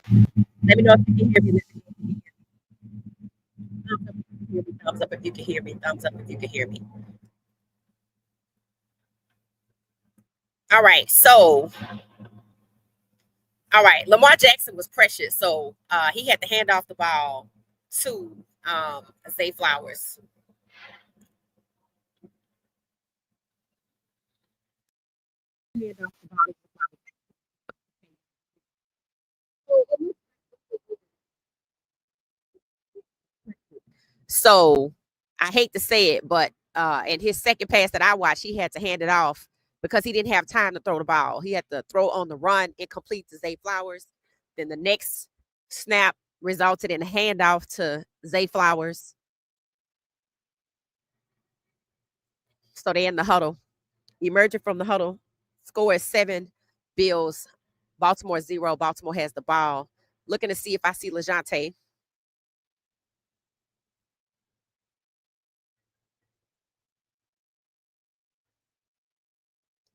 Let me know if you can hear me. Let me know if you can hear me. Thumbs up if you can hear me. Thumbs up if you can hear me. All right. So, all right. Lamar Jackson was precious. So he had to hand off the ball to Zay Flowers. Hand off the ball. So I hate to say it, but in his second pass that I watched, he had to hand it off because he didn't have time to throw the ball. He had to throw on the run, incomplete to Zay Flowers. Then the next snap resulted in a handoff to Zay Flowers. So they in the huddle. Emerging from the huddle, score is 7, Bills, Baltimore 0. Baltimore has the ball. Looking to see if I see Lajohntay.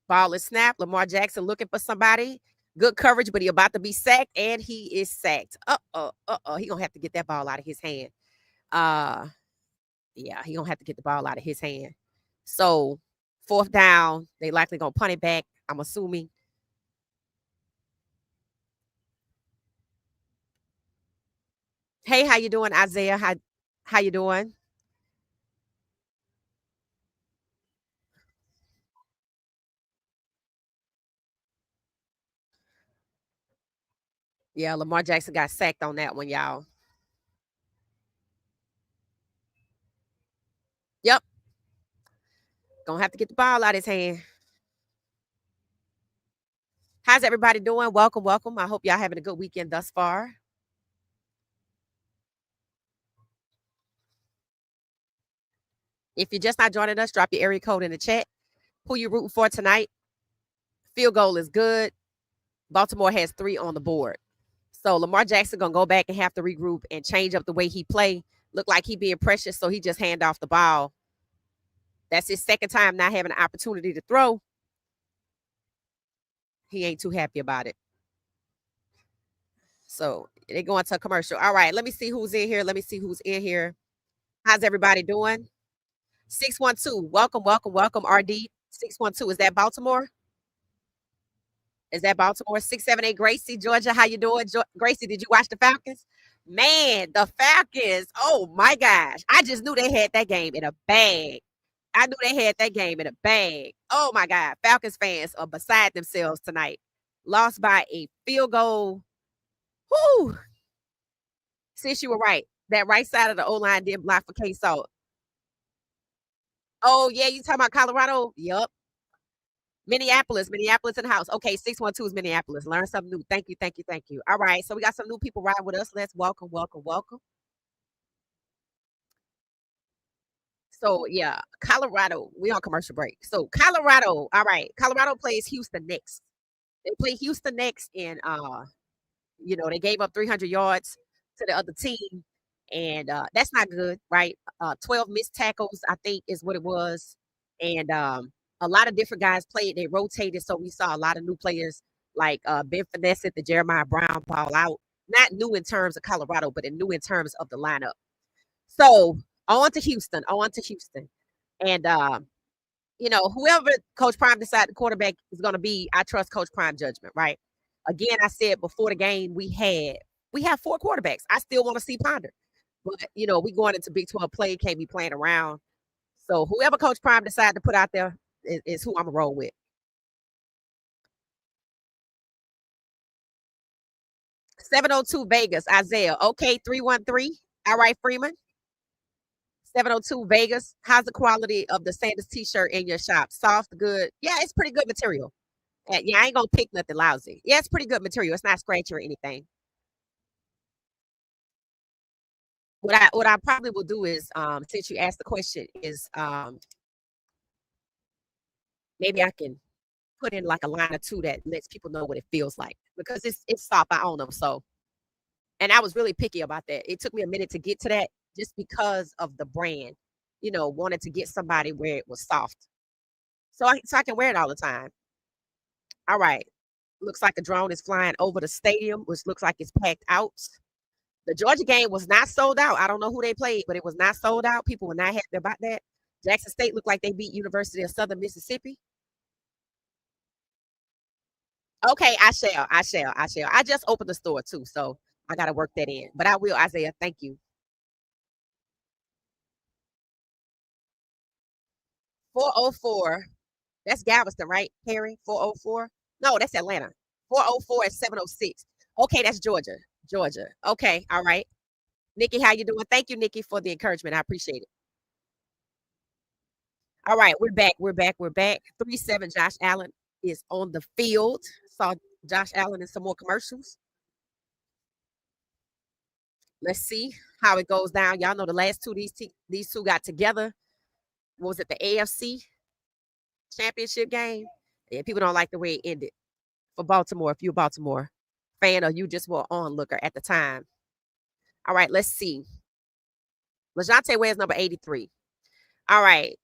Ball is snapped. Lamar Jackson looking for somebody. Good coverage, but he about to be sacked, and he is sacked. He gonna have to get that ball out of his hand. Uh, yeah, he gonna have to get the ball out of his hand. So 4th down, they likely gonna punt it back. I'm assuming. Hey, how you doing, Isaiah? How you doing? Yeah, Lamar Jackson got sacked on that one, y'all. Yep, gonna have to get the ball out of his hand. How's everybody doing? Welcome, welcome. I hope y'all having a good weekend thus far. If you're just not joining us, drop your area code in the chat. Who you rooting for tonight? Field goal is good. Baltimore has 3 on the board. So Lamar Jackson gonna go back and have to regroup and change up the way he play. Look like he being precious, so he just hand off the ball. That's his second time not having an opportunity to throw. He ain't too happy about it. So they go into a commercial. All right, let me see who's in here. Let me see who's in here. How's everybody doing? 612. Welcome, welcome, welcome. RD 612. Is that Baltimore? Is that Baltimore? 678 Gracie, Georgia. How you doing? Gracie, did you watch the Falcons? Man, the Falcons. Oh my gosh. I just knew they had that game in a bag. I knew they had that game in a bag. Oh my God. Falcons fans are beside themselves tonight. Lost by a field goal. Whoo. Since you were right. That right side of the O line didn't block for K Salt. Oh, yeah. You talking about Colorado? Yup. Minneapolis in the house. Okay, 612 is Minneapolis. Learn something new. Thank you, thank you, thank you. All right, so we got some new people riding with us. Let's welcome, welcome, welcome. So yeah, Colorado. We on commercial break. So Colorado. All right, Colorado plays Houston next. They play Houston next, and they gave up 300 yards to the other team, and that's not good, right? 12 missed tackles, I think, is what it was, and a lot of different guys played. They rotated, so we saw a lot of new players like Ben Finesse, the Jeremiah Brown ball out. Not new in terms of Colorado, but new in terms of the lineup. So on to Houston, and whoever Coach Prime decided the quarterback is going to be, I trust Coach Prime judgment, right? Again, I said before the game we have 4 quarterbacks. I still want to see Ponder, but we going into Big 12 play, can't be playing around. So whoever Coach Prime decided to put out there is who I'm gonna roll with. 702 Vegas, Isaiah. Okay, 313. All right, Freeman. 702 Vegas. How's the quality of the Sanders t-shirt in your shop? Soft, good. Yeah, it's pretty good material. Yeah, I ain't gonna pick nothing lousy. Yeah, it's pretty good material. It's not scratchy or anything. What I probably will do is, since you asked the question, is maybe I can put in like a line or two that lets people know what it feels like because it's soft. I own them, so and I was really picky about that. It took me a minute to get to that just because of the brand. Wanted to get somebody where it was soft, so I can wear it all the time. All right, Looks like a drone is flying over the stadium, which looks like it's packed out. The Georgia game was not sold out. I don't know who they played, but it was not sold out. People were not happy about that. Jackson State looked like they beat University of Southern Mississippi. Okay, I shall. I shall. I shall. I just opened the store too, so I got to work that in. But I will, Isaiah. Thank you. 404. That's Galveston, right? Harry, 404. No, that's Atlanta. 404 and 706. Okay, that's Georgia. Georgia. Okay, all right. Nikki, how you doing? Thank you, Nikki, for the encouragement. I appreciate it. All right, we're back. We're back. We're back. 3-7. Josh Allen is on the field. Saw Josh Allen in some more commercials. Let's see how it goes down. Y'all know the last two these two got together. What was it? The AFC championship game. Yeah, people don't like the way it ended for Baltimore. If you're a Baltimore fan or you just were an onlooker at the time. All right, let's see. Lajohntay wears number 83. All right.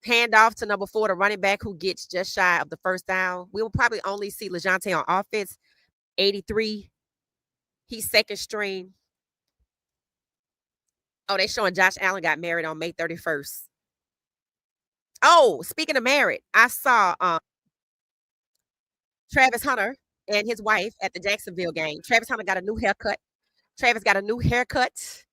Hand off to number 4, the running back who gets just shy of the first down. We will probably only see Lajohntay on offense. 83. He's second string. Oh, they showing Josh Allen got married on May 31st. Oh, speaking of married, I saw Travis Hunter and his wife at the Jacksonville game. Travis Hunter got a new haircut. Travis got a new haircut.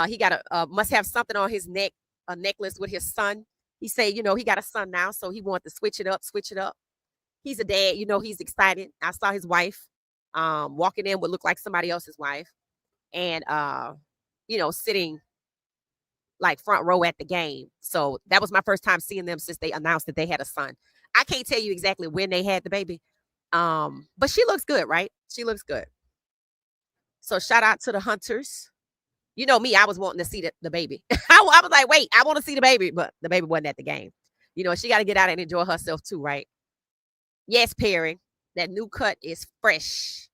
He got a must have something on his neck, a necklace with his son. He said, he got a son now, so he wanted to switch it up, switch it up. He's a dad, he's excited. I saw his wife walking in what looked like somebody else's wife and sitting like front row at the game. So that was my first time seeing them since they announced that they had a son. I can't tell you exactly when they had the baby. But she looks good, right? She looks good. So shout out to the Hunters. You know me, I was wanting to see the baby. I was like, wait, I want to see the baby, but the baby wasn't at the game. She got to get out and enjoy herself too, right? Yes, Perry. That new cut is fresh.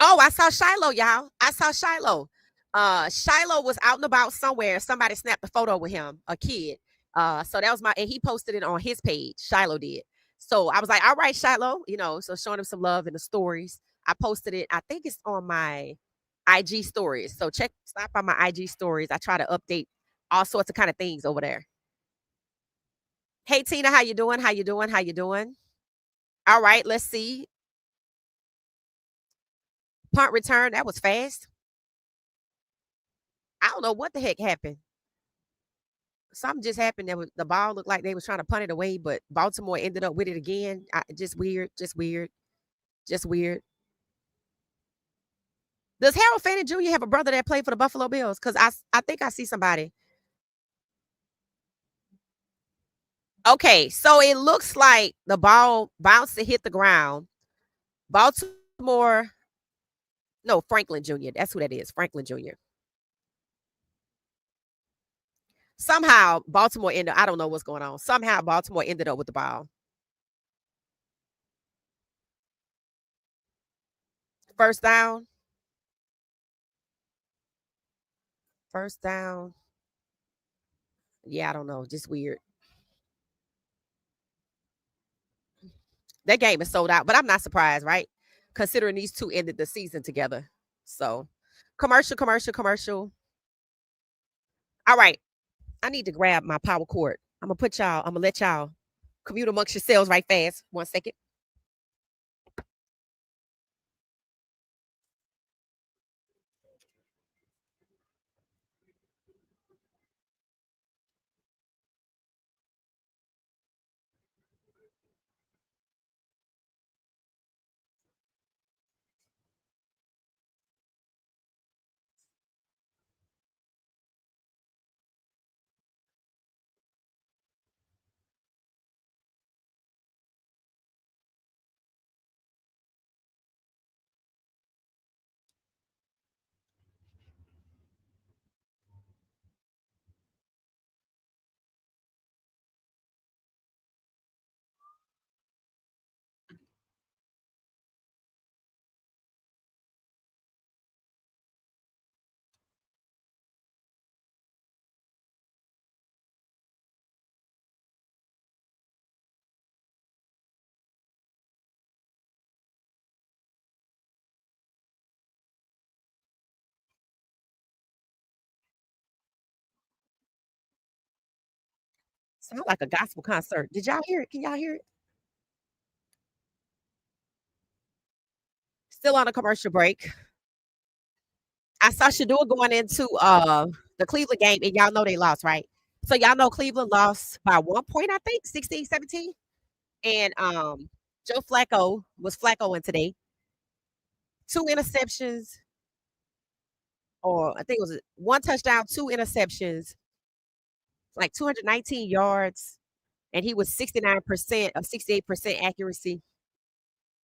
Oh, I saw Shiloh, y'all. I saw Shiloh. Shiloh was out and about somewhere. Somebody snapped a photo with him, a kid. So that was and he posted it on his page. Shiloh did. So I was like, all right, Shiloh, so showing him some love in the stories. I posted it. I think it's on my IG stories. So stop on my IG stories. I try to update all sorts of kind of things over there. Hey Tina, how you doing? How you doing? How you doing? All right, let's see. Punt return. That was fast. I don't know what the heck happened. Something just happened that the ball looked like they was trying to punt it away, but Baltimore ended up with it again. Just weird, just weird, just weird. Does Harold Fanning Jr. have a brother that played for the Buffalo Bills? Because I think I see somebody. Okay, so it looks like the ball bounced to hit the ground. Baltimore, no, Franklin Jr. That's who that is, Franklin Jr. Somehow Baltimore I don't know what's going on. Somehow Baltimore ended up with the ball. First down. First down. Yeah, I don't know. Just weird. That game is sold out, but I'm not surprised, right? Considering these two ended the season together. So, commercial, commercial, commercial. All right. I need to grab my power cord. I'm gonna let y'all commute amongst yourselves right fast. 1 second. Sound like a gospel concert. Did y'all hear it? Can y'all hear it? Still on a commercial break. I saw Shador going into the Cleveland game, and y'all know they lost, right? So y'all know Cleveland lost by 1 point, I think, 16-17. And Joe Flacco was Flacco in today. 2 interceptions, or I think it was 1 touchdown, 2 interceptions, like 219 yards, and he was 69% of 68% accuracy.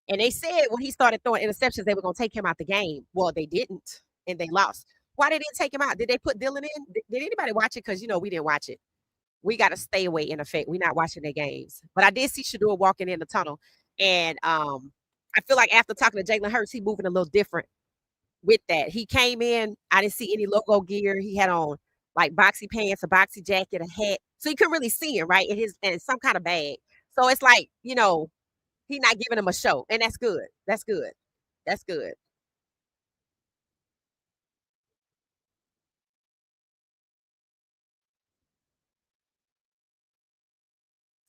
And they said when he started throwing interceptions, they were going to take him out the game. Well, they didn't, and they lost. Why they didn't take him out? Did they put Dylan in? Did anybody watch it? Because we didn't watch it. We got to stay away. In effect, we're not watching their games. But I did see Shador walking in the tunnel, and I feel like after talking to Jalen Hurts, he moving a little different with that. He came in. I didn't see any logo gear. He had on like boxy pants, a boxy jacket, a hat, so you couldn't really see him right in his and some kind of bag. So it's like he's not giving him a show, and that's good. That's good. That's good.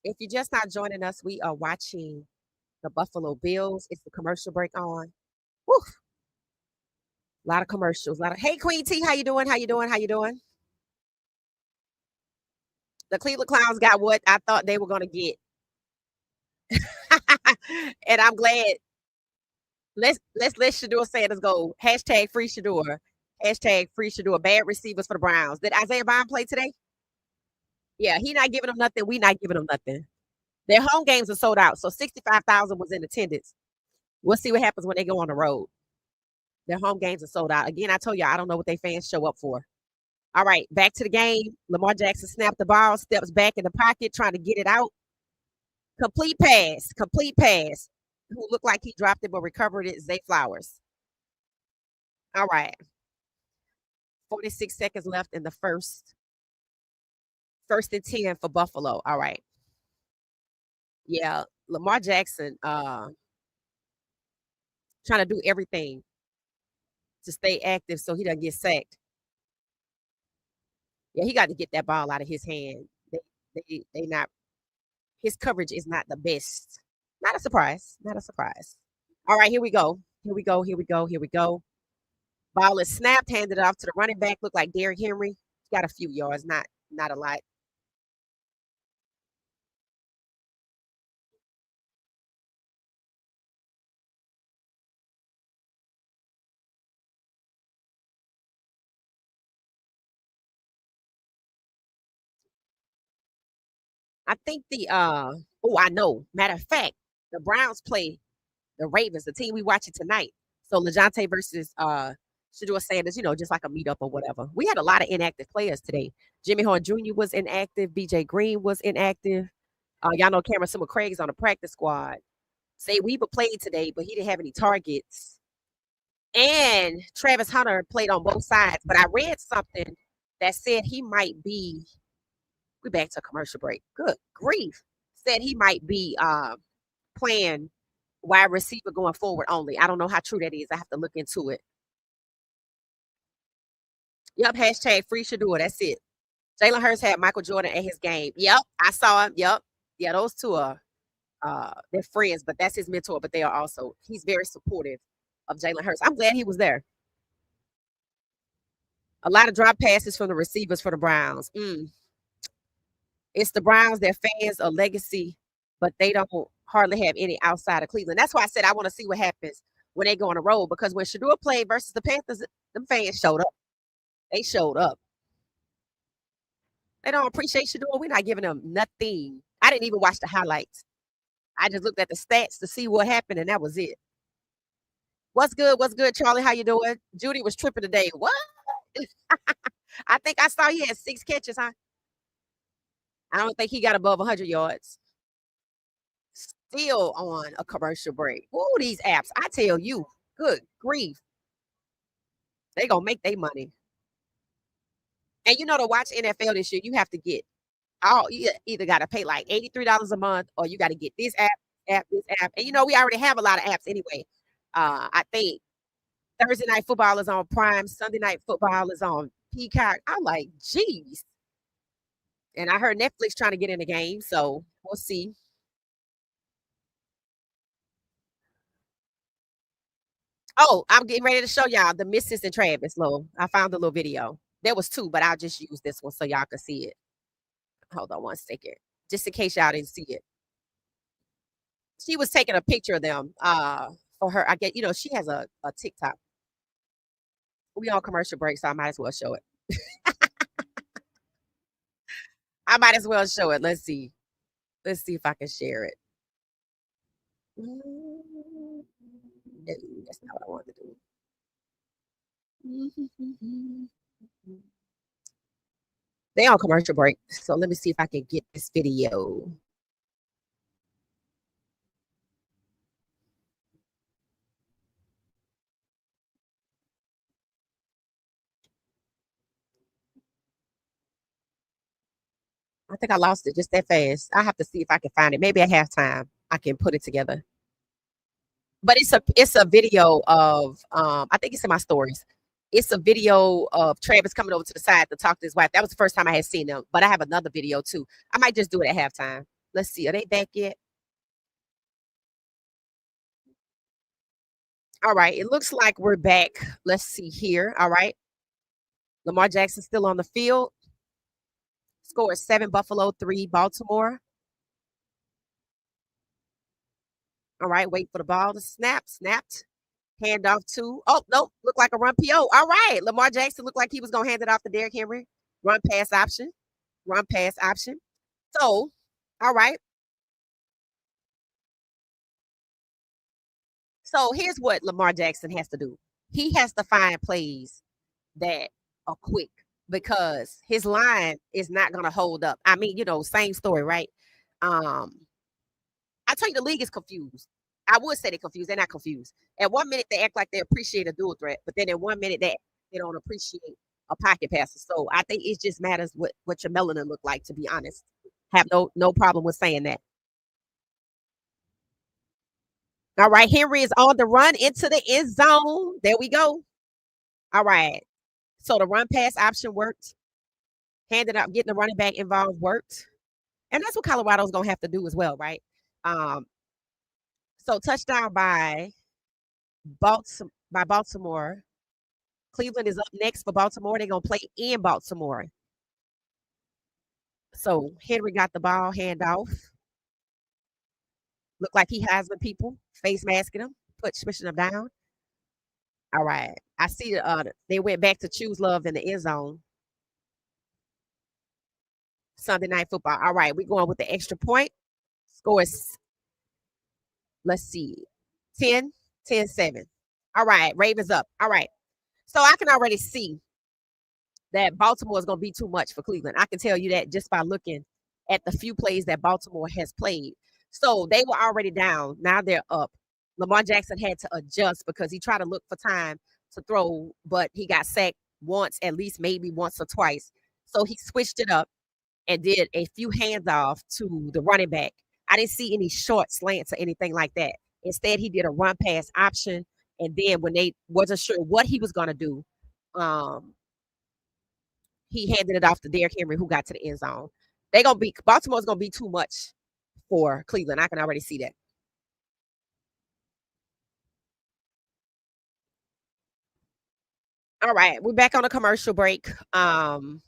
If you're just not joining us, we are watching the Buffalo Bills. It's the commercial break on. Woo! A lot of commercials. A lot of hey Queen T, how you doing? How you doing? How you doing? The Cleveland Clowns got what I thought they were gonna get. And I'm glad. Let's let Shador Sanders go. Hashtag free Shador. Hashtag free Shador. Bad receivers for the Browns. Did Isaiah Bond play today? Yeah, he not giving them nothing. We not giving them nothing. Their home games are sold out, so 65,000 was in attendance. We'll see what happens when they go on the road. Their home games are sold out. Again, I told you I don't know what they fans show up for. All right, back to the game. Lamar Jackson snapped the ball, steps back in the pocket, trying to get it out. Complete pass. Complete pass. Who looked like he dropped it but recovered it? Zay Flowers. All right. 46 seconds left in the first. First and 10 for Buffalo. All right. Yeah. Lamar Jackson trying to do everything to stay active so he doesn't get sacked. Yeah, he got to get that ball out of his hand. They not his coverage is not the best. Not a surprise. Not a surprise. All right, here we go. Here we go. Here we go. Here we go. Ball is snapped, handed off to the running back. Look like Derrick Henry. He got a few yards, not a lot. I think I know. Matter of fact, the Browns play the Ravens, the team we watching tonight. So Lajohntay versus Shador Sanders, just like a meetup or whatever. We had a lot of inactive players today. Jimmy Horn Jr. was inactive. BJ Green was inactive. Y'all know Cameron Summer Craig's on the practice squad. Say Weaver played today, but he didn't have any targets. And Travis Hunter played on both sides. But I read something that said he might be. We back to a commercial break. Good grief. Said he might be playing wide receiver going forward only. I don't know how true that is. I have to look into it. Yep, hashtag free Shador. That's it. Jalen Hurts had Michael Jordan at his game. Yep, I saw him. Yep. Yeah, those two are they're friends, but that's his mentor. But they are also he's very supportive of Jalen Hurts. I'm glad he was there. A lot of drop passes from the receivers for the Browns. It's the Browns, their fans, a legacy, but they don't hardly have any outside of Cleveland. That's why I said I want to see what happens when they go on the road because when Shador played versus the Panthers, them fans showed up. They showed up. They don't appreciate Shador. We're not giving them nothing. I didn't even watch the highlights. I just looked at the stats to see what happened, and that was it. What's good? What's good, Charlie? How you doing? Judy was tripping today. What? I think I saw he had 6 catches, huh? I don't think he got above 100 yards. Still on a commercial break. Ooh, these apps. I tell you, good grief. They going to make their money. And to watch NFL this year, you have to get you either got to pay like $83 a month or you got to get this this app. And we already have a lot of apps anyway. I think Thursday night football is on Prime. Sunday night football is on Peacock. I'm like, geez. And I heard Netflix trying to get in the game, so we'll see. Oh, I'm getting ready to show y'all the Missus and Travis little. I found a little video. There was two, but I'll just use this one so y'all can see it. Hold on one second. Just in case y'all didn't see it. She was taking a picture of them for her. I get, she has a TikTok. We on commercial break, so I might as well show it. I might as well show it. Let's see. Let's see if I can share it. No, that's not what I wanted to do. They on commercial break, so let me see if I can get this video. I think I lost it just that fast. I have to see if I can find it. Maybe at halftime I can put it together. But it's a video of I think it's in my stories. It's a video of Travis coming over to the side to talk to his wife. That was the first time I had seen them, but I have another video too. I might just do it at halftime. Let's see. Are they back yet? All right. It looks like we're back. Let's see here. All right. Lamar Jackson still on the field. Score is 7, Buffalo 3, Baltimore. All right. Wait for the ball to snap. Snapped. Hand off to, oh, nope, look like a run PO. All right. Lamar Jackson looked like he was going to hand it off to Derrick Henry. Run pass option. Run pass option. So, all right. So here's what Lamar Jackson has to do. He has to find plays that are quick because his line is not going to hold up. I mean, same story, right? Um, I tell you, the league is confused. I would say they're confused. They're not confused. At 1 minute, they act like they appreciate a dual threat, but then in 1 minute, they don't appreciate a pocket passer. So I think it just matters what your melanin look like. To be honest, have no problem with saying that. All right, Henry is on the run into the end zone. There we go. All right. So the run pass option worked. Handing up, getting the running back involved worked. And that's what Colorado's gonna have to do as well, right? Um, so touchdown Baltimore. Cleveland is up next for Baltimore. They're gonna play in Baltimore. So Henry got the ball, hand off. Look like he has the people, face masking them, pushing them down. All right. I see they went back to choose love in the end zone. Sunday night football. All right, we're going with the extra point. Score is, let's see, 10, 10, 7. All right, Ravens up. All right. So I can already see that Baltimore is going to be too much for Cleveland. I can tell you that just by looking at the few plays that Baltimore has played. So they were already down. Now they're up. Lamar Jackson had to adjust because he tried to look for time to throw, but he got sacked once, at least maybe once or twice. So he switched it up and did a few handoff to the running back. I didn't see any short slants or anything like that. Instead, he did a run pass option. And then when they wasn't sure what he was going to do, he handed it off to Derrick Henry, who got to the end zone. Baltimore's gonna be too much for Cleveland. I can already see that. All right, we're back on a commercial break. I don't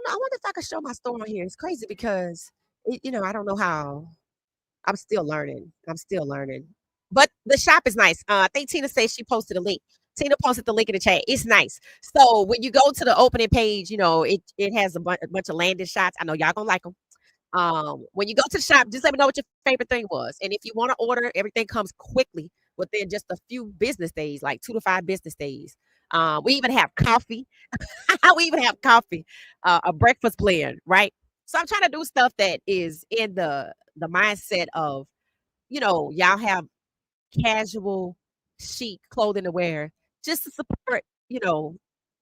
know. I wonder if I could show my store on here. It's crazy because I don't know how. I'm still learning. But the shop is nice. I think Tina says she posted a link. Tina posted the link in the chat. It's nice. So when you go to the opening page, it has a bunch of landing shots. I know y'all gonna like them. When you go to the shop, just let me know what your favorite thing was. And if you want to order, everything comes quickly within just a few business days, like 2 to 5 business days. We even have coffee. A breakfast blend, right? So I'm trying to do stuff that is in the mindset of, y'all have casual, chic clothing to wear just to support, your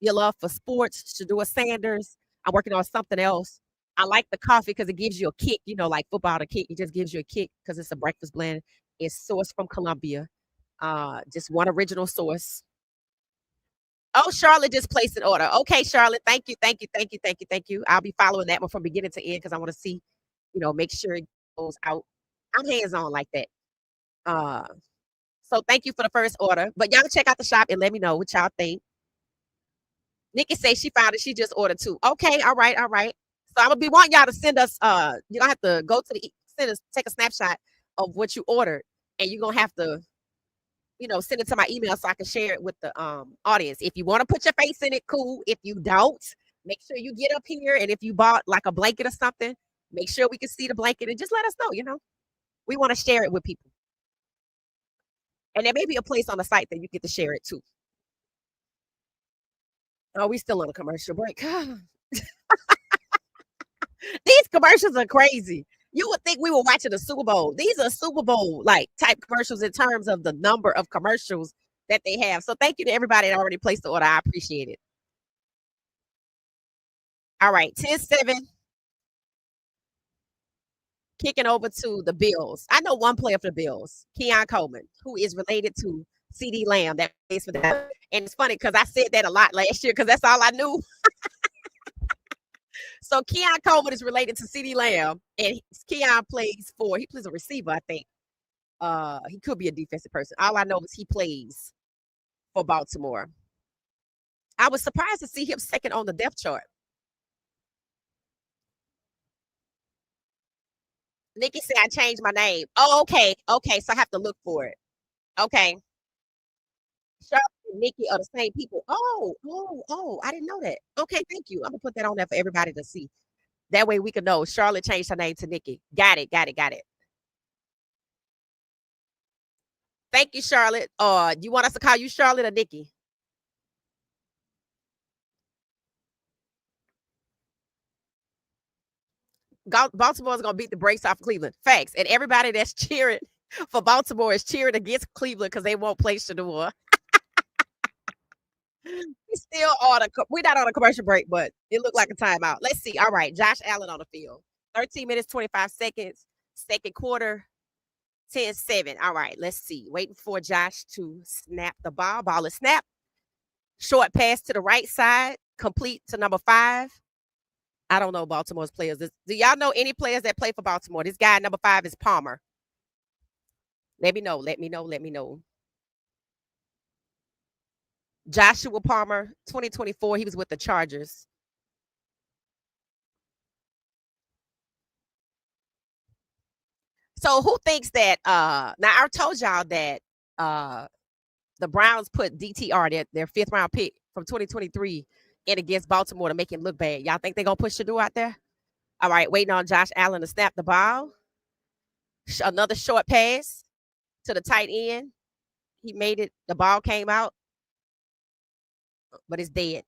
love for sports. Shadua Sanders. I'm working on something else. I like the coffee because it gives you a kick, like football, the kick. It just gives you a kick because it's a breakfast blend. It's sourced from Colombia. Just one original source. Oh, Charlotte just placed an order. Okay, Charlotte. Thank you. Thank you. Thank you. Thank you. Thank you. I'll be following that one from beginning to end because I want to see, make sure it goes out. I'm hands on like that. Uh, so thank you for the first order. But y'all check out the shop and let me know what y'all think. Nikki says she found it. She just ordered two. Okay, all right, all right. So I'm gonna be wanting y'all to send us. You're gonna have to go to the send us, take a snapshot of what you ordered, and you're gonna have to, send it to my email so I can share it with the audience. If you want to put your face in it, cool. If you don't, make sure you get up here. And if you bought like a blanket or something, make sure we can see the blanket and just let us know. We want to share it with people. And there may be a place on the site that you get to share it too. Oh, we still on a commercial break. These commercials are crazy. You would think we were watching the Super Bowl. These are Super Bowl like type commercials in terms of the number of commercials that they have. So thank you to everybody that already placed the order. I appreciate it. All right, 10-7. Kicking over to the Bills. I know one player for the Bills, Keon Coleman, who is related to CD Lamb that plays for them. And it's funny because I said that a lot last year because that's all I knew. So Keon Coleman is related to CD Lamb, and Keon he plays a receiver, I think. He could be a defensive person. All I know is he plays for Baltimore. I was surprised to see him second on the depth chart. Nikki said I changed my name. Oh, okay. Okay, so I have to look for it. Okay. Charlotte and Nikki are the same people. Oh, I didn't know that. Okay, thank you. I'm gonna put that on there for everybody to see. That way we can know. Charlotte changed her name to Nikki. Got it. Thank you, Charlotte. Do you want us to call you Charlotte or Nikki? Baltimore's gonna beat the brakes off Cleveland. Facts. And everybody that's cheering for Baltimore is cheering against Cleveland because they won't play Shador. We're not on a commercial break, but it looked like a timeout. Let's see. All right, Josh Allen on the field. 13 minutes, 25 seconds. Second quarter, 10-7. All right, let's see. Waiting for Josh to snap the ball. Ball is snapped. Short pass to the right side, complete to number 5. I don't know Baltimore's players. Do y'all know any players that play for Baltimore? This guy, number 5, is Palmer. Let me know. Joshua Palmer, 2024. He was with the Chargers. So who thinks that now I told y'all that the Browns put DTR, their 5th round pick from 2023, in against Baltimore to make him look bad. Y'all think they're gonna push Shador out there? All right, waiting on Josh Allen to snap the ball. Another short pass to the tight end. He made it. The ball came out, but it's dead.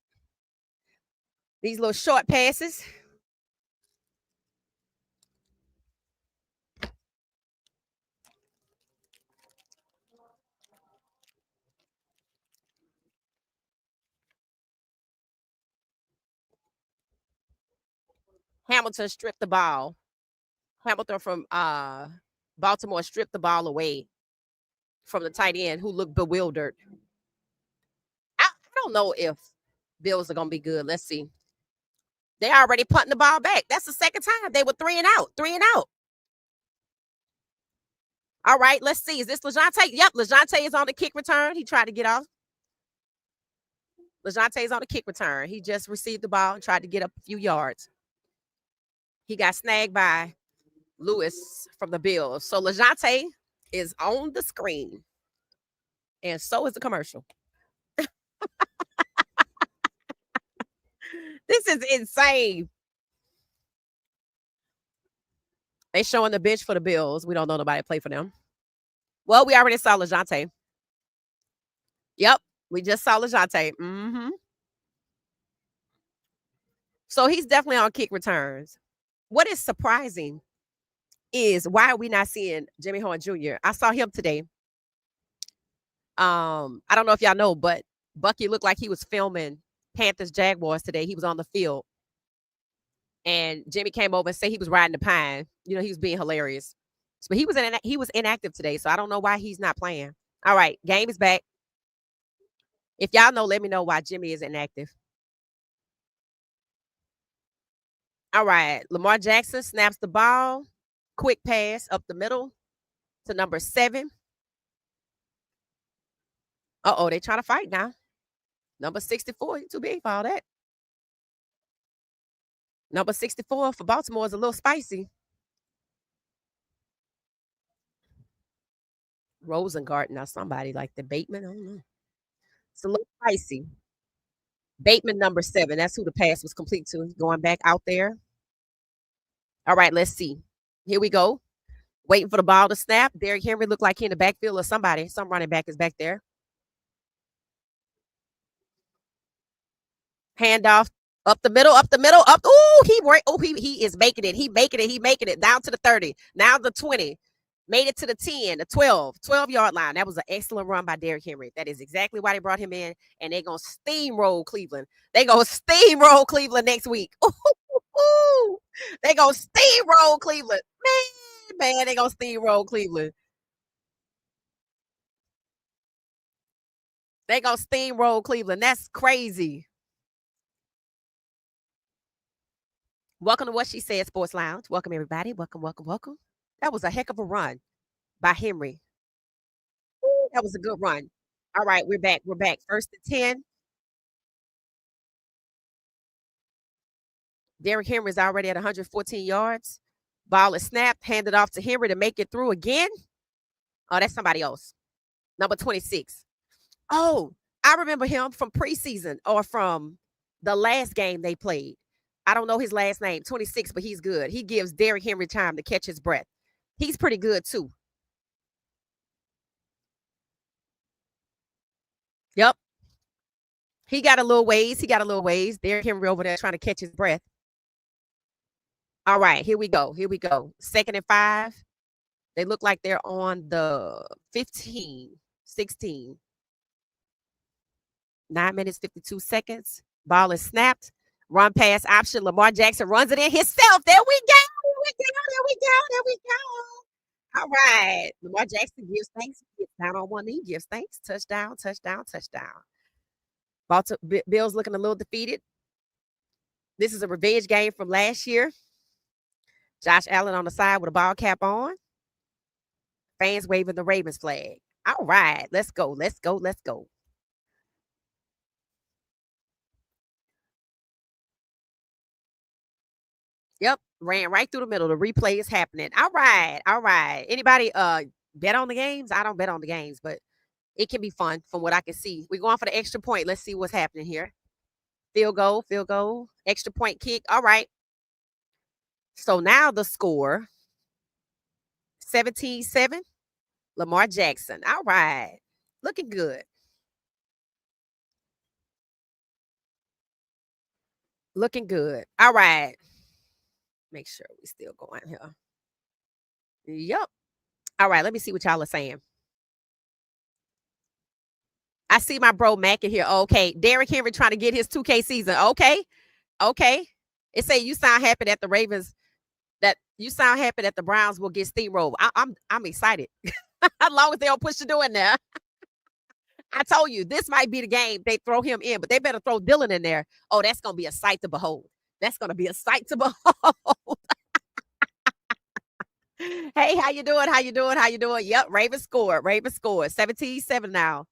These little short passes. Hamilton stripped the ball. Hamilton from Baltimore stripped the ball away from the tight end who looked bewildered. I don't know if Bills are going to be good. Let's see. They already punting the ball back. That's the second time. They were 3 and out. 3 and out. All right, let's see. Is this Lajohntay? Yep, Lajohntay is on the kick return. He tried to get off. Lajohntay is on the kick return. He just received the ball and tried to get up a few yards. He got snagged by Lewis from the Bills. So Lajohntay is on the screen. And so is the commercial. This is insane. They showing the bench for the Bills. We don't know nobody play for them. Well, we already saw Lajohntay. Yep, we just saw Lajohntay. Mm-hmm. So he's definitely on kick returns. What is surprising is why are we not seeing Jimmy Horn Jr.? I saw him today. I don't know if y'all know, but Bucky looked like he was filming Panthers Jaguars today. He was on the field. And Jimmy came over and said he was riding the pine. He was being hilarious. But he was inactive today, so I don't know why he's not playing. All right, game is back. If y'all know, let me know why Jimmy is inactive. All right. Lamar Jackson snaps the ball. Quick pass up the middle to number 7. Uh-oh, they trying to fight now. Number 64, too big for all that. Number 64 for Baltimore is a little spicy. Rosengarten or somebody like the Bateman. I don't know. It's a little spicy. Bateman, number 7. That's who the pass was complete to. Going back out there. All right, let's see. Here we go. Waiting for the ball to snap. Derrick Henry looked like he in the backfield or somebody. Some running back is back there. Handoff up the middle, up. Ooh, he is making it. He making it down to the 30. Now the 20. Made it to the 10, the 12-yard line. That was an excellent run by Derrick Henry. That is exactly why they brought him in, and they're going to steamroll Cleveland. They're going to steamroll Cleveland next week. Ooh, they're going to steamroll Cleveland. Man, they're going to steamroll Cleveland. They're going to steamroll Cleveland. That's crazy. Welcome to What She Said Sports Lounge. Welcome, everybody. Welcome. That was a heck of a run by Henry. Ooh, that was a good run. All right, we're back. First and 10. Derrick Henry is already at 114 yards. Ball is snapped, handed off to Henry to make it through again. Oh, that's somebody else. Number 26. Oh, I remember him from preseason or from the last game they played. I don't know his last name, 26, but he's good. He gives Derrick Henry time to catch his breath. He's pretty good too. Yep. He got a little ways. Derrick Henry over there trying to catch his breath. All right, here we go. 2nd and 5. They look like they're on the 15, 16. 9 minutes, 52 seconds. Ball is snapped. Run pass option. Lamar Jackson runs it in himself. There we go. All right. Lamar Jackson gives thanks. Gets down on one knee, gives thanks. Touchdown. Baltimore Bills looking a little defeated. This is a revenge game from last year. Josh Allen on the side with a ball cap on. Fans waving the Ravens flag. All right. Let's go. Yep, ran right through the middle. The replay is happening. All right. Anybody bet on the games? I don't bet on the games, but it can be fun from what I can see. We're going for the extra point. Let's see what's happening here. Field goal, extra point kick. All right. So now the score 17-7. Lamar Jackson. All right. Looking good. All right. Make sure we still going here. Yep. All right, let me see what y'all are saying. I see my bro Mac in here. Okay. Derrick Henry trying to get his 2K season. Okay. It say you sound happy that the Ravens, that you sound happy that the Browns will get steamrolled. I'm excited. As long as they don't push the door in there. I told you this might be the game they throw him in, but they better throw Dylan in there. Oh, that's gonna be a sight to behold. Hey, how you doing? Yep, Ravens scored. 17-7 now.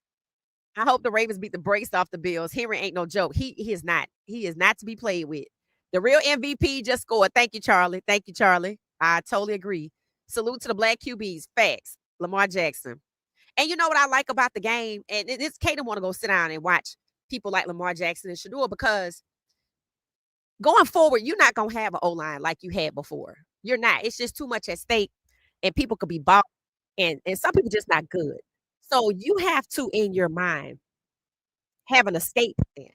I hope the Ravens beat the brakes off the Bills. Henry ain't no joke. He is not. He is not to be played with. The real MVP just scored. Thank you, Charlie. I totally agree. Salute to the black QBs. Facts. Lamar Jackson. And you know what I like about the game? And this Kaden want to go sit down and watch people like Lamar Jackson and Shador, because going forward, you're not going to have an O-line like you had before. You're not. It's just too much at stake, and people could be bought, and some people just not good. So you have to, in your mind, have an escape plan.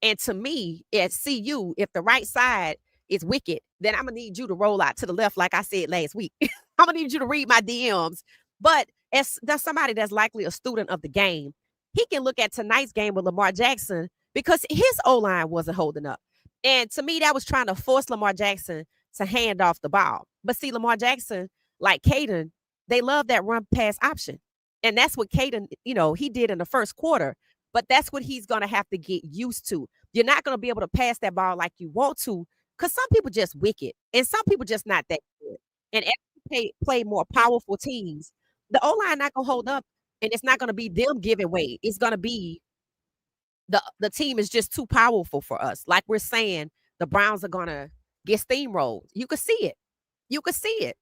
And to me, at CU, if the right side is wicked, then I'm going to need you to roll out to the left, like I said last week. I'm going to need you to read my DMs. But as that's somebody that's likely a student of the game, he can look at tonight's game with Lamar Jackson because his O-line wasn't holding up. And to me, that was trying to force Lamar Jackson to hand off the ball. But see, Lamar Jackson, like Caden, they love that run pass option. And that's what Caden, he did in the first quarter. But that's what he's gonna have to get used to. You're not gonna be able to pass that ball like you want to, because some people just wicked, and some people just not that good. And as you play more powerful teams, the O-line not gonna hold up, and it's not gonna be them giving way. It's gonna be the team is just too powerful for us. Like we're saying, the Browns are gonna get steamrolled. You could see it. You could see it.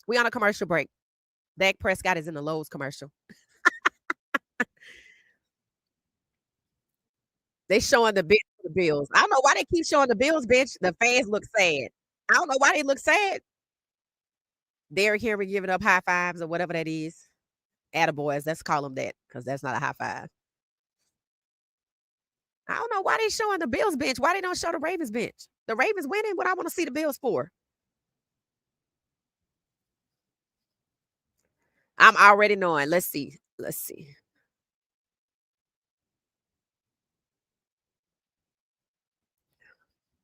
We on a commercial break. Dak Prescott is in the Lowe's commercial. They showing the bench for the Bills. I don't know why they keep showing the Bills bench. The fans look sad. I don't know why they look sad. Derrick Henry giving up high fives or whatever that is. Attaboys, let's call them that because that's not a high five. I don't know why they showing the Bills bench. Why they don't show the Ravens bench? The Ravens winning. What I want to see the Bills for? I'm already knowing. Let's see. Let's see.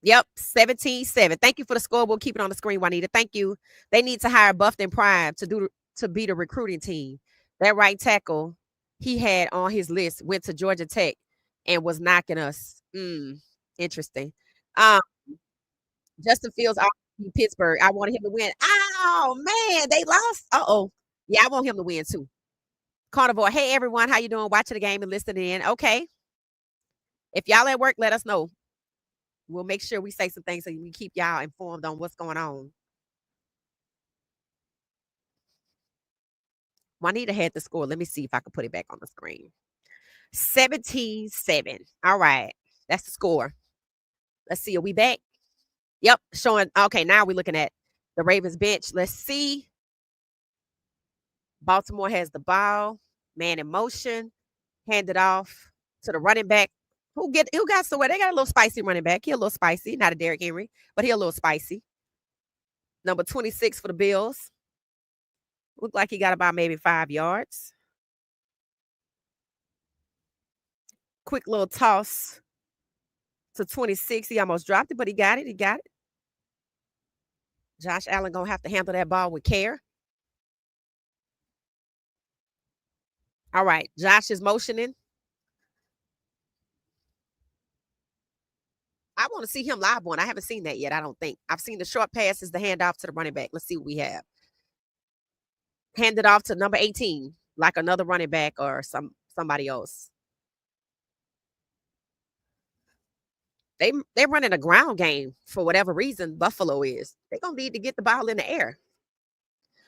Yep, 17-7. Thank you for the score. We'll keep it on the screen, Juanita. Thank you. They need to hire Buffton Prime to be the recruiting team. That right tackle he had on his list went to Georgia Tech and was knocking us. Interesting. Um, Justin Fields Pittsburgh. I wanted him to win. Oh man, they lost. Uh-oh. Yeah, I want him to win too. Carnivore. Hey everyone, how you doing? Watching the game and listening in. Okay. If y'all at work, let us know. We'll make sure we say some things so we keep y'all informed on what's going on. Juanita had the score. Let me see if I can put it back on the screen. 17-7. All right. That's the score. Let's see. Are we back? Yep. Showing. Okay. Now we're looking at the Ravens bench. Let's see. Baltimore has the ball. Man in motion. Hand it off to the running back. Who got somewhere? They got a little spicy running back. He a little spicy. Not a Derrick Henry, but he a little spicy. Number 26 for the Bills. Looked like he got about maybe 5 yards. Quick little toss to 26. He almost dropped it, but he got it. He got it. Josh Allen going to have to handle that ball with care. All right. Josh is motioning. I want to see him live one. I haven't seen that yet, I don't think. I've seen the short passes, the handoff to the running back. Let's see what we have. Hand it off to number 18, like another running back or somebody else. They're running a ground game for whatever reason. Buffalo is. They're gonna need to get the ball in the air.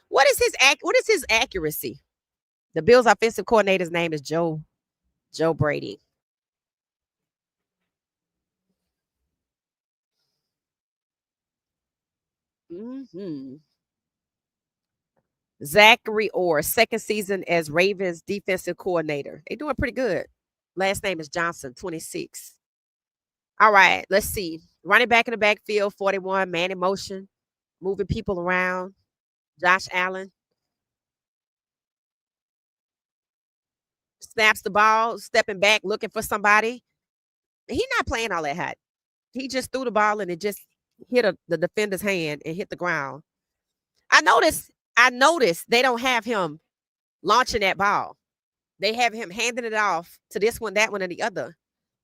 What is his accuracy? The Bills' offensive coordinator's name is Joe Brady. Zachary Orr, second season as Ravens defensive coordinator. They're doing pretty good. Last name is Johnson, 26. All right, let's see. Running back in the backfield, 41, man in motion, moving people around. Josh Allen snaps the ball, stepping back, looking for somebody. He's not playing all that hot. He just threw the ball and it just hit the defender's hand and hit the ground. I noticed they don't have him launching that ball. They have him handing it off to this one, that one, and the other.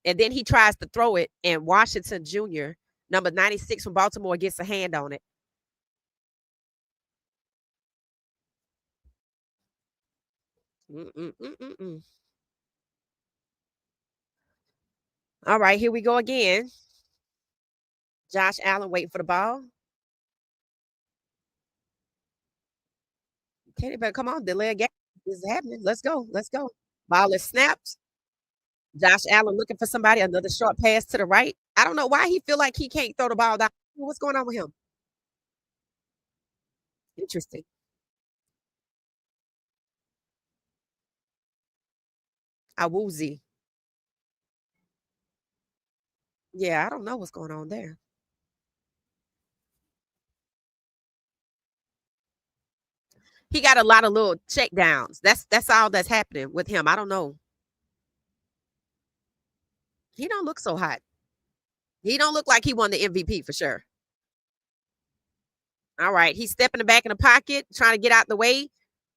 And then he tries to throw it, and Washington Jr., number 96 from Baltimore, gets a hand on it. All right, here we go again. Josh Allen waiting for the ball. Okay, but come on, delay a game. This is happening. Let's go. Let's go. Ball is snapped. Josh Allen looking for somebody. Another short pass to the right. I don't know why he feel like he can't throw the ball down. What's going on with him? Interesting. Awuzie. Yeah, I don't know what's going on there. He got a lot of little check downs. That's all that's happening with him. I don't know. He don't look so hot. He don't look like he won the MVP for sure. All right, he's stepping back in the pocket, trying to get out the way.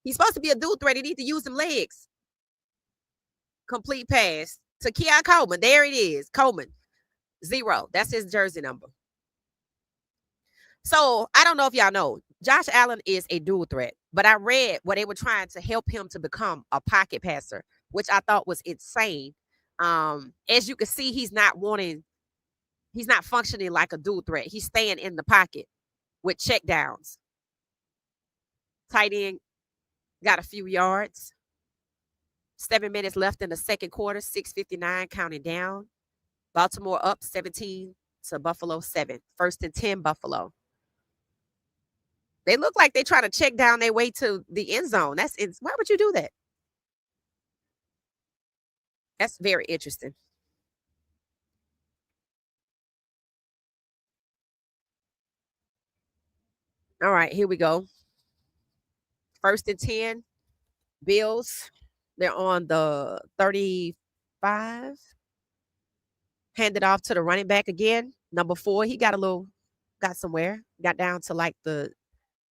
He's supposed to be a dual threat. He needs to use them legs. Complete pass. to Keon Coleman. There it is. Coleman. 0. That's his jersey number. So I don't know if y'all know, Josh Allen is a dual threat, but I read where they were trying to help him to become a pocket passer, which I thought was insane. As you can see, he's not functioning like a dual threat. He's staying in the pocket with check downs. Tight end got a few yards. 7 minutes left in the second quarter, 6:59 counting down. Baltimore up 17 to Buffalo 7. 1st and 10, Buffalo. They look like they're trying to check down their way to the end zone. Why would you do that? That's very interesting. All right, here we go. 1st and 10, Bills. They're on the 35. Handed off to the running back again. Number 4, he got somewhere. Got down to like the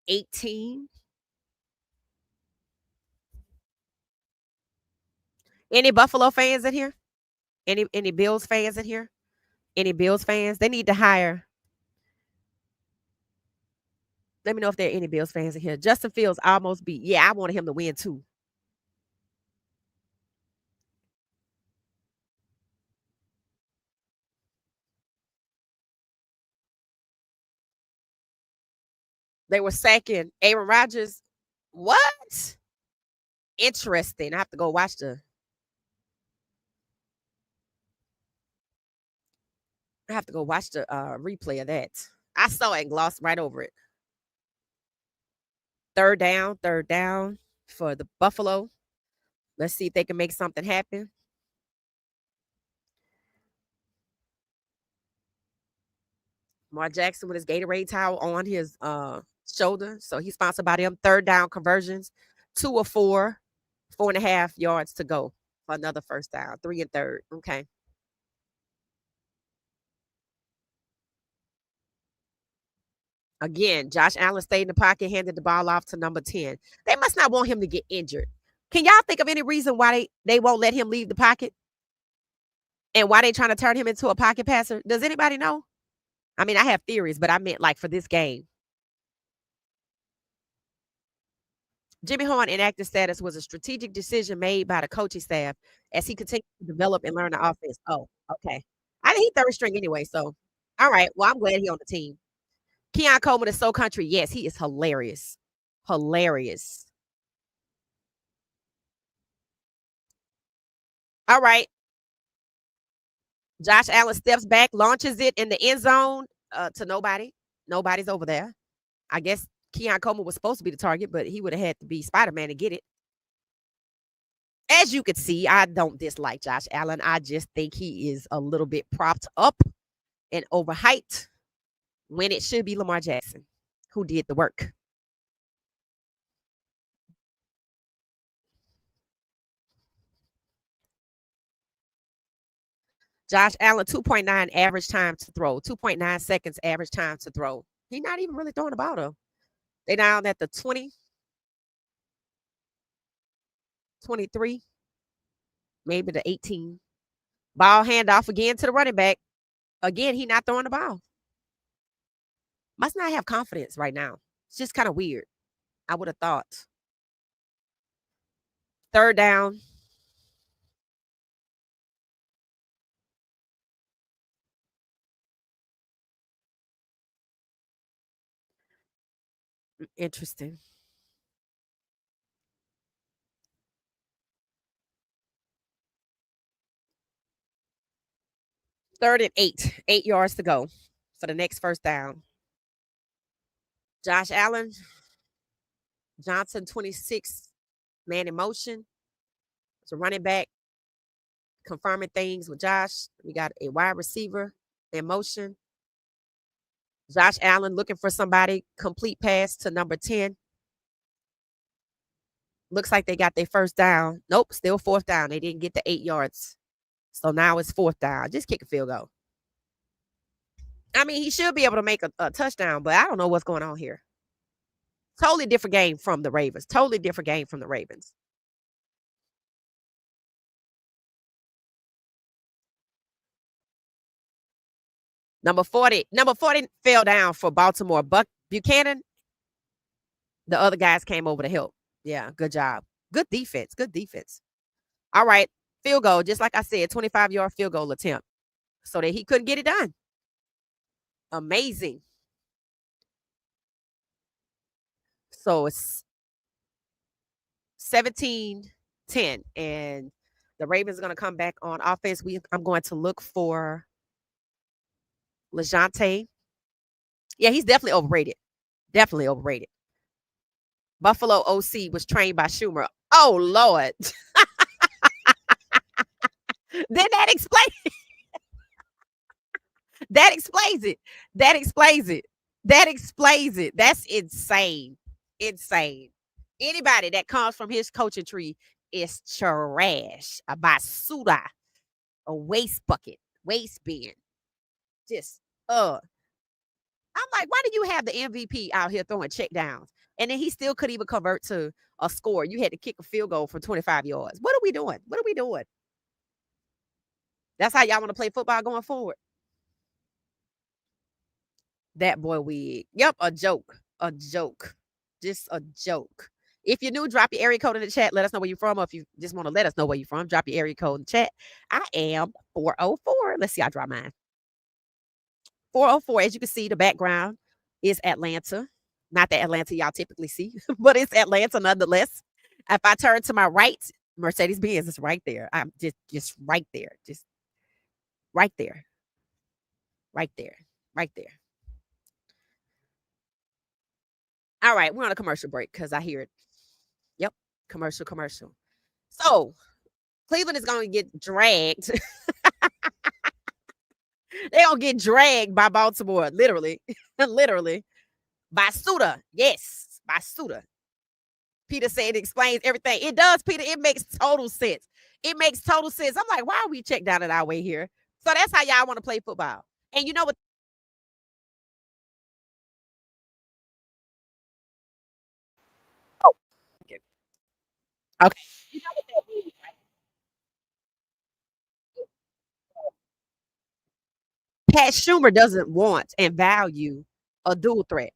18. Any Buffalo fans in here? Any Bills fans in here? Any Bills fans? They need to hire. Let me know if there are any Bills fans in here. Justin Fields almost beat. Yeah, I wanted him to win too. They were sacking Aaron Rodgers. What? Interesting. I have to go watch the. I have to go watch the replay of that. I saw it and glossed right over it. Third down for the Buffalo. Let's see if they can make something happen. Lamar Jackson with his Gatorade towel on his shoulder. So he's sponsored by them. Third down conversions. 2 of 4. 4.5 yards to go for another first down. 3 and third. Okay. Again, Josh Allen stayed in the pocket, handed the ball off to number 10. They must not want him to get injured. Can y'all think of any reason why they won't let him leave the pocket? And why they trying to turn him into a pocket passer? Does anybody know? I mean, I have theories, but I meant like for this game. Jimmy Horn inactive status was a strategic decision made by the coaching staff as he continued to develop and learn the offense. Oh, okay. I think he's third string anyway, so all right. Well, I'm glad he's on the team. Keon Coleman is so country. Yes, he is hilarious. Hilarious. All right. Josh Allen steps back, launches it in the end zone to nobody. Nobody's over there. I guess Keon Coleman was supposed to be the target, but he would have had to be Spider-Man to get it. As you could see, I don't dislike Josh Allen. I just think he is a little bit propped up and overhyped when it should be Lamar Jackson who did the work. Josh Allen, 2.9 average time to throw, 2.9 seconds average time to throw. He's not even really throwing the ball, though. They down at the 20, 23, maybe the 18. Ball handoff again to the running back. Again, he not throwing the ball. Must not have confidence right now. It's just kind of weird. I would have thought. Third down. Interesting. Third and 8. 8 yards to go for the next first down. Josh Allen. Johnson, 26. Man in motion. It's a running back. Confirming things with Josh. We got a wide receiver in motion. Josh Allen looking for somebody. Complete pass to number 10. Looks like they got their first down. Nope, still fourth down. They didn't get the 8 yards. So now it's fourth down. Just kick a field goal. I mean, he should be able to make a touchdown, but I don't know what's going on here. Totally different game from the Ravens. Totally different game from the Ravens. Number 40 fell down for Baltimore. Buck Buchanan, the other guys came over to help. Yeah, good job. Good defense. Good defense. All right. Field goal, just like I said, 25-yard field goal attempt. So that he couldn't get it done. Amazing. So it's 17-10. And the Ravens are going to come back on offense. I'm going to look for Lajohntay. Yeah, he's definitely overrated. Definitely overrated. Buffalo OC was trained by Schumer. Oh, Lord. Then that explains that explains it. That explains it. That explains it. That's insane. Insane. Anybody that comes from his coaching tree is trash. A basura, a waste bucket, waste bin. Just I'm like, why do you have the MVP out here throwing check downs? And then he still couldn't even convert to a score. You had to kick a field goal from 25 yards. What are we doing? What are we doing? That's how y'all want to play football going forward. That boy wig. Yep, a joke. A joke. Just a joke. If you're new, drop your area code in the chat. Let us know where you're from. Or if you just want to let us know where you're from, drop your area code in the chat. I am 404. Let's see, I drop mine. 404, as you can see, the background is Atlanta. Not the Atlanta y'all typically see, but it's Atlanta nonetheless. If I turn to my right, Mercedes-Benz is right there. I'm just right there. Just right there. Right there. Right there. All right, we're on a commercial break because I hear it. Yep, commercial. So Cleveland is going to get dragged. They're going to get dragged by Baltimore, literally. Literally. By Suda. Yes, by Suda. Peter said it explains everything. It does, Peter. It makes total sense. It makes total sense. I'm like, why are we checked down at our way here? So that's how y'all want to play football. And you know what? Oh, okay. Okay. You know what that means, right? Pat Schumer doesn't want and value a dual threat.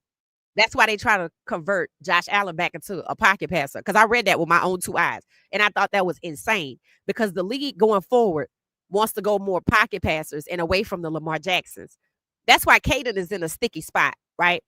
That's why they try to convert Josh Allen back into a pocket passer. Because I read that with my own two eyes. And I thought that was insane. Because the league going forward wants to go more pocket passers and away from the Lamar Jacksons. That's why Caden is in a sticky spot, right?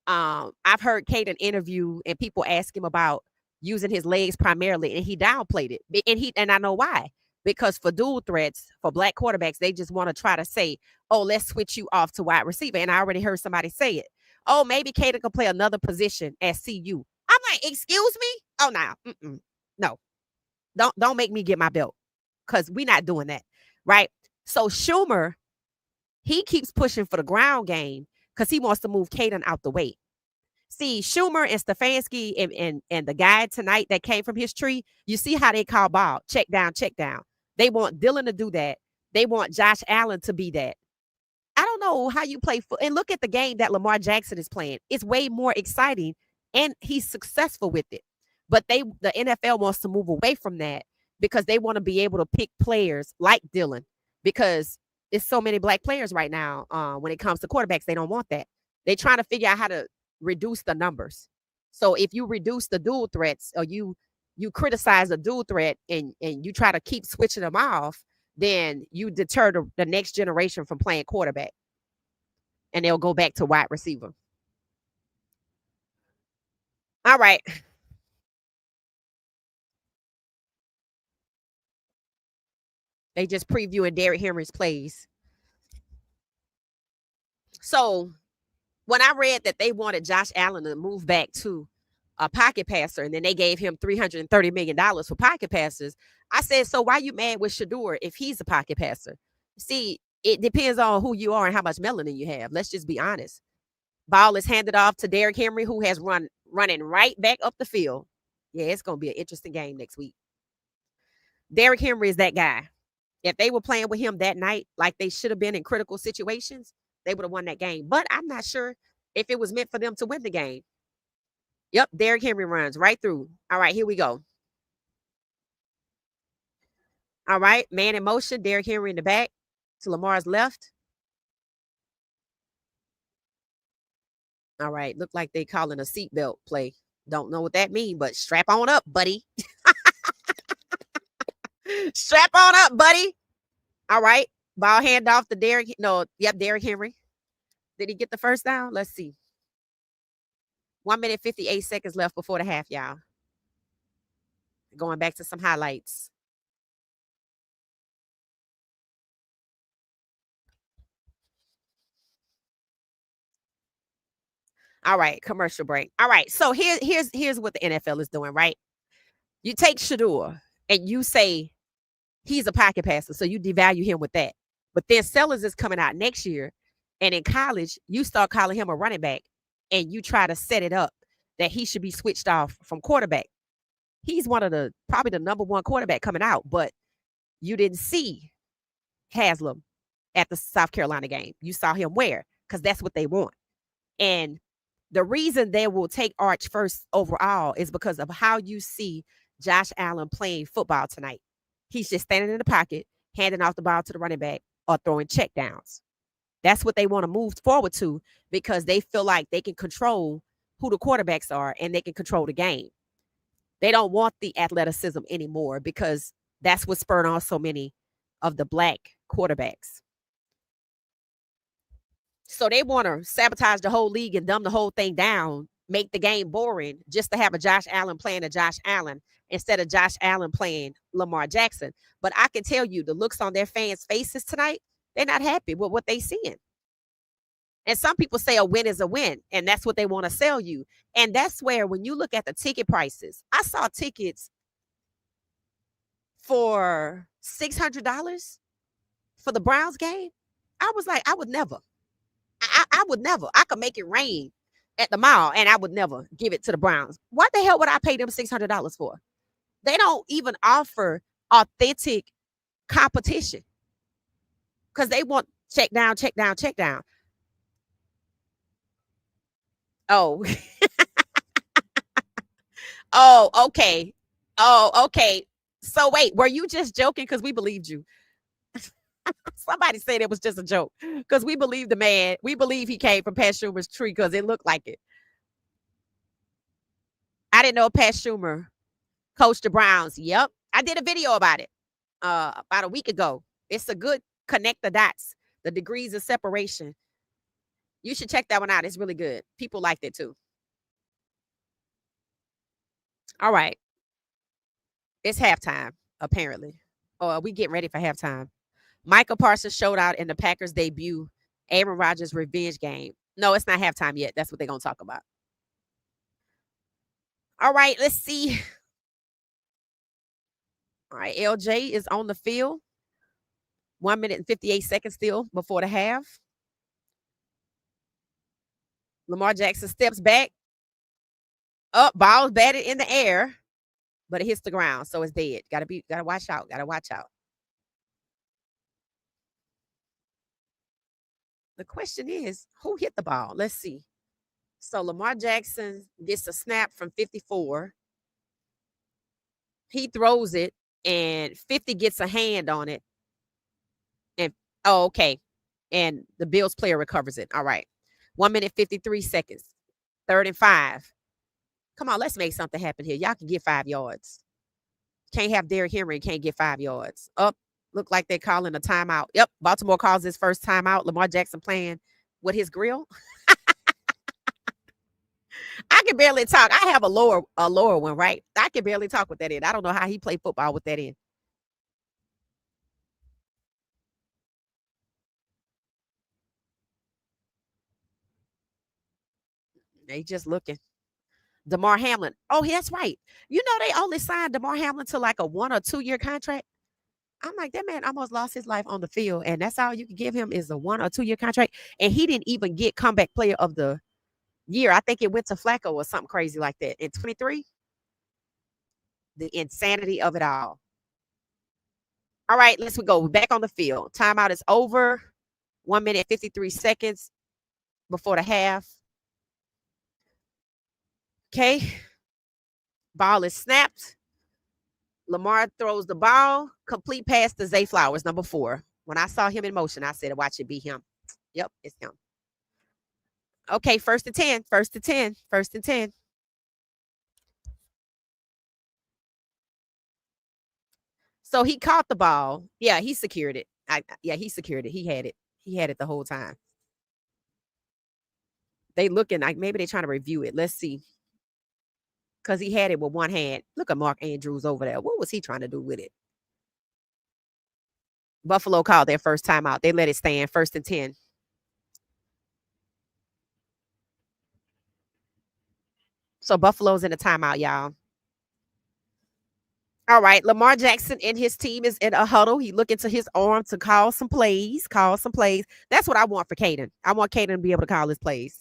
I've heard Caden interview and people ask him about using his legs primarily, and he downplayed it. And I know why. Because for dual threats, for black quarterbacks, they just want to try to say, oh, let's switch you off to wide receiver. And I already heard somebody say it. Oh, maybe Caden can play another position at CU. I'm like, excuse me? Oh, no. Don't make me get my belt. Because we're not doing that. Right? So Schumer, he keeps pushing for the ground game because he wants to move Caden out the way. See, Schumer and Stefanski and the guy tonight that came from his tree, you see how they call ball, check down, check down. They want Dylan to do that. They want Josh Allen to be that. I don't know how you play and look at the game that Lamar Jackson is playing. It's way more exciting and he's successful with it. But the NFL wants to move away from that because they want to be able to pick players like Dylan because it's so many black players right now. When it comes to quarterbacks, they don't want that. They're trying to figure out how to reduce the numbers. So if you reduce the dual threats or you criticize a dual threat and you try to keep switching them off, then you deter the next generation from playing quarterback. And they'll go back to wide receiver. All right. They just previewing Derrick Henry's plays. So when I read that they wanted Josh Allen to move back to a pocket passer and then they gave him $330 million for pocket passers, I said, so why you mad with Shador if he's a pocket passer? See, it depends on who you are and how much melanin you have. Let's just be honest. Ball is handed off to Derrick Henry, who has running right back up the field. Yeah, it's going to be an interesting game next week. Derrick Henry is that guy. If they were playing with him that night, like they should have been in critical situations, they would have won that game. But I'm not sure if it was meant for them to win the game. Yep, Derrick Henry runs right through. All right, here we go. All right, man in motion. Derrick Henry in the back to Lamar's left. All right. Look like they calling a seatbelt play. Don't know what that means, but strap on up, buddy. Strap on up, buddy. All right. Ball handoff to Derrick. No, yep, Derrick Henry. Did he get the first down? Let's see. 1 minute 58 seconds left before the half, y'all. Going back to some highlights. All right, commercial break. All right, so here's what the NFL is doing, right? You take Shador and you say he's a pocket passer, so you devalue him with that. But then Sellers is coming out next year, and in college, you start calling him a running back, and you try to set it up that he should be switched off from quarterback. He's one of the probably the number one quarterback coming out, but you didn't see Haslam at the South Carolina game. You saw him where? Because that's what they want. And the reason they will take Arch first overall is because of how you see Josh Allen playing football tonight. He's just standing in the pocket, handing off the ball to the running back or throwing check downs. That's what they want to move forward to because they feel like they can control who the quarterbacks are and they can control the game. They don't want the athleticism anymore because that's what spurred on so many of the black quarterbacks. So they want to sabotage the whole league and dumb the whole thing down, make the game boring just to have a Josh Allen playing a Josh Allen instead of Josh Allen playing Lamar Jackson. But I can tell you the looks on their fans' faces tonight, they're not happy with what they're seeing. And some people say a win is a win, and that's what they want to sell you. And that's where when you look at the ticket prices, I saw tickets for $600 for the Browns game. I was like, I would never. I would never. I could make it rain at the mall, and I would never give it to the Browns. What the hell would I pay them $600 for? They don't even offer authentic competition because they want check down, check down, check down. Oh, oh, okay. Oh, okay. So wait, were you just joking? Because we believed you. Somebody said it was just a joke because we believe the man. We believe he came from Pat Schumer's tree because it looked like it. I didn't know Pat Schumer coached the Browns. Yep. I did a video about it about a week ago. It's a good connect the dots, the degrees of separation. You should check that one out. It's really good. People liked it too. All right. It's halftime, apparently. Or we getting ready for halftime. Michael Parsons showed out in the Packers debut Aaron Rodgers revenge game. No, it's not halftime yet. That's what they're going to talk about. All right, let's see. All right, LJ is on the field. 1 minute and 58 seconds still before the half. Lamar Jackson steps back. Up, ball's batted in the air, but it hits the ground, so it's dead. Gotta watch out. Gotta watch out. The question is, who hit the ball? Let's see. So Lamar Jackson gets a snap from 54. He throws it, and 50 gets a hand on it. And okay. And the Bills player recovers it. All right. 1 minute 53 seconds. 3rd and 5. Come on, let's make something happen here. Y'all can get 5 yards. Can't have Derrick Henry can't get 5 yards. Up. Look like they're calling a timeout. Yep. Baltimore calls his first timeout. Lamar Jackson playing with his grill. I can barely talk. I have a lower one, right? I can barely talk with that in. I don't know how he played football with that in. They just looking. DeMar Hamlin. Oh, that's right. You know they only signed DeMar Hamlin to like a 1 or 2 year contract. I'm like, that man almost lost his life on the field, and that's all you can give him is a 1 or 2 year contract. And he didn't even get comeback player of the year. I think it went to Flacco or something crazy like that. In 23, the insanity of it all. All right, let's go back on the field. Timeout is over. 1 minute 53 seconds before the half. Okay. Ball is snapped. Lamar throws the ball. Complete pass to Zay Flowers, number 4. When I saw him in motion, I said, watch it be him. Yep, it's him. Okay, first and 10. First and 10. First and 10. So he caught the ball. Yeah, he secured it. Yeah, he secured it. He had it. He had it the whole time. They looking like maybe they're trying to review it. Let's see. Because he had it with one hand. Look at Mark Andrews over there. What was he trying to do with it? Buffalo called their first timeout. They let it stand. First and 10. So Buffalo's in a timeout, y'all. All right. Lamar Jackson and his team is in a huddle. He looking to his arm to call some plays. Call some plays. That's what I want for Caden. I want Caden to be able to call his plays.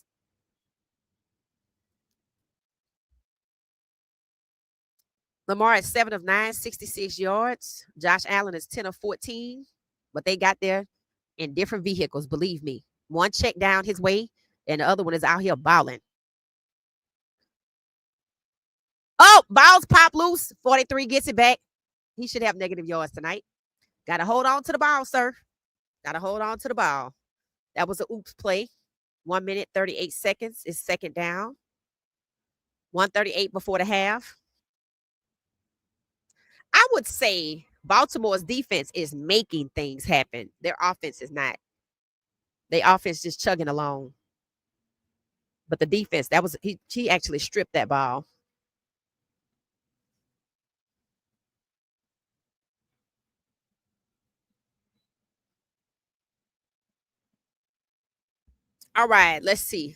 Lamar is 7 of 9, 66 yards. Josh Allen is 10 of 14. But they got there in different vehicles, believe me. One check down his way, and the other one is out here balling. Oh, balls pop loose. 43 gets it back. He should have negative yards tonight. Got to hold on to the ball, sir. Got to hold on to the ball. That was an oops play. 1 minute, 38 seconds is second down. 138 before the half. I would say Baltimore's defense is making things happen. Their offense is not. Their offense just chugging along. But the defense, that was he actually stripped that ball. All right, let's see.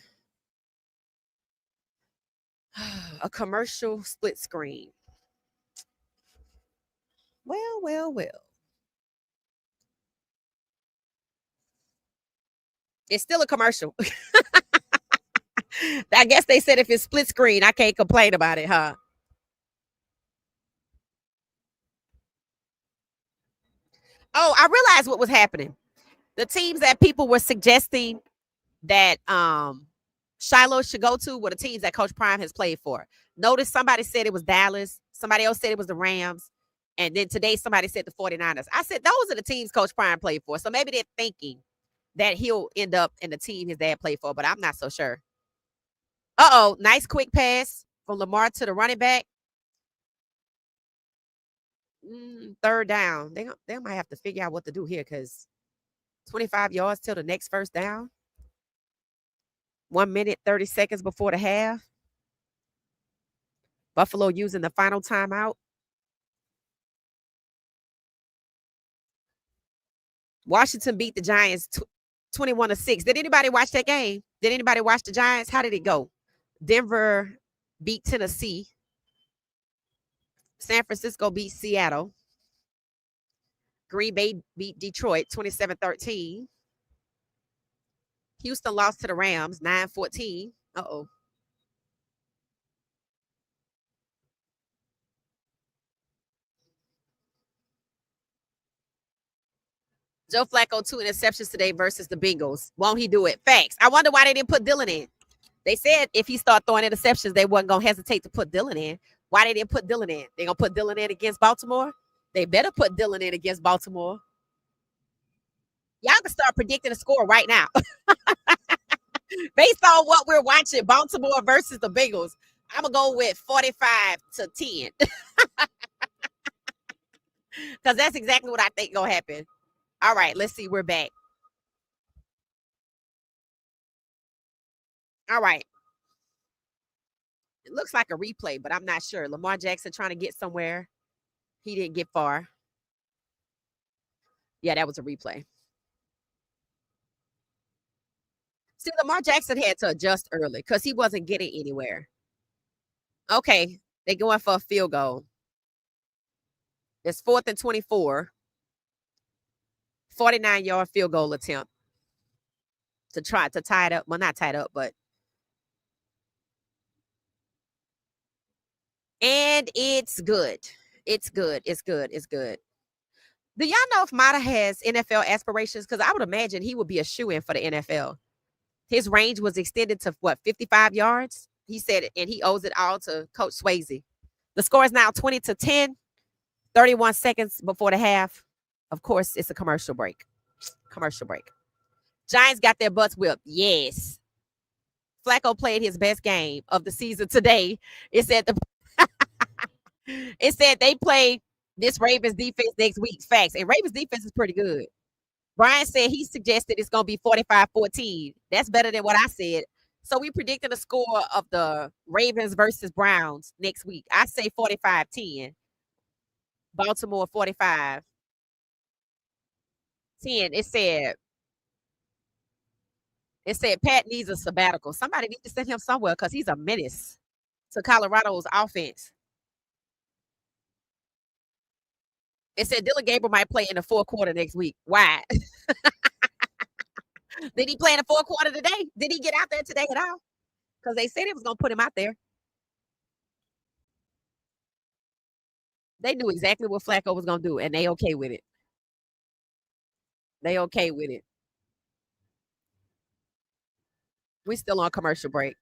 A commercial split screen. Well, well, well. It's still a commercial. I guess they said if it's split screen, I can't complain about it, huh? Oh, I realized what was happening. The teams that people were suggesting that Shiloh should go to were the teams that Coach Prime has played for. Notice somebody said it was Dallas. Somebody else said it was the Rams. And then today somebody said the 49ers. I said those are the teams Coach Prime played for. So maybe they're thinking that he'll end up in the team his dad played for, but I'm not so sure. Uh-oh, nice quick pass from Lamar to the running back. Third down. They might have to figure out what to do here because 25 yards till the next first down. 1 minute, 30 seconds before the half. Buffalo using the final timeout. Washington beat the Giants 21-6. Did anybody watch that game? Did anybody watch the Giants? How did it go? Denver beat Tennessee. San Francisco beat Seattle. Green Bay beat Detroit 27-13. Houston lost to the Rams 9-14. Uh-oh. Joe Flacco, 2 interceptions today versus the Bengals. Won't he do it? Facts. I wonder why they didn't put Dylan in. They said if he start throwing interceptions, they wasn't going to hesitate to put Dylan in. Why they didn't put Dylan in? They going to put Dylan in against Baltimore? They better put Dylan in against Baltimore. Y'all can start predicting the score right now. Based on what we're watching, Baltimore versus the Bengals, I'm going to go with 45-10. Because that's exactly what I think going to happen. All right, let's see. We're back. All right. It looks like a replay, but I'm not sure. Lamar Jackson trying to get somewhere. He didn't get far. Yeah, that was a replay. See, Lamar Jackson had to adjust early because he wasn't getting anywhere. Okay, they going for a field goal. It's 4th and 24. 49-yard field goal attempt to try to tie it up. Well, not tie it up, but. And it's good. It's good. It's good. It's good. Do y'all know if Mata has NFL aspirations? Because I would imagine he would be a shoo-in for the NFL. His range was extended to, 55 yards? He said it, and he owes it all to Coach Swayze. The score is now 20-10, 31 seconds before the half. Of course, it's a commercial break. Commercial break. Giants got their butts whipped. Yes. Flacco played his best game of the season today. It said the it said they play this Ravens defense next week. Facts. And Ravens defense is pretty good. Brian said he suggested it's going to be 45-14. That's better than what I said. So we predicted a score of the Ravens versus Browns next week. I say 45-10. Baltimore 45-10. It said Pat needs a sabbatical. Somebody needs to send him somewhere because he's a menace to Colorado's offense. It said Dylan Gabriel might play in the fourth quarter next week. Why? Did he play in the fourth quarter today? Did he get out there today at all? Because they said it was going to put him out there. They knew exactly what Flacco was going to do, and they okay with it. They okay with it. We still on commercial break.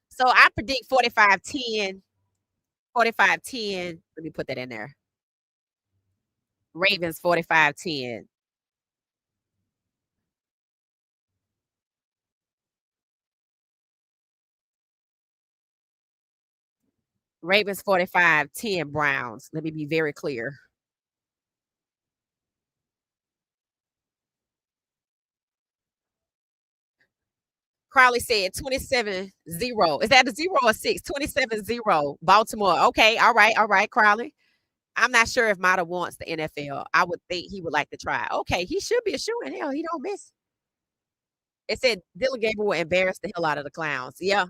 So I predict 45-10. 45-10. Let me put that in there. Ravens 45-10. Ravens 45-10 Browns. Let me be very clear. Crowley said 27-0. Is that a 0 or 6? 27-0 Baltimore. Okay. All right. All right, Crowley. I'm not sure if Mata wants the NFL. I would think he would like to try. Okay. He should be a shoe in hell. He don't miss. It said Dylan Gabriel will embarrass the hell out of the Clowns. Yeah.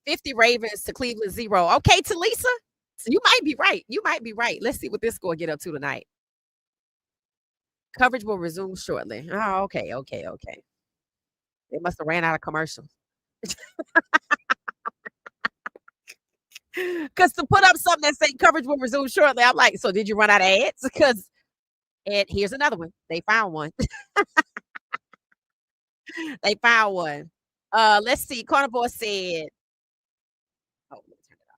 50 Ravens to Cleveland 0. Okay, Talisa. So you might be right. You might be right. Let's see what this score get up to tonight. Coverage will resume shortly. Oh, okay, okay, okay. They must have ran out of commercials. Because to put up something that say coverage will resume shortly, I'm like, so did you run out of ads? Because and here's another one. They found one. They found one. Let's see. Carnivore said, oh, let me turn it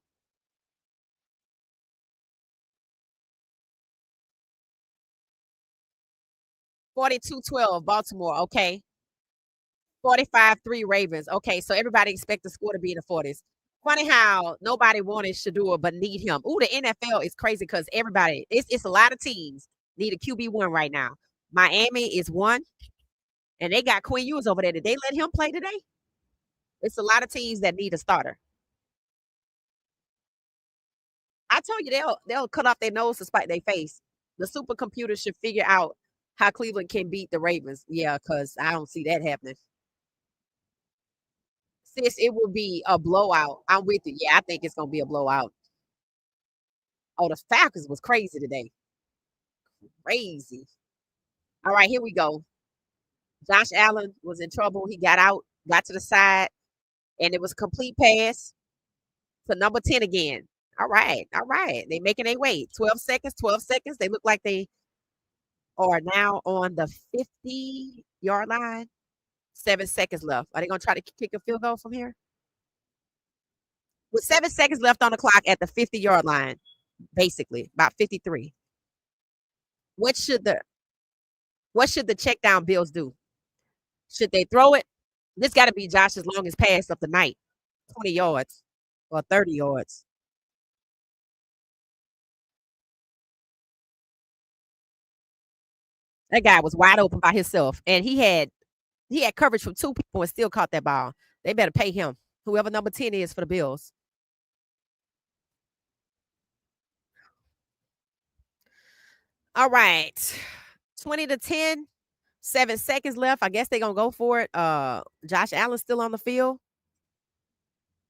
off. 42-12, Baltimore. Okay. 45-3 Ravens. Okay, so everybody expect the score to be in the 40s. Funny how nobody wanted Shador but need him. Ooh, the NFL is crazy because everybody, it's a lot of teams need a QB1 right now. Miami is one, and they got Quinn Ewers over there. Did they let him play today? It's a lot of teams that need a starter. I told you they'll cut off their nose to spite their face. The supercomputer should figure out how Cleveland can beat the Ravens. Yeah, because I don't see that happening. Sis, it will be a blowout. I'm with you. Yeah, I think it's gonna be a blowout. Oh, the Falcons was crazy today. Crazy. All right, here we go. Josh Allen was in trouble. He got out, got to the side, and it was a complete pass to number 10 again. All right, all right. They making their way. 12 seconds, 12 seconds. They look like they are now on the 50-yard line. 7 seconds left. Are they gonna try to kick a field goal from here? With 7 seconds left on the clock at the 50-yard line, basically, about 53. What should the check down Bills do? Should they throw it? This got to be Josh's longest pass of the night, 20 yards or 30 yards. That guy was wide open by himself, and he had coverage from two people and still caught that ball. They better pay him, whoever number 10 is for the Bills. All right, 20-10, 7 seconds left. I guess they're gonna go for it. Josh Allen's still on the field.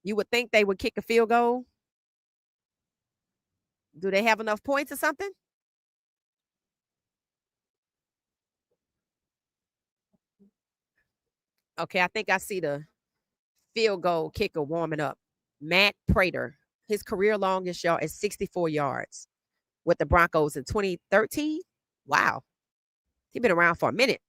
You would think they would kick a field goal. Do they have enough points or something? Okay, I think I see the field goal kicker warming up. Matt Prater, his career longest yard is 64 yards with the Broncos in 2013. Wow. He's been around for a minute.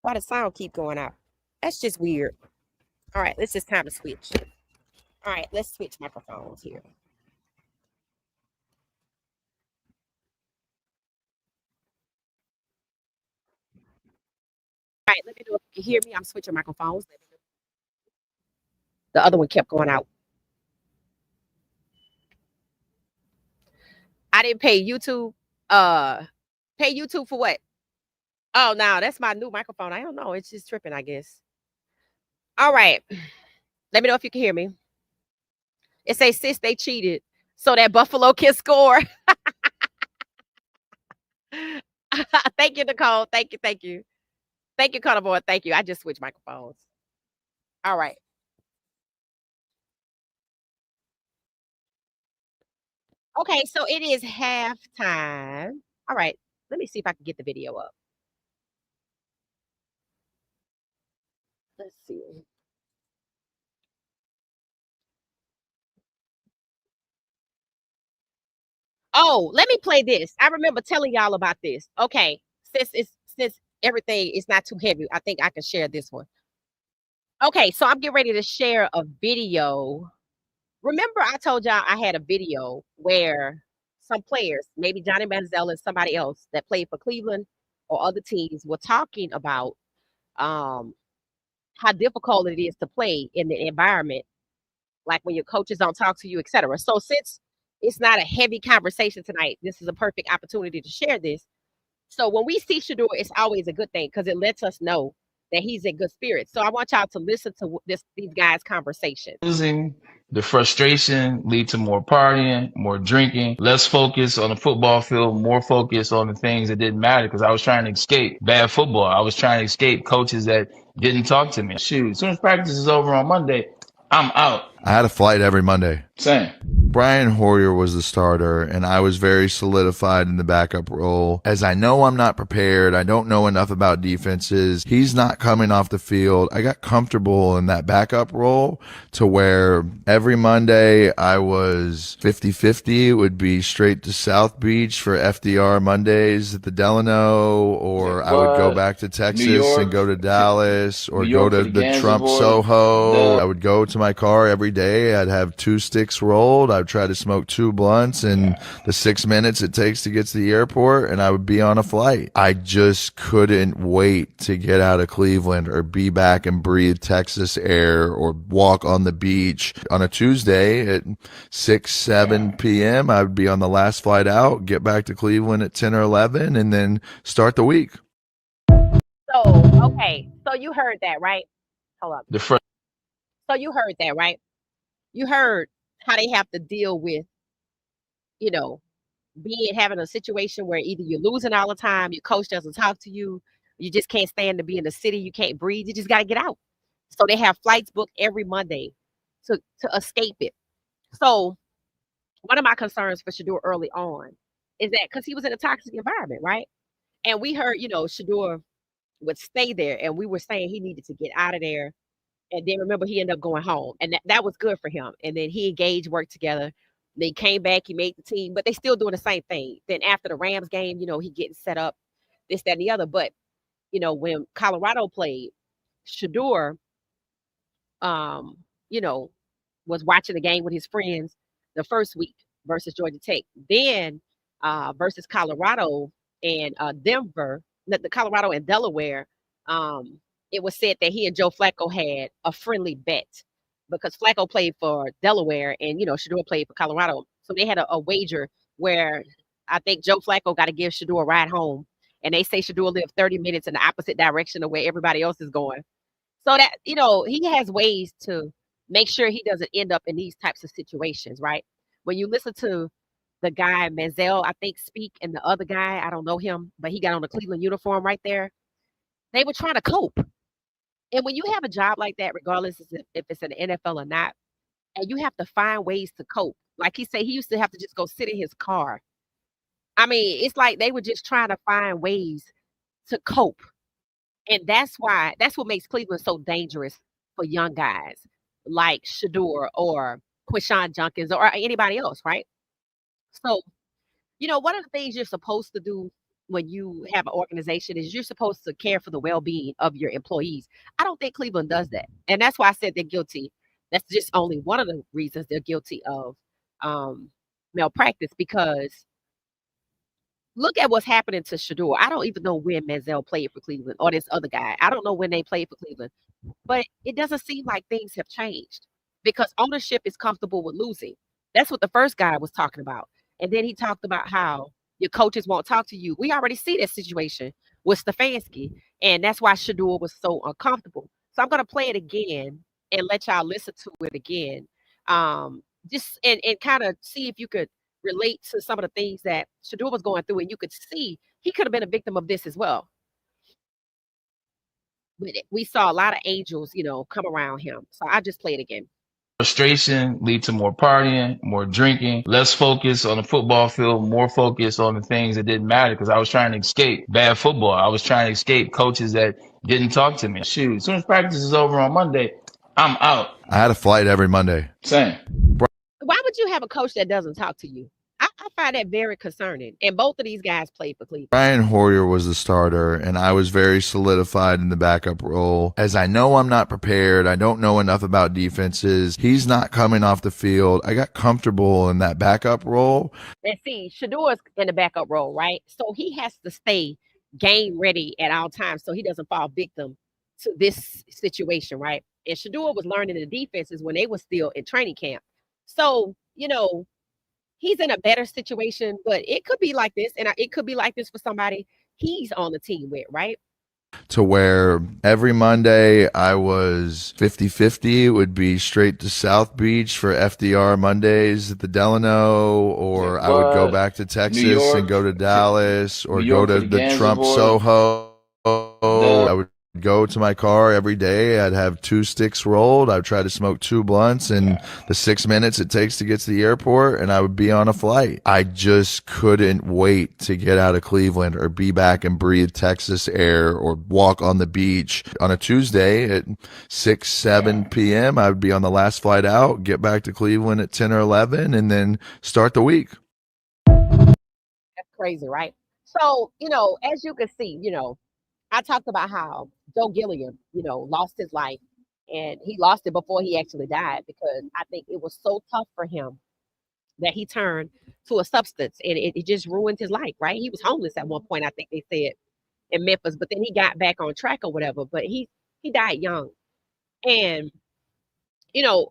Why the sound keep going out? That's just weird. All right, it's just time to switch. All right, let's switch microphones here. All right, let me know if you can hear me. I'm switching microphones. The other one kept going out. I didn't pay YouTube. Pay YouTube for what? Oh, no, that's my new microphone. I don't know. It's just tripping, I guess. All right. Let me know if you can hear me. It says, sis, they cheated so that Buffalo can score. Thank you, Nicole. Thank you. Thank you. Thank you, Cutter Boy. Thank you. I just switched microphones. All right. Okay, so it is halftime. All right. Let me see if I can get the video up. Let's see. Oh, let me play this. I remember telling y'all about this. Okay, since everything is not too heavy, I think I can share this one. Okay, so I'm getting ready to share a video. Remember, I told y'all I had a video where some players, maybe Johnny Manziel and somebody else that played for Cleveland or other teams, were talking about um, how difficult it is to play in the environment, like when your coaches don't talk to you, etc. So since it's not a heavy conversation tonight, this is a perfect opportunity to share this. So when we see Shador, it's always a good thing because it lets us know that he's in good spirits. So I want y'all to listen to these guys' conversation. Losing, the frustration lead to more partying, more drinking, less focus on the football field, more focus on the things that didn't matter because I was trying to escape bad football. I was trying to escape coaches that didn't talk to me. Shoot, as soon as practice is over on Monday, I'm out. I had a flight every Monday. Same. Brian Hoyer was the starter, and I was very solidified in the backup role. As I know I'm not prepared, I don't know enough about defenses. He's not coming off the field. I got comfortable in that backup role to where every Monday I was 50-50. It would be straight to South Beach for FDR Mondays at the Delano, or I would go back to Texas and go to Dallas, or go to the Trump Soho. I would go to my car every day. I'd have 2 sticks rolled. I'd try to smoke 2 blunts in the 6 minutes it takes to get to the airport, and I would be on a flight. I just couldn't wait to get out of Cleveland or be back and breathe Texas air or walk on the beach. On a Tuesday at 6-7 p.m., I would be on the last flight out, get back to Cleveland at 10 or 11, and then start the week. So, okay. So you heard that, right? Hold up. So you heard that, right? You heard how they have to deal with, having a situation where either you're losing all the time, your coach doesn't talk to you, you just can't stand to be in the city, you can't breathe, you just got to get out. So they have flights booked every Monday to escape it. So one of my concerns for Shador early on is that because he was in a toxic environment, right? And we heard, Shador would stay there, and we were saying he needed to get out of there. And then remember, he ended up going home, and that was good for him. And then he engaged, worked together. They came back, he made the team, but they still doing the same thing. Then after the Rams game, he getting set up, this, that, and the other. But when Colorado played, Shador, um, you know, was watching the game with his friends the first week versus Georgia Tech. Then versus Colorado and Denver, the Colorado and Delaware, it was said that he and Joe Flacco had a friendly bet because Flacco played for Delaware and Shador played for Colorado. So they had a wager where I think Joe Flacco got to give Shador a ride home. And they say Shador lived 30 minutes in the opposite direction of where everybody else is going. So that, he has ways to make sure he doesn't end up in these types of situations, right? When you listen to the guy, Manziel, I think, speak, and the other guy, I don't know him, but he got on the Cleveland uniform right there. They were trying to cope. And when you have a job like that, regardless if it's in the NFL or not, and you have to find ways to cope. Like he said, he used to have to just go sit in his car. I mean, it's like they were just trying to find ways to cope. And that's what makes Cleveland so dangerous for young guys like Shador or Quishon Junkins or anybody else, right? So, one of the things you're supposed to do when you have an organization is you're supposed to care for the well-being of your employees. I don't think Cleveland does that. And that's why I said they're guilty. That's just only one of the reasons they're guilty of um, malpractice because look at what's happening to Shador. I don't even know when Manziel played for Cleveland or this other guy. I don't know when they played for Cleveland, but it doesn't seem like things have changed because ownership is comfortable with losing. That's what the first guy was talking about. And then he talked about how your coaches won't talk to you. We already see that situation with Stefanski, and that's why Shador was so uncomfortable. So I'm going to play it again and let y'all listen to it again. Just and kind of see if you could relate to some of the things that Shador was going through, and you could see he could have been a victim of this as well. But we saw a lot of angels, come around him. So I just played again. Frustration lead to more partying, more drinking, less focus on the football field, more focus on the things that didn't matter because I was trying to escape bad football. I was trying to escape coaches that didn't talk to me. Shoot, as soon as practice is over on Monday, I'm out. I had a flight every Monday. Same. Why would you have a coach that doesn't talk to you? I find that very concerning. And both of these guys played for Cleveland. Brian Hoyer was the starter, and I was very solidified in the backup role. As I know I'm not prepared, I don't know enough about defenses. He's not coming off the field. I got comfortable in that backup role. And see, Shador's in the backup role, right? So he has to stay game ready at all times so he doesn't fall victim to this situation, right? And Shador was learning the defenses when they were still in training camp. So, he's in a better situation, but it could be like this, and it could be like this for somebody he's on the team with, right? To where every Monday I was 50-50. It would be straight to South Beach for FDR Mondays at the Delano, or I would go back to Texas and go to Dallas, or go to the Trump Soho. I would go to my car every day. I'd have 2 sticks rolled. I'd try to smoke 2 blunts in the 6 minutes it takes to get to the airport, and I would be on a flight. I just couldn't wait to get out of Cleveland or be back and breathe Texas air or walk on the beach. On a Tuesday at 6, 7 p.m., I would be on the last flight out, get back to Cleveland at 10 or 11, and then start the week. That's crazy, right? So, as you can see, I talked about how Joe Gilliam, lost his life, and he lost it before he actually died because I think it was so tough for him that he turned to a substance, and it just ruined his life, right? He was homeless at one point, I think they said, in Memphis, but then he got back on track or whatever, but he died young. And,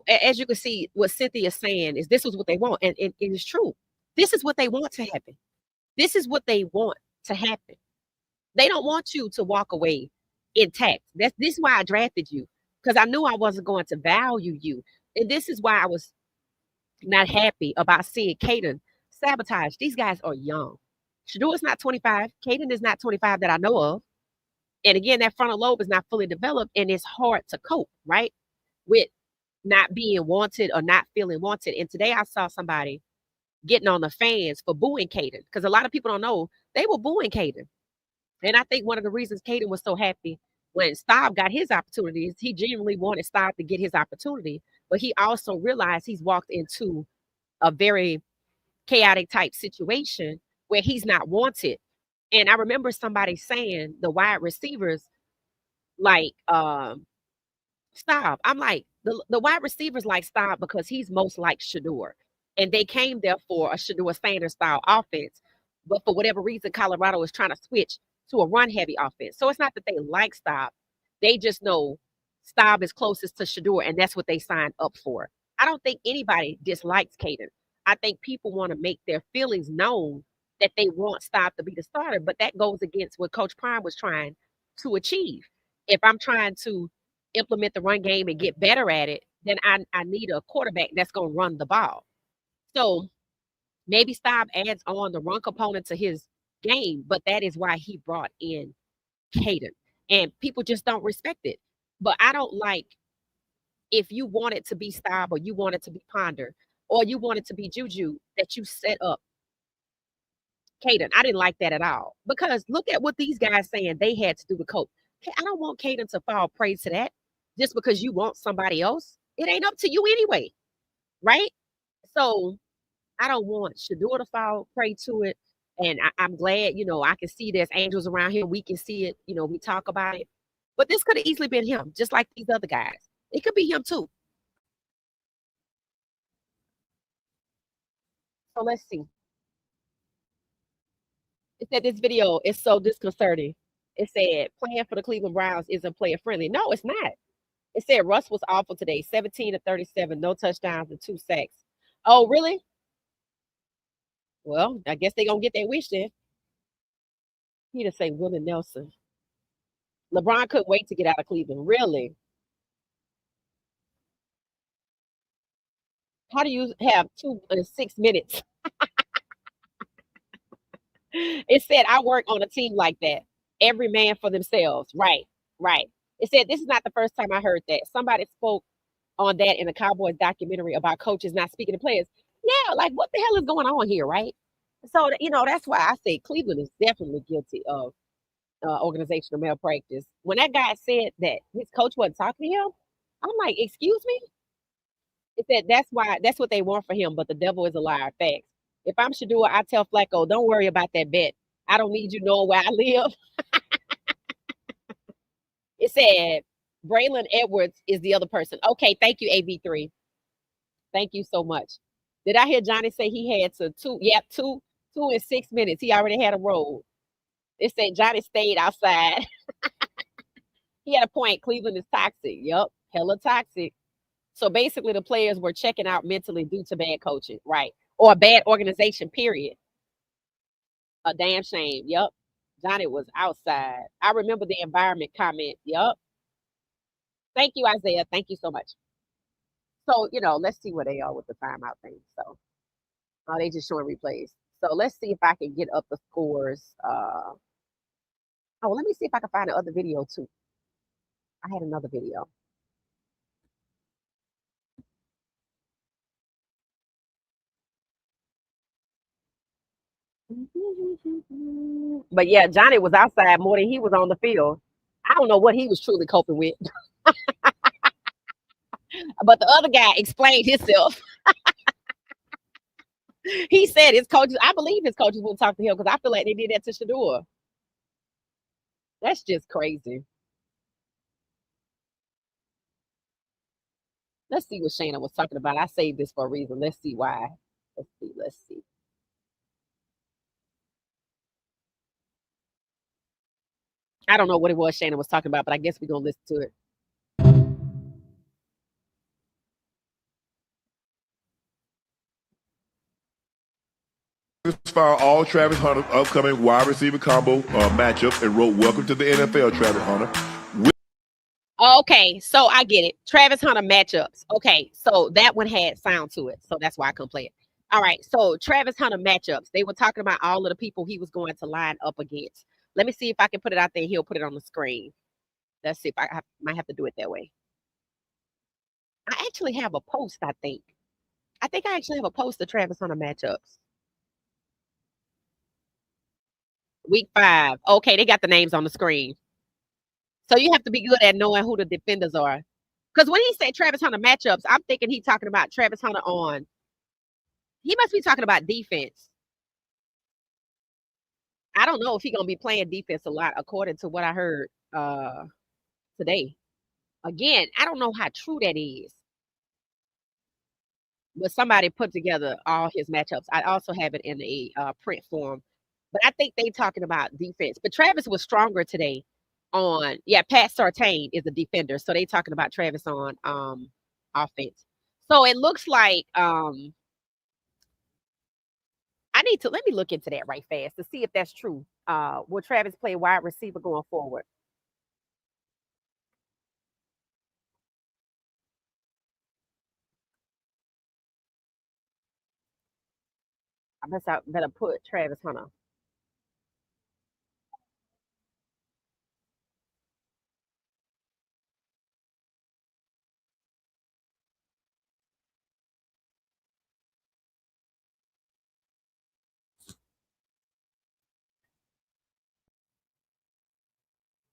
as you can see, what Cynthia's saying is this is what they want, and it is true. This is what they want to happen. This is what they want to happen. They don't want you to walk away intact. This is why I drafted you, because I knew I wasn't going to value you. And this is why I was not happy about seeing Caden sabotage. These guys are young. Shador is not 25. Caden is not 25 that I know of. And again, that frontal lobe is not fully developed, and it's hard to cope, right, with not being wanted or not feeling wanted. And today I saw somebody getting on the fans for booing Caden, because a lot of people don't know they were booing Caden. And I think one of the reasons Caden was so happy when Staub got his opportunity is he genuinely wanted Staub to get his opportunity, but he also realized he's walked into a very chaotic type situation where he's not wanted. And I remember somebody saying the wide receivers like Staub. I'm like, the wide receivers like Staub because he's most like Shador. And they came there for a Shador Sanders style offense. But for whatever reason, Colorado is trying to switch to a run-heavy offense. So it's not that they like Staub. They just know Staub is closest to Shador, and that's what they signed up for. I don't think anybody dislikes Caden. I think people want to make their feelings known that they want Staub to be the starter, but that goes against what Coach Prime was trying to achieve. If I'm trying to implement the run game and get better at it, then I need a quarterback that's going to run the ball. So maybe Staub adds on the run component to his game, but that is why he brought in Caden. And people just don't respect it. But I don't like if you want it to be Staub or you want it to be Ponder or you want it to be Juju that you set up Caden. I didn't like that at all because look at what these guys saying they had to do with Coach. I don't want Caden to fall prey to that just because you want somebody else. It ain't up to you anyway, right? So I don't want Shador to fall prey to it. And I'm glad, I can see there's angels around here. We can see it. We talk about it. But this could have easily been him, just like these other guys. It could be him too. So let's see. It said this video is so disconcerting. It said playing for the Cleveland Browns isn't player friendly. No, it's not. It said Russ was awful today, 17 to 37, no touchdowns and 2 sacks. Oh, really? Well, I guess they're gonna get their wish then. He to say Willie Nelson. LeBron couldn't wait to get out of Cleveland. Really? How do you have 2 in 6 minutes? It said I work on a team like that. Every man for themselves. Right, right. It said this is not the first time I heard that. Somebody spoke on that in a Cowboys documentary about coaches not speaking to players. Yeah, like what the hell is going on here, right? So that's why I say Cleveland is definitely guilty of organizational malpractice. When that guy said that his coach wasn't talking to him, I'm like, excuse me? It said that's what they want for him, but the devil is a liar. Facts. If I'm Shadua, I tell Flacco, don't worry about that bet. I don't need you knowing where I live. It said Braylon Edwards is the other person. Okay, thank you, AB3. Thank you so much. Did I hear Johnny say he had to two in 6 minutes? He already had a roll. It said Johnny stayed outside. He had a point. Cleveland is toxic. Yep, hella toxic. So basically, the players were checking out mentally due to bad coaching, right? Or a bad organization, period. A damn shame. Yep. Johnny was outside. I remember the environment comment. Yep. Thank you, Isaiah. Thank you so much. So, let's see where they are with the timeout thing. So, they just showing replays. So let's see if I can get up the scores. Let me see if I can find another video too. I had another video. But yeah, Johnny was outside more than he was on the field. I don't know what he was truly coping with. But the other guy explained himself. He said his coaches, I believe his coaches will talk to him because I feel like they did that to Shador. That's just crazy. Let's see what Shannon was talking about. I saved this for a reason. Let's see why. Let's see. I don't know what it was Shannon was talking about, but I guess we're going to listen to it. Found all Travis Hunter's upcoming wide receiver combo matchups and wrote, "Welcome to the NFL, Travis Hunter." Okay, so I get it. Travis Hunter matchups. Okay, so that one had sound to it, so that's why I couldn't play it. All right, so Travis Hunter matchups. They were talking about all of the people he was going to line up against. Let me see if I can put it out there. He'll put it on the screen. Let's see if I might have to do it that way. I actually have a post, I think. I actually have a post of Travis Hunter matchups. Week 5. Okay, they got the names on the screen. So you have to be good at knowing who the defenders are. Because when he said Travis Hunter matchups, I'm thinking he's talking about Travis Hunter on. He must be talking about defense. I don't know if he's going to be playing defense a lot, according to what I heard today. Again, I don't know how true that is. But somebody put together all his matchups. I also have it in a print form. But I think they talking about defense. But Travis was stronger today on, Pat Surtain is a defender. So they talking about Travis on offense. So it looks like let me look into that right fast to see if that's true. Will Travis play wide receiver going forward? I better put Travis Hunter.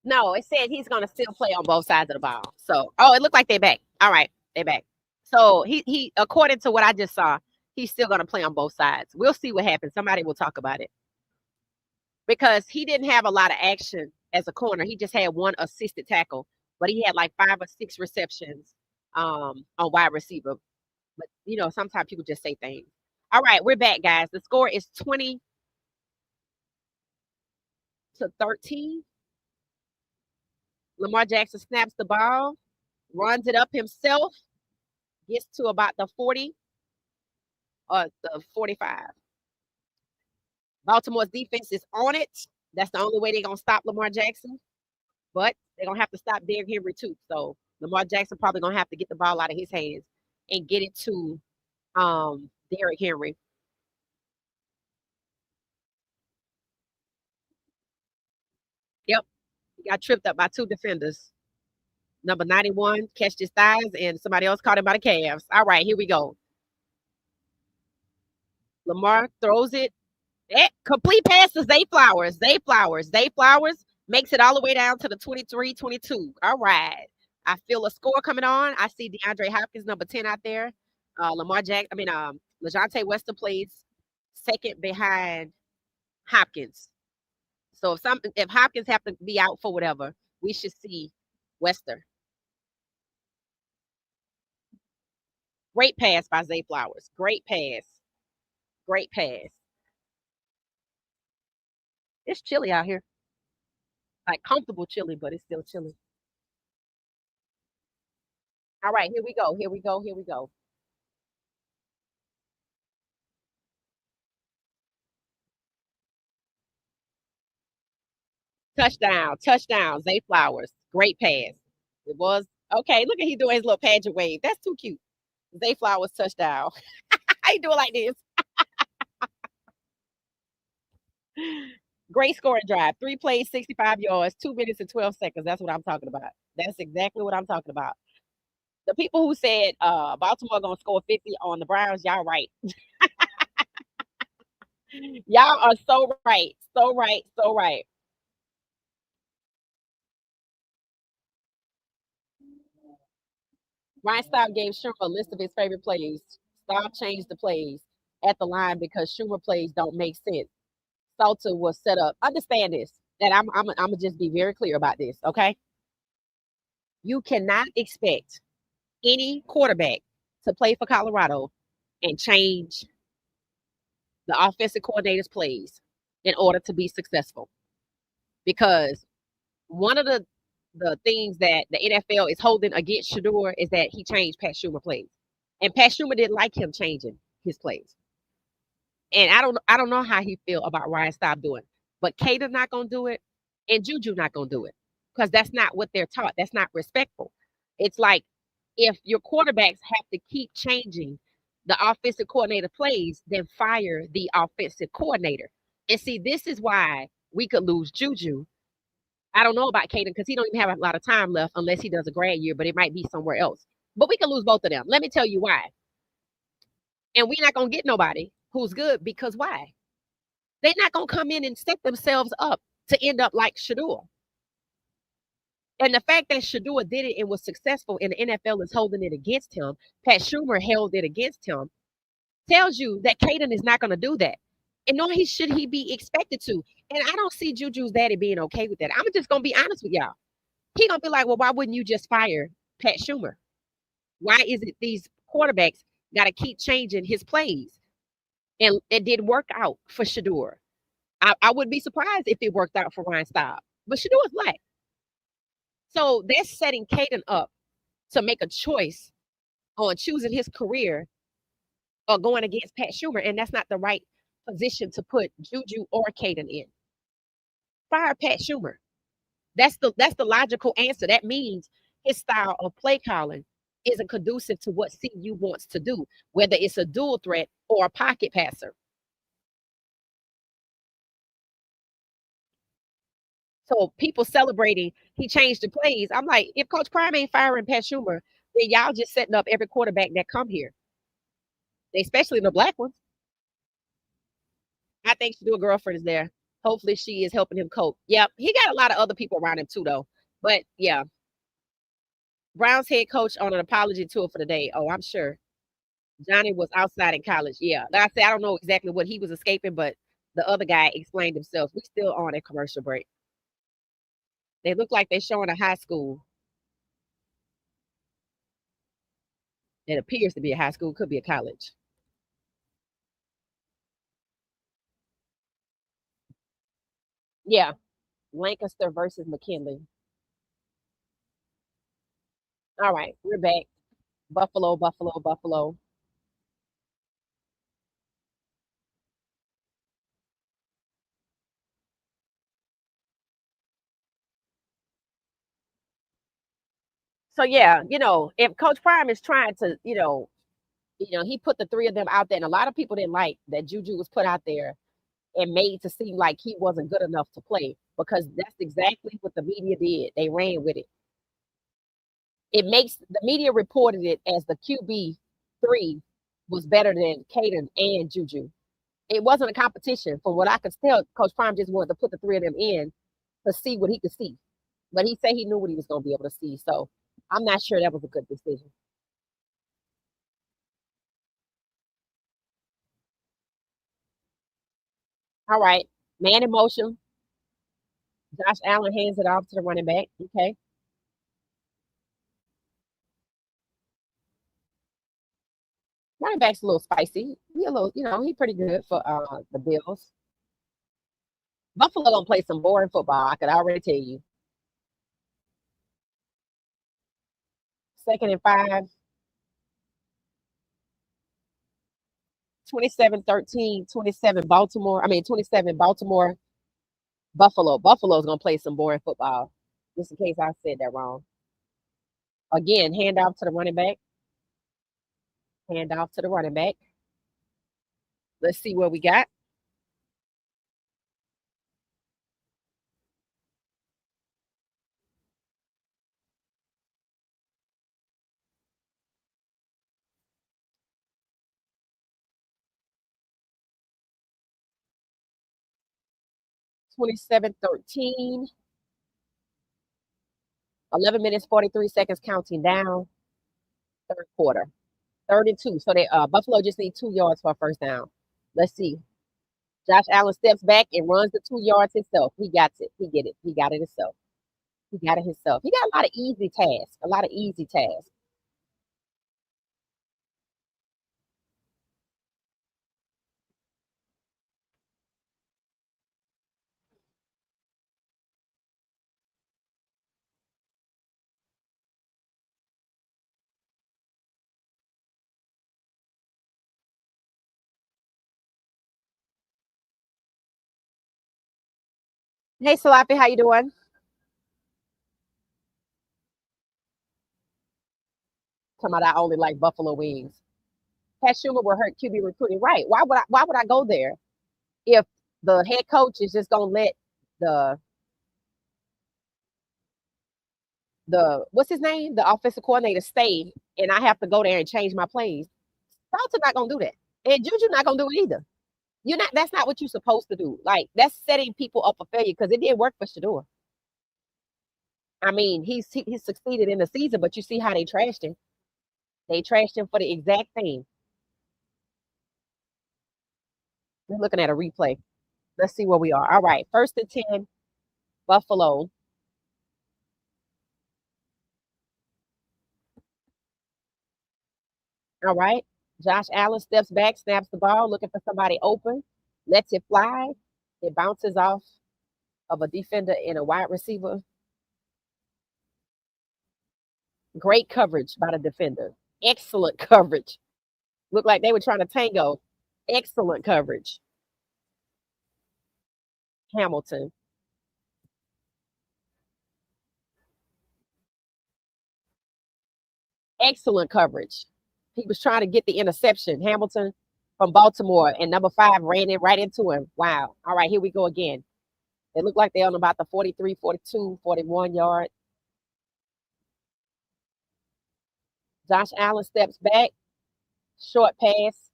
No, it said he's going to still play on both sides of the ball. So, it looked like they're back. All right, they're back. So he according to what I just saw, he's still going to play on both sides. We'll see what happens. Somebody will talk about it. because he didn't have a lot of action as a corner. He just had one assisted tackle, but he had like 5 or 6 receptions on wide receiver. But sometimes people just say things. All right, we're back, guys. The score is 20-13. Lamar Jackson snaps the ball, runs it up himself, gets to about the 40 or the 45. Baltimore's defense is on it. That's the only way they're going to stop Lamar Jackson. But they're going to have to stop Derrick Henry too. So Lamar Jackson probably going to have to get the ball out of his hands and get it to Derrick Henry. Yep. He got tripped up by 2 defenders. Number 91 catched his thighs, and somebody else caught him by the calves. All right, here we go. Lamar throws it. Complete pass to Zay Flowers. Zay Flowers makes it all the way down to the 23-22. All right. I feel a score coming on. I see DeAndre Hopkins, number 10 out there. Lajohntay Weston plays second behind Hopkins. So if Hopkins have to be out for whatever, we should see Wester. Great pass by Zay Flowers. Great pass. It's chilly out here. Like comfortable chilly, but it's still chilly. All right, here we go. Touchdown, Zay Flowers. Great pass. It was okay. Look at he doing his little pageant wave. That's too cute. Zay Flowers touchdown. How you do it like this? Great scoring drive. 3 plays, 65 yards, 2 minutes and 12 seconds. That's what I'm talking about. That's exactly what I'm talking about. The people who said Baltimore gonna score 50 on the Browns, y'all right. Y'all are so right. Ryan Staub gave Schumer a list of his favorite plays. Staub changed the plays at the line because Schumer plays don't make sense. Salter was set up. Understand this, and I'm gonna just be very clear about this, okay? You cannot expect any quarterback to play for Colorado and change the offensive coordinator's plays in order to be successful. Because one of the things that the NFL is holding against Shedeur is that he changed Pat Schumer plays. And Pat Schumer didn't like him changing his plays. And I don't know how he feel about Ryan Staub doing, but Caden not gonna do it, and Juju not gonna do it because that's not what they're taught. That's not respectful. It's like if your quarterbacks have to keep changing the offensive coordinator plays, then fire the offensive coordinator. And see, this is why we could lose Juju. I don't know about Caden because he don't even have a lot of time left unless he does a grad year, but it might be somewhere else. But we could lose both of them. Let me tell you why. And we're not gonna get nobody who's good because why? They're not gonna come in and set themselves up to end up like Shedeur. And the fact that Shedeur did it and was successful and the NFL is holding it against him, Pat Schumer held it against him, tells you that Caden is not going to do that. And nor should he be expected to. And I don't see Juju's daddy being okay with that. I'm just going to be honest with y'all. He going to be like, well, why wouldn't you just fire Pat Schumer? Why is it these quarterbacks got to keep changing his plays? And it didn't work out for Shedeur. I wouldn't be surprised if it worked out for Ryan Staub. But Shedeur is black. So they're setting Caden up to make a choice on choosing his career or going against Pat Schumer, and that's not the right position to put Juju or Caden in. Fire Pat Schumer. That's the logical answer. That means his style of play calling isn't conducive to what CU wants to do, whether it's a dual threat or a pocket passer. So people celebrating, he changed the plays. I'm like, if Coach Prime ain't firing Pat Schumer, then y'all just setting up every quarterback that come here, especially the black ones. I think Shedeur girlfriend is there. Hopefully she is helping him cope. Yep, he got a lot of other people around him too, though. But yeah, Brown's head coach on an apology tour for the day. Oh, I'm sure. Johnny was outside in college. Yeah, like I said, I don't know exactly what he was escaping, but The other guy explained himself. We still on a commercial break. They look like they're showing a high school. It appears to be a high school, could be a college. Yeah, Lancaster versus McKinley. All right, we're back. Buffalo, Buffalo, Buffalo. So yeah, if Coach Prime is trying to, he put the three of them out there, and a lot of people didn't like that Juju was put out there and made to seem like he wasn't good enough to play because that's exactly what the media did. They ran with it. It makes the media reported it as the QB3 was better than Caden and Juju. It wasn't a competition. From what I could tell, Coach Prime just wanted to put the three of them in to see what he could see. But he said he knew what he was going to be able to see. So I'm not sure that was a good decision. All right. Man in motion. Josh Allen hands it off to the running back. Okay. Running back's a little spicy. He a little, he pretty good for the Bills. Buffalo gonna play some boring football. I could already tell you. 2nd and 5. 27-13, 27 Baltimore. 27 Baltimore. Buffalo. Buffalo's gonna play some boring football. Just in case I said that wrong. Again, hand off to the running back. Hand off to the running back. Let's see what we got. (27-13). 11 minutes, 43 seconds counting down. Third quarter. 32. So Buffalo just need 2 yards for a first down. Let's see. Josh Allen steps back and runs the 2 yards himself. He got it. He get it. He got it himself. He got it himself. He got a lot of easy tasks. A lot of easy tasks. Hey, Salafi, how you doing? Come out, I only like buffalo wings. Pat Schumer will hurt QB recruiting. Right. Why would I go there if the head coach is just gonna let the what's his name? The offensive coordinator stay and I have to go there and change my plays. Dalton not gonna do that. And Juju not gonna do it either. That's not what you're supposed to do. Like that's setting people up for failure because it didn't work for Shador. He succeeded in the season, but you see how they trashed him. They trashed him for the exact thing. We're looking at a replay. Let's see where we are. All right, 1st and 10, Buffalo. All right. Josh Allen steps back, snaps the ball, looking for somebody open, lets it fly. It bounces off of a defender and a wide receiver. Great coverage by the defender. Excellent coverage. Looked like they were trying to tango. Excellent coverage. Hamilton. Excellent coverage. He was trying to get the interception. Hamilton from Baltimore, and number 5 ran it right into him. Wow. All right, here we go again. It looked like they're on about the 43, 42, 41 yard. Josh Allen steps back. Short pass.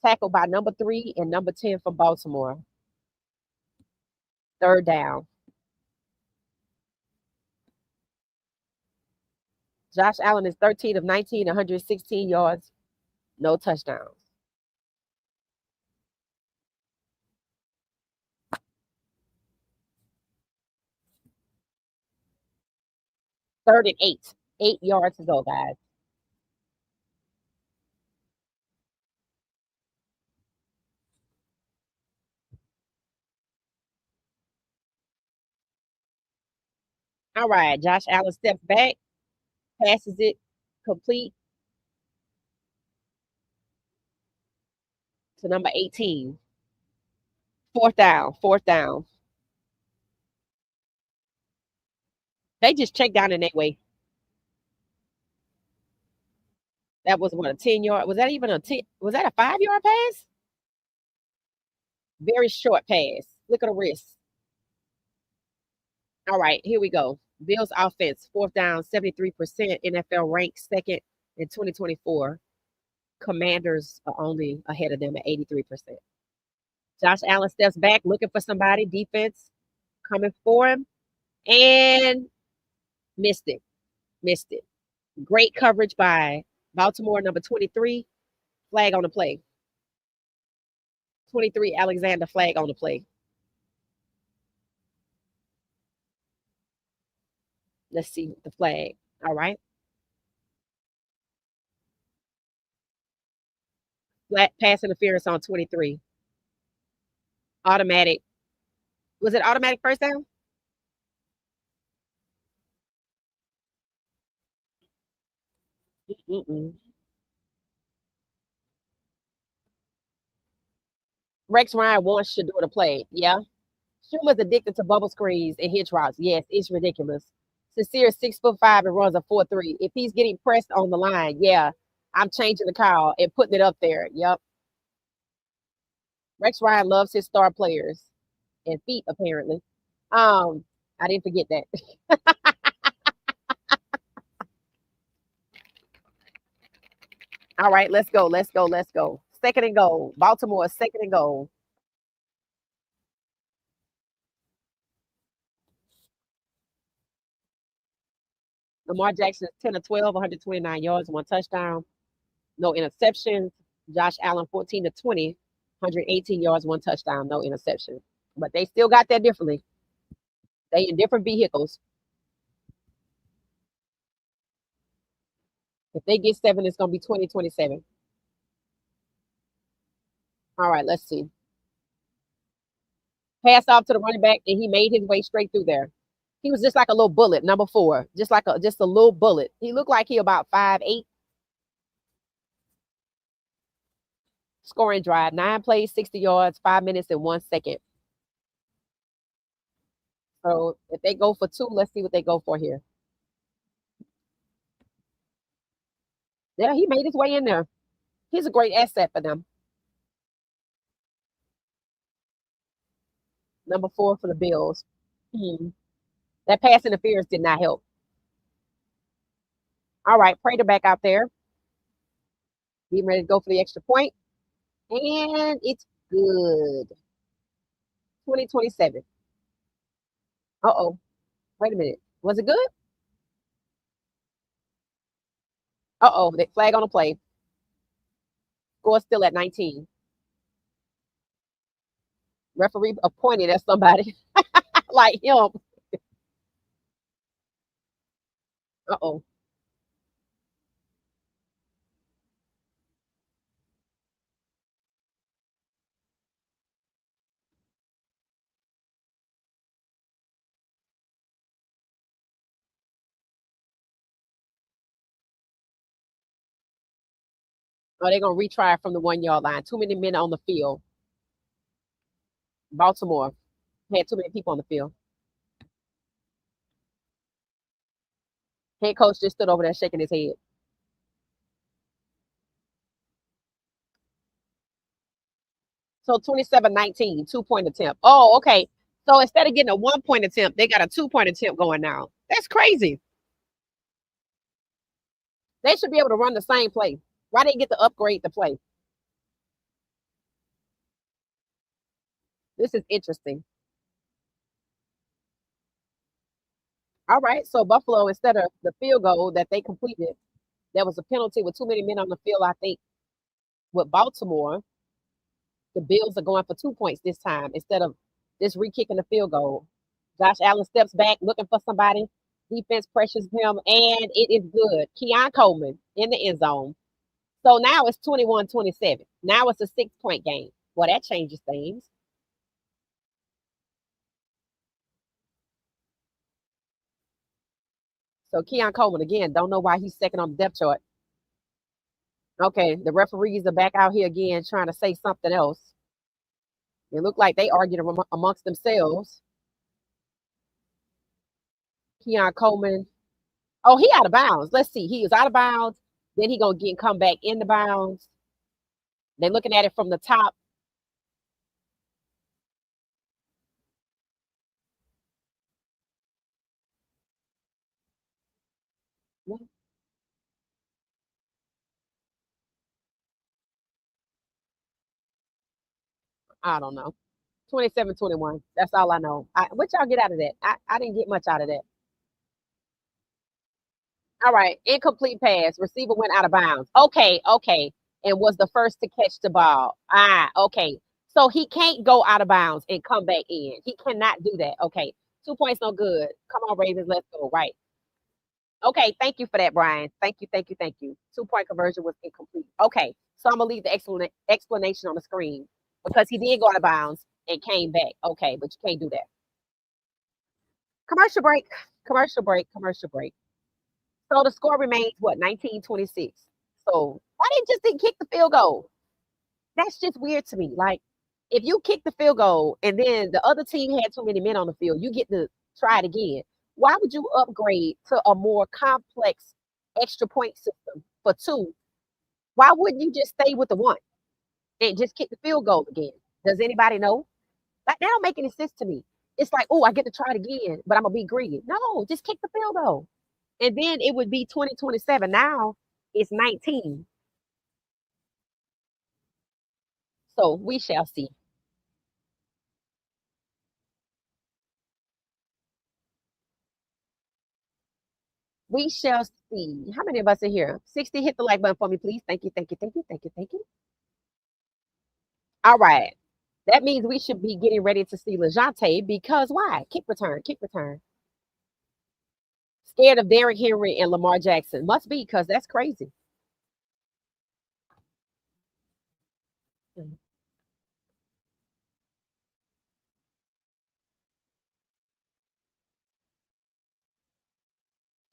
Tackled by number 3 and number 10 from Baltimore. 3rd down. Josh Allen is 13 of 19, 116 yards. No touchdowns. 3rd and 8. 8 yards to go, guys. All right. Josh Allen steps back, passes it complete to number 18. 4th down. 4th down. They just checked down in that way. That was what, a 10-yard? Was that even a 10? Was that a 5-yard pass? Very short pass. Look at the wrist. All right, here we go. Bills offense, 4th down, 73%. NFL ranked 2nd in 2024. Commanders are only ahead of them at 83%. Josh Allen steps back, looking for somebody. Defense coming for him, and missed it. Missed it. Great coverage by Baltimore, number 23. Flag on the play. 23, Alexander, flag on the play. Let's see the flag. All right. Flat pass interference on 23. Automatic. Was it automatic first down? Mm-mm. Rex Ryan wants Shador to play. Yeah. Schumer's addicted to bubble screens and hitch routes. Yes, it's ridiculous. Sincere 6'5" and runs a 4.3. If he's getting pressed on the line, yeah, I'm changing the call and putting it up there. Yep. Rex Ryan loves his star players and feet, apparently. I didn't forget that. All right, let's go. Let's go. Let's go. 2nd and goal. Baltimore, 2nd and goal. Lamar Jackson is 10 of 12, 129 yards, 1 touchdown, no interceptions. Josh Allen, 14 to 20, 118 yards, 1 touchdown, no interception. But they still got that differently. They in different vehicles. If they get 7, it's going to be 20-27. All right, let's see. Pass off to the running back, and he made his way straight through there. He was just like a little bullet, number 4, just a little bullet. He looked like he about 5'8". Scoring drive, 9 plays, 60 yards, 5 minutes and 1 second. So if they go for 2, let's see what they go for here. Yeah, he made his way in there. He's a great asset for them. Number 4 for the Bills. That pass interference did not help. All right, Prater back out there. Getting ready to go for the extra point. And it's good. 20-27. Uh-oh. Wait a minute. Was it good? Uh-oh. The flag on the play. Score still at 19. Referee appointed as somebody like him. Uh-oh. Oh, they're going to retry from the 1-yard line. Too many men on the field. Baltimore had too many people on the field. Head coach just stood over there shaking his head. So 27-19, 2-point attempt. Oh, okay. So instead of getting a 1-point attempt, they got a 2-point attempt going now. That's crazy. They should be able to run the same play. Why didn't get to upgrade the play? This is interesting. All right. So Buffalo, instead of the field goal that they completed, there was a penalty with too many men on the field, I think. With Baltimore, the Bills are going for 2 points this time instead of just re-kicking the field goal. Josh Allen steps back looking for somebody. Defense pressures him, and it is good. Keon Coleman in the end zone. So now it's 21-27. Now it's a 6-point game. Well, that changes things. So Keon Coleman again, don't know why he's second on the depth chart. Okay, the referees are back out here again trying to say something else. It looked like they argued amongst themselves. Keon Coleman. Oh, he out of bounds. Let's see. He is out of bounds. Then he gonna come back in the bounds. They're looking at it from the top. I don't know. 27-21. That's all I know. What y'all get out of that? I didn't get much out of that. All right. Incomplete pass. Receiver went out of bounds. Okay. And was the first to catch the ball. Okay. So he can't go out of bounds and come back in. He cannot do that. Okay. 2 points, no good. Come on, Ravens. Let's go. Right. Okay. Thank you for that, Brian. Thank you. 2-point conversion was incomplete. Okay. So I'm going to leave the explanation on the screen because he did go out of bounds and came back. Okay. But you can't do that. Commercial break. So the score remains what, 19-26. So why didn't kick the field goal? That's just weird to me. Like, if you kick the field goal and then the other team had too many men on the field, you get to try it again. Why would you upgrade to a more complex extra point system for 2? Why wouldn't you just stay with the 1 and just kick the field goal again? Does anybody know? Like, that don't make any sense to me. It's like, oh, I get to try it again, but I'm gonna be greedy. No, just kick the field goal. And then it would be 20-27. Now it's 19. So we shall see. We shall see. How many of us are here? 60, hit the like button for me, please. Thank you. All right. That means we should be getting ready to see Lajohntay because why? Kick return. Scared of Derrick Henry and Lamar Jackson. Must be because that's crazy.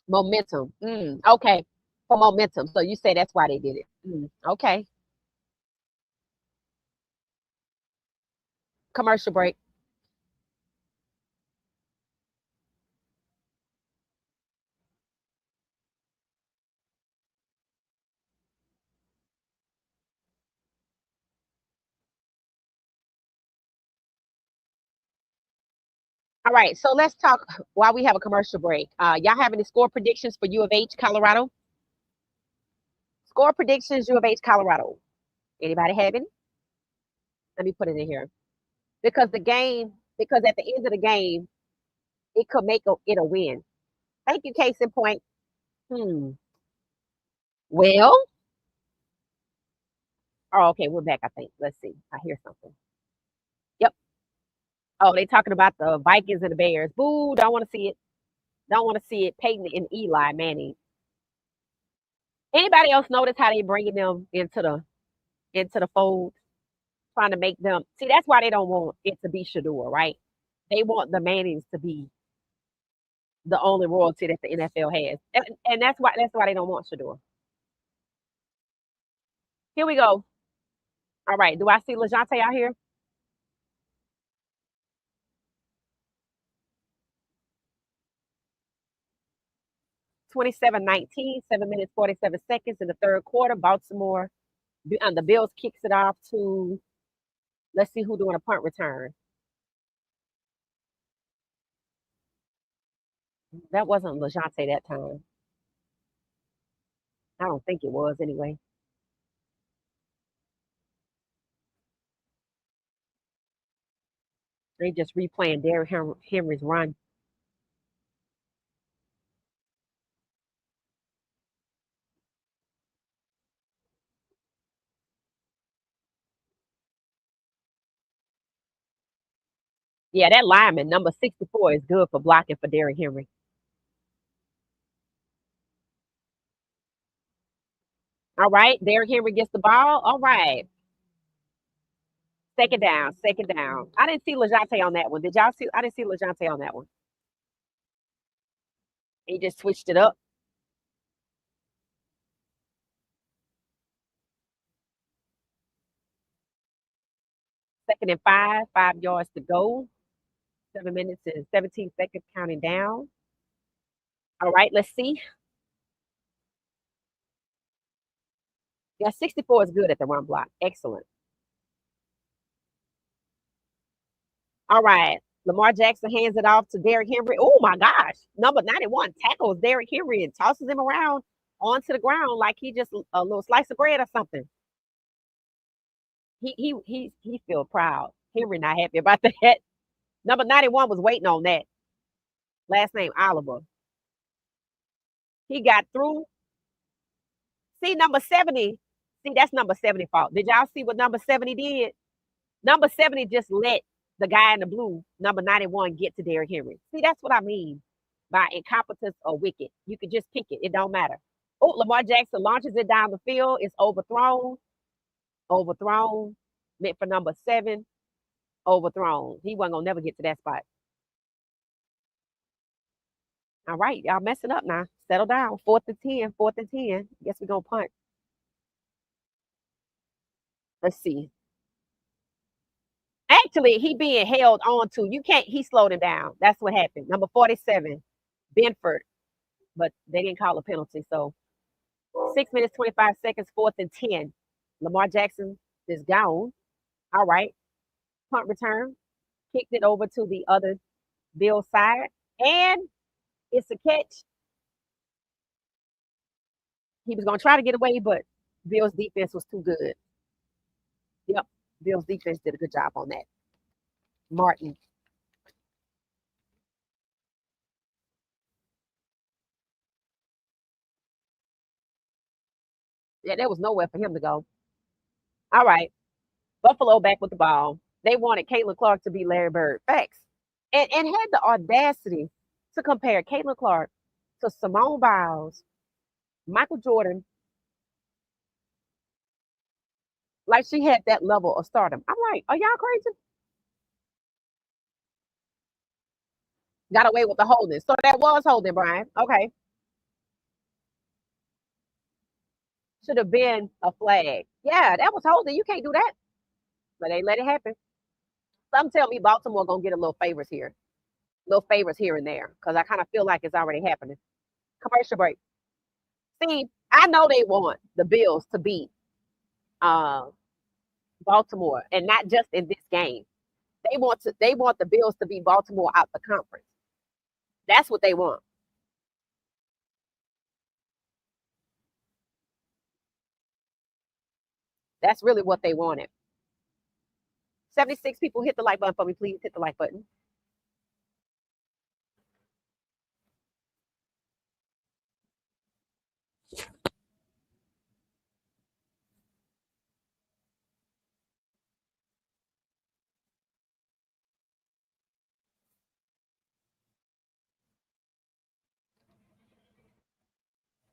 Momentum. Okay. For momentum. So you say that's why they did it. Okay. Commercial break. All right, so let's talk while we have a commercial break. Y'all have any score predictions for U of H, Colorado? Score predictions, U of H, Colorado. Anybody have any? Let me put it in here. Because at the end of the game, it could make it a win. Thank you, case in point. Well, okay, we're back, I think. Let's see. I hear something. Yep. Oh, they talking about the Vikings and the Bears. Boo, don't want to see it. Peyton and Eli Manning. Anybody else notice how they bringing them into the fold? Trying to make them see, that's why they don't want it to be Shador, right? They want the Mannings to be the only royalty that the NFL has. And that's why they don't want Shador. Here we go. All right. Do I see Lajohntay out here? (27-19), 7 minutes, 47 seconds in the third quarter. Baltimore, the Bills kicks it off to, let's see who's doing a punt return. That wasn't Lajohntay that time. I don't think it was anyway. They just replaying Derrick Henry's run. Yeah, that lineman, number 64, is good for blocking for Derrick Henry. All right. Derrick Henry gets the ball. All right. Second down. Second down. I didn't see Lajohntay on that one. Did y'all see? I didn't see Lajohntay on that one. He just switched it up. Second and 5. 5 yards to go. 7 minutes and 17 seconds counting down. All right. Let's see. Yeah, 64 is good at the run block. Excellent. All right. Lamar Jackson hands it off to Derrick Henry. Oh my gosh. Number 91 tackles Derrick Henry and tosses him around onto the ground like he just a little slice of bread or something. He feel proud. Henry not happy about that. Number 91 was waiting on that. Last name Oliver. He got through. See, number 70. See, that's number 70 fault. Did y'all see what number 70 did? Number 70 just let the guy in the blue, number 91, get to Derrick Henry. See, that's what I mean by incompetence or wicked. You can just pick it. It don't matter. Oh, Lamar Jackson launches it down the field. It's overthrown. Overthrown. Meant for number 7. Overthrown. He wasn't going to never get to that spot. All right, y'all messing up now. Settle down. 4th and 10. 4th and 10. Guess we're going to punt. Let's see. Actually, he being held on to. You can't. He slowed him down. That's what happened. Number 47, Benford. But they didn't call a penalty. So 6 minutes, 25 seconds, 4th and 10. Lamar Jackson is gone. All right. Punt return. Kicked it over to the other Bill side. And it's a catch. He was going to try to get away, but Bill's defense was too good. Yep. Bill's defense did a good job on that. Martin. Yeah, there was nowhere for him to go. All right. Buffalo back with the ball. They wanted Caitlin Clark to be Larry Bird. Facts. And had the audacity to compare Caitlin Clark to Simone Biles, Michael Jordan, like she had that level of stardom. I'm like, are y'all crazy? Got away with the holding. So that was holding, Brian. Okay. Should have been a flag. Yeah, that was holding. You can't do that. But they let it happen. Some tell me Baltimore gonna get a little favors here. Little favors here and there. Because I kind of feel like it's already happening. Commercial break. See, I know they want the Bills to beat Baltimore, and not just in this game. They want the Bills to beat Baltimore out the conference. That's what they want. That's really what they wanted. 76 people, hit the like button for me, please. Hit the like button.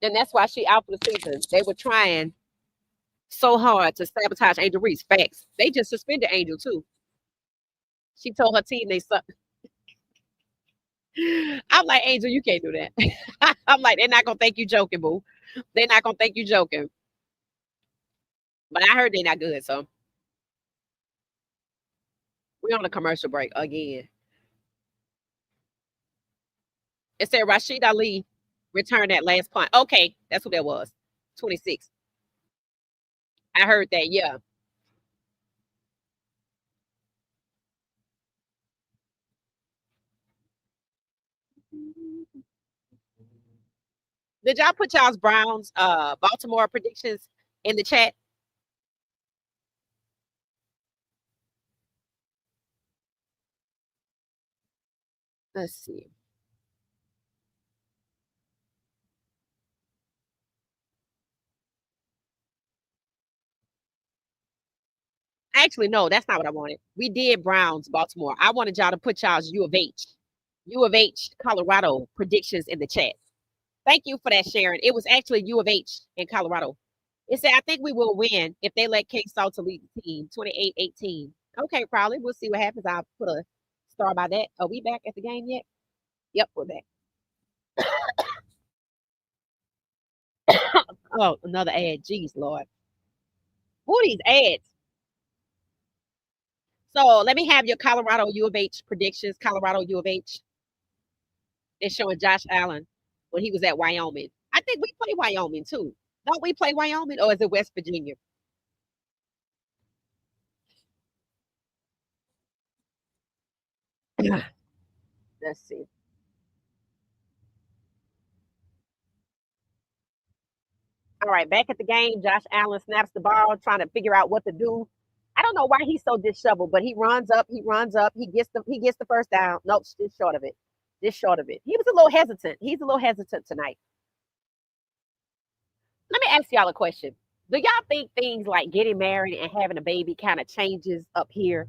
And that's why she out for the season. They were trying so hard to sabotage Angel Reese. Facts. They just suspended Angel too. She told her team they suck. I'm like, Angel, you can't do that. I'm like, they're not gonna think you joking, boo. They're not gonna think you joking. But I heard they're not good, so we're on a commercial break again. It said Rashid Ali returned that last punt. Okay, that's what that was. 26. I heard that, yeah. Did y'all put y'all's Browns Baltimore predictions in the chat? Let's see. Actually, no, that's not what I wanted. We did Browns, Baltimore. I wanted y'all to put y'all's U of H, Colorado predictions in the chat. Thank you for that, Sharon. It was actually U of H in Colorado. It said, I think we will win if they let K-Salt to lead the team, 28-18. Okay, probably. We'll see what happens. I'll put a star by that. Are we back at the game yet? Yep, we're back. Oh, another ad. Jeez, Lord. Who are these ads? So let me have your Colorado U of H predictions. Colorado U of H. They're showing Josh Allen when he was at Wyoming. I think we play Wyoming too. Don't we play Wyoming, or is it West Virginia? Let's see. All right, back at the game. Josh Allen snaps the ball, trying to figure out what to do. I don't know why he's so disheveled, but he runs up. He gets the first down. Nope, just short of it. Just short of it. He was a little hesitant. He's a little hesitant tonight. Let me ask y'all a question. Do y'all think things like getting married and having a baby kind of changes up here?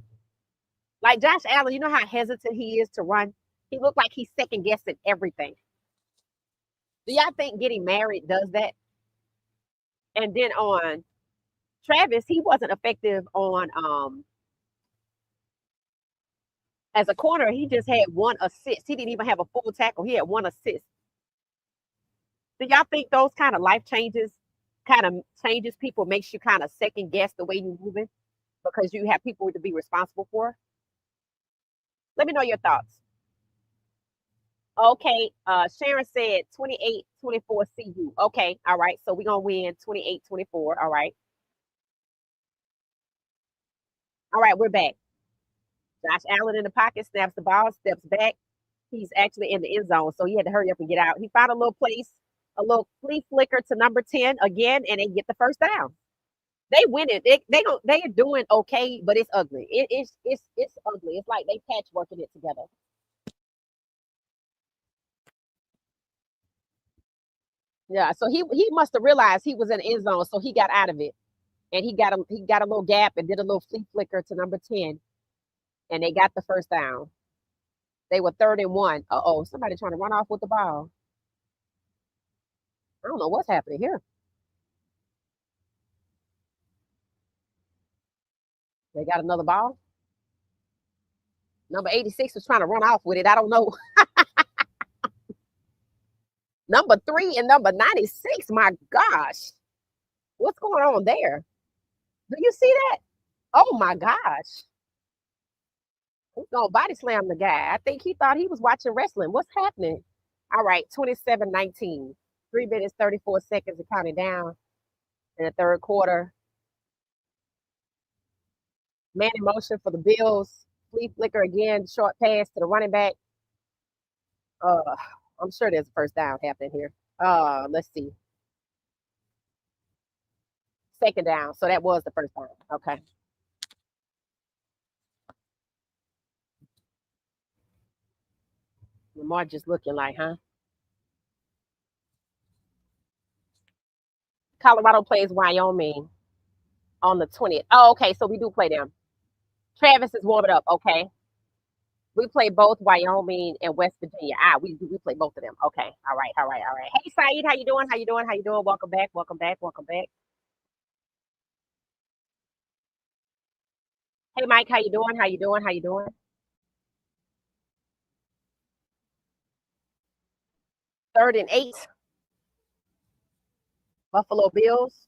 Like Josh Allen, you know how hesitant he is to run? He looked like he's second guessing everything. Do y'all think getting married does that? And then on Travis, he wasn't effective on as a corner. He just had one assist. He didn't even have a full tackle. He had one assist. Do y'all think those kind of life changes kind of changes people, makes you kind of second guess the way you're moving because you have people to be responsible for? Let me know your thoughts. Okay, Sharon said 28-24 CU. Okay, all right. So we're going to win 28-24. All right. All right, we're back. Josh Allen in the pocket, snaps the ball, steps back. He's actually in the end zone, so he had to hurry up and get out. He found a little place, a little flea flicker to number 10 again, and they get the first down. They win it. They are doing okay, but it's ugly. It's ugly. It's like they patchworking it together. Yeah, so he must have realized he was in the end zone, so he got out of it, and he got a little gap and did a little flea flicker to number 10, and they got the first down. They were 3rd and 1. Uh-oh, somebody trying to run off with the ball. I don't know what's happening here. They got another ball. Number 86 was trying to run off with it. I don't know. Number 3 and number 96. My gosh. What's going on there? Do you see that? Oh my gosh. He's gonna body slam the guy. I think he thought he was watching wrestling. What's happening? All right, 27-19. 3 minutes, 34 seconds and counting down in the third quarter. Man in motion for the Bills. Flea flicker again. Short pass to the running back. I'm sure there's a first down happening here. Let's see. Second down. So that was the first down. Okay. Lamar just looking like, huh? Colorado plays Wyoming on the 20th. Oh, okay. So we do play them. Travis is warming up. Okay. We play both Wyoming and West Virginia. We play both of them. Okay. All right. Hey, Saeed, how you doing? Welcome back. Hey, Mike, how you doing? 3rd and 8. Buffalo Bills.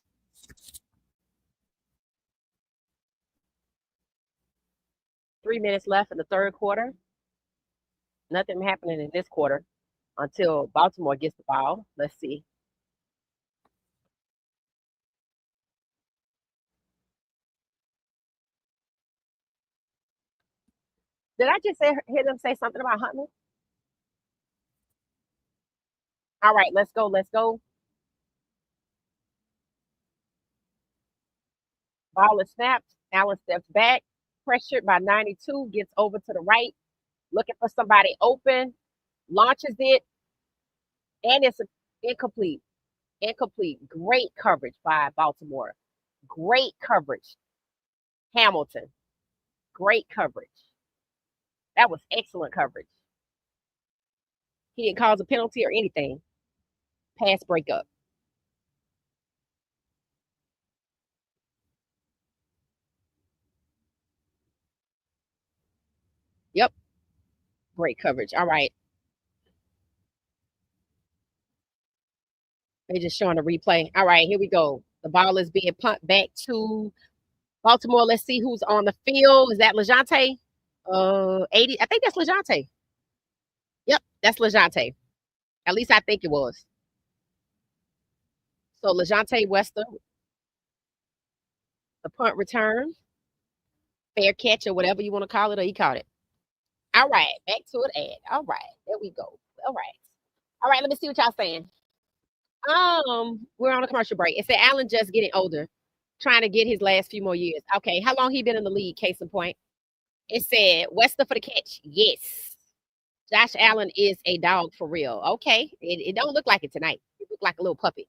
Three minutes left in the third quarter. Nothing happening in this quarter until Baltimore gets the ball. Let's see. Did I just hear them say something about Huntley? All right, let's go. Ball is snapped. Allen steps back. Pressured by 92. Gets over to the right. Looking for somebody open. Launches it. And it's incomplete. Great coverage by Baltimore. Great coverage. Hamilton. Great coverage. That was excellent coverage. He didn't cause a penalty or anything. Pass breakup. Yep. Great coverage. All right. They're just showing a replay. All right, here we go. The ball is being pumped back to Baltimore. Let's see who's on the field. Is that Lajohntay? 80. I think that's Lajohntay. Yep, that's Lajohntay. At least I think it was. So Lajohntay Wester, the punt return, fair catch or whatever you want to call it, or he caught it. All right, back to it. All right, there we go. All right. Let me see what y'all saying. We're on a commercial break. It said Allen just getting older, trying to get his last few more years. Okay, how long he been in the league? Case in point. It said Wester for the catch. Yes. Josh Allen is a dog for real. Okay. It don't look like it tonight. It look like a little puppy.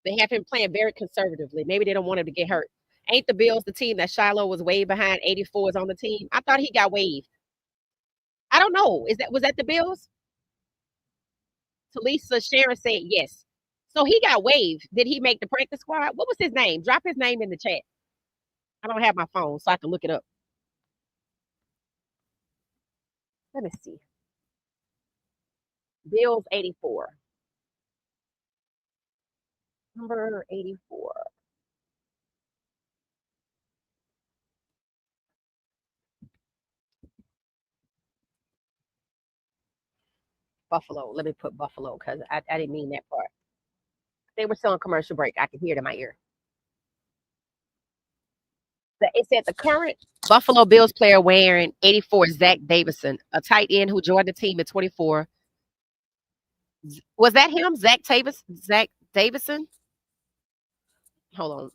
They have him playing very conservatively. Maybe they don't want him to get hurt. Ain't the Bills the team that Shiloh was way behind? 84 is on the team. I thought he got waived. I don't know. Was that the Bills? Talisa Sharon said yes. So he got waived. Did he make the practice squad? What was his name? Drop his name in the chat. I don't have my phone, so I can look it up. Let me see. Bills 84. Number 84. Buffalo. Let me put Buffalo because I didn't mean that part. They were still on commercial break. I could hear it in my ear. It said the current Buffalo Bills player wearing 84 is Zach Davison, a tight end who joined the team at 24. Was that him? Zach Davison? Hold on.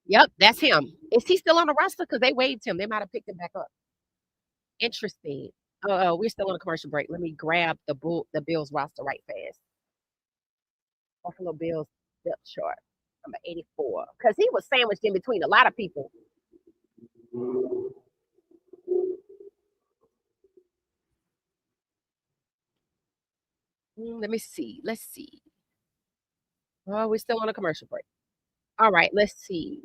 Yep, that's him. Is he still on the roster? Because they waived him. They might have picked him back up. Interesting. We're still on a commercial break. Let me grab the Bills roster right fast. Buffalo Bills depth chart, number 84. Because he was sandwiched in between a lot of people. Let me see. Let's see. Oh, we're still on a commercial break. All right, let's see.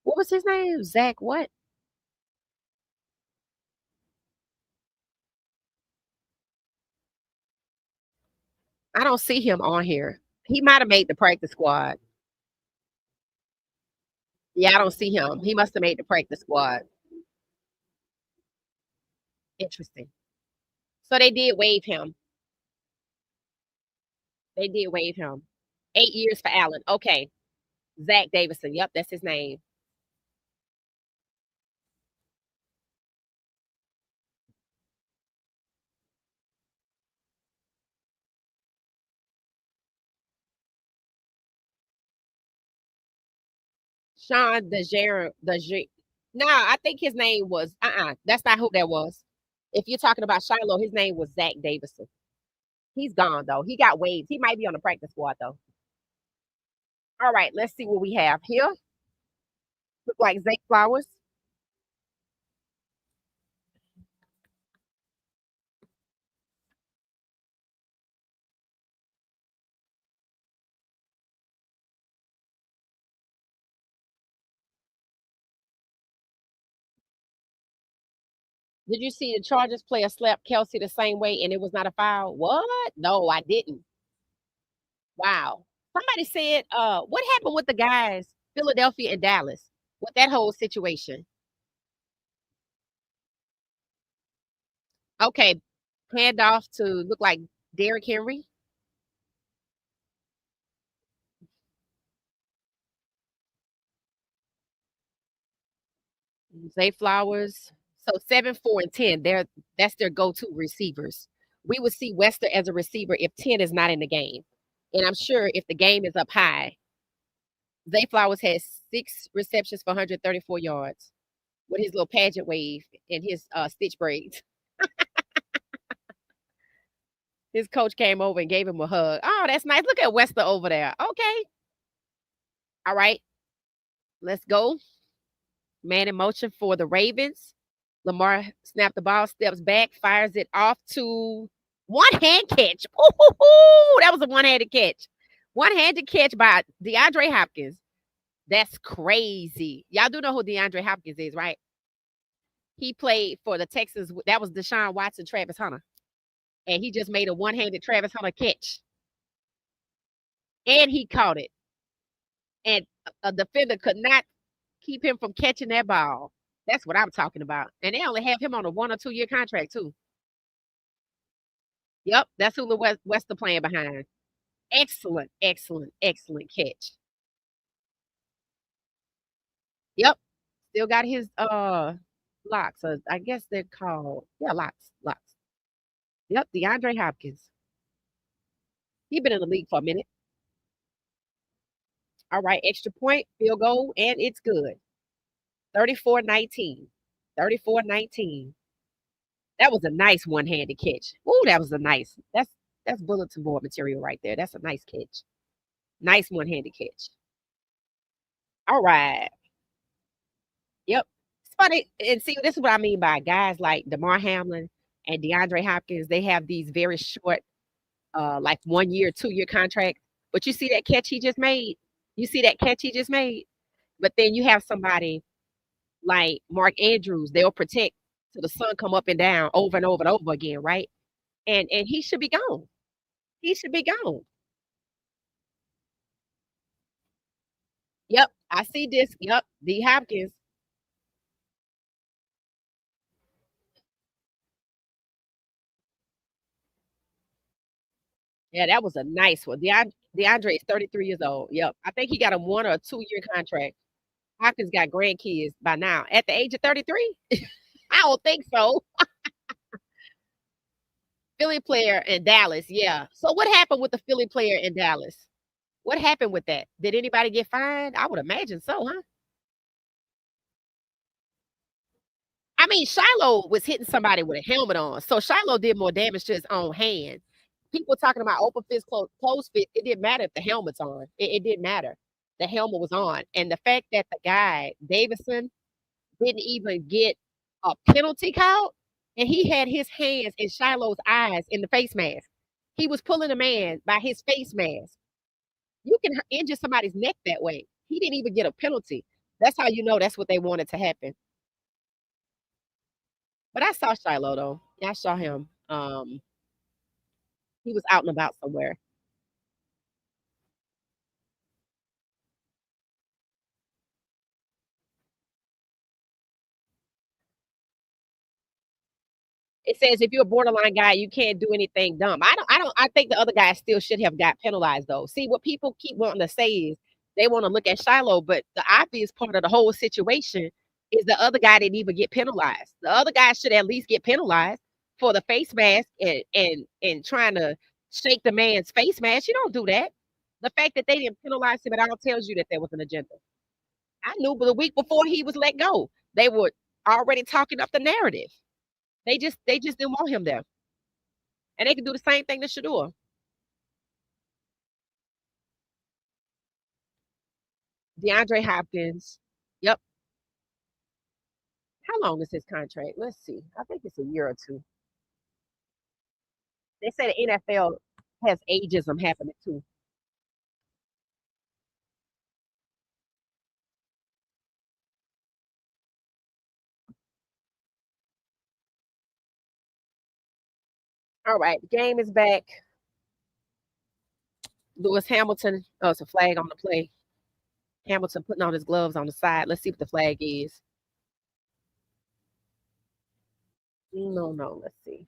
What was his name? Zach what? I don't see him on here. He might have made the practice squad. Yeah, I don't see him. He must have made the practice squad. Interesting. So they did waive him. They did waive him. 8 years for Allen. Okay. Zach Davison. Yep, that's his name. Sean No, I think his name was that's not who that was. If you're talking about Shiloh, his name was Zach Davison. He's gone though. He got waived. He might be on the practice squad though. All right, let's see what we have here. Look like Zay Flowers. Did you see the Chargers player slap Kelsey the same way and it was not a foul? What? No, I didn't. Wow. Somebody said, what happened with the guys, Philadelphia and Dallas, with that whole situation? Okay, hand off to look like Derrick Henry. Zay Flowers. So 7, 4, and 10. That's their go-to receivers. We would see Wester as a receiver if 10 is not in the game. And I'm sure if the game is up high, Zay Flowers has 6 receptions for 134 yards with his little pageant wave and his stitch braids. His coach came over and gave him a hug. Oh, that's nice. Look at Wester over there. Okay. All right. Let's go. Man in motion for the Ravens. Lamar snapped the ball, steps back, fires it off to One-hand catch. Ooh, that was a one-handed catch. One-handed catch by DeAndre Hopkins. That's crazy. Y'all do know who DeAndre Hopkins is, right? He played for the Texans. That was Deshaun Watson, Travis Hunter. And he just made a one-handed Travis Hunter catch. And he caught it. And a defender could not keep him from catching that ball. That's what I'm talking about. And they only have him on a 1 or 2 year contract, too. Yep, that's who the Wester playing behind. Excellent, excellent, excellent catch. Yep, still got his locks. I guess they're called locks. Yep, DeAndre Hopkins. He's been in the league for a minute. All right, extra point, field goal, and it's good. 34-19. 34-19. That was a nice one-handed catch. Ooh, that was a nice. That's bulletin board material right there. That's a nice catch. Nice one-handed catch. All right. Yep. It's funny. And see, this is what I mean by guys like DeMar Hamlin and DeAndre Hopkins. They have these very short, like 1 year, 2 year contract. But you see that catch he just made? You see that catch he just made? But then you have somebody like Mark Andrews. They'll protect till the sun come up and down over and over and over again, right? And he should be gone. He should be gone. Yep, I see this. Yep, D. Hopkins. Yeah, that was a nice one. DeAndre is 33 years old. Yep, I think he got a 1 or 2 year contract. Hopkins got grandkids by now. At the age of 33? I don't think so. Philly player in Dallas, yeah. So what happened with the Philly player in Dallas? What happened with that? Did anybody get fined? I would imagine so, huh? I mean, Shiloh was hitting somebody with a helmet on. So Shiloh did more damage to his own hand. People talking about open fist, closed fist. It didn't matter if the helmet's on. It didn't matter. The helmet was on. And the fact that the guy, Davison, didn't even get a penalty called, and he had his hands in Shiloh's eyes in the face mask. He was pulling a man by his face mask. You can injure somebody's neck that way. He didn't even get a penalty. That's how you know that's what they wanted to happen. But I saw Shiloh though. Yeah, I saw him. He was out and about somewhere. It says if you're a borderline guy, you can't do anything dumb. I think the other guy still should have got penalized though. See, what people keep wanting to say is they want to look at Shiloh, but the obvious part of the whole situation is the other guy didn't even get penalized. The other guy should at least get penalized for the face mask and trying to shake the man's face mask. You don't do that. The fact that they didn't penalize him at all tells you that there was an agenda. I knew, but the week before he was let go, they were already talking up the narrative. They just didn't want him there. And they can do the same thing to Shador. DeAndre Hopkins. Yep. How long is his contract? Let's see. I think it's a year or two. They say the NFL has ageism happening too. All right, the game is back. Lewis Hamilton. Oh, it's a flag on the play. Hamilton putting on his gloves on the side. Let's see what the flag is. No. Let's see.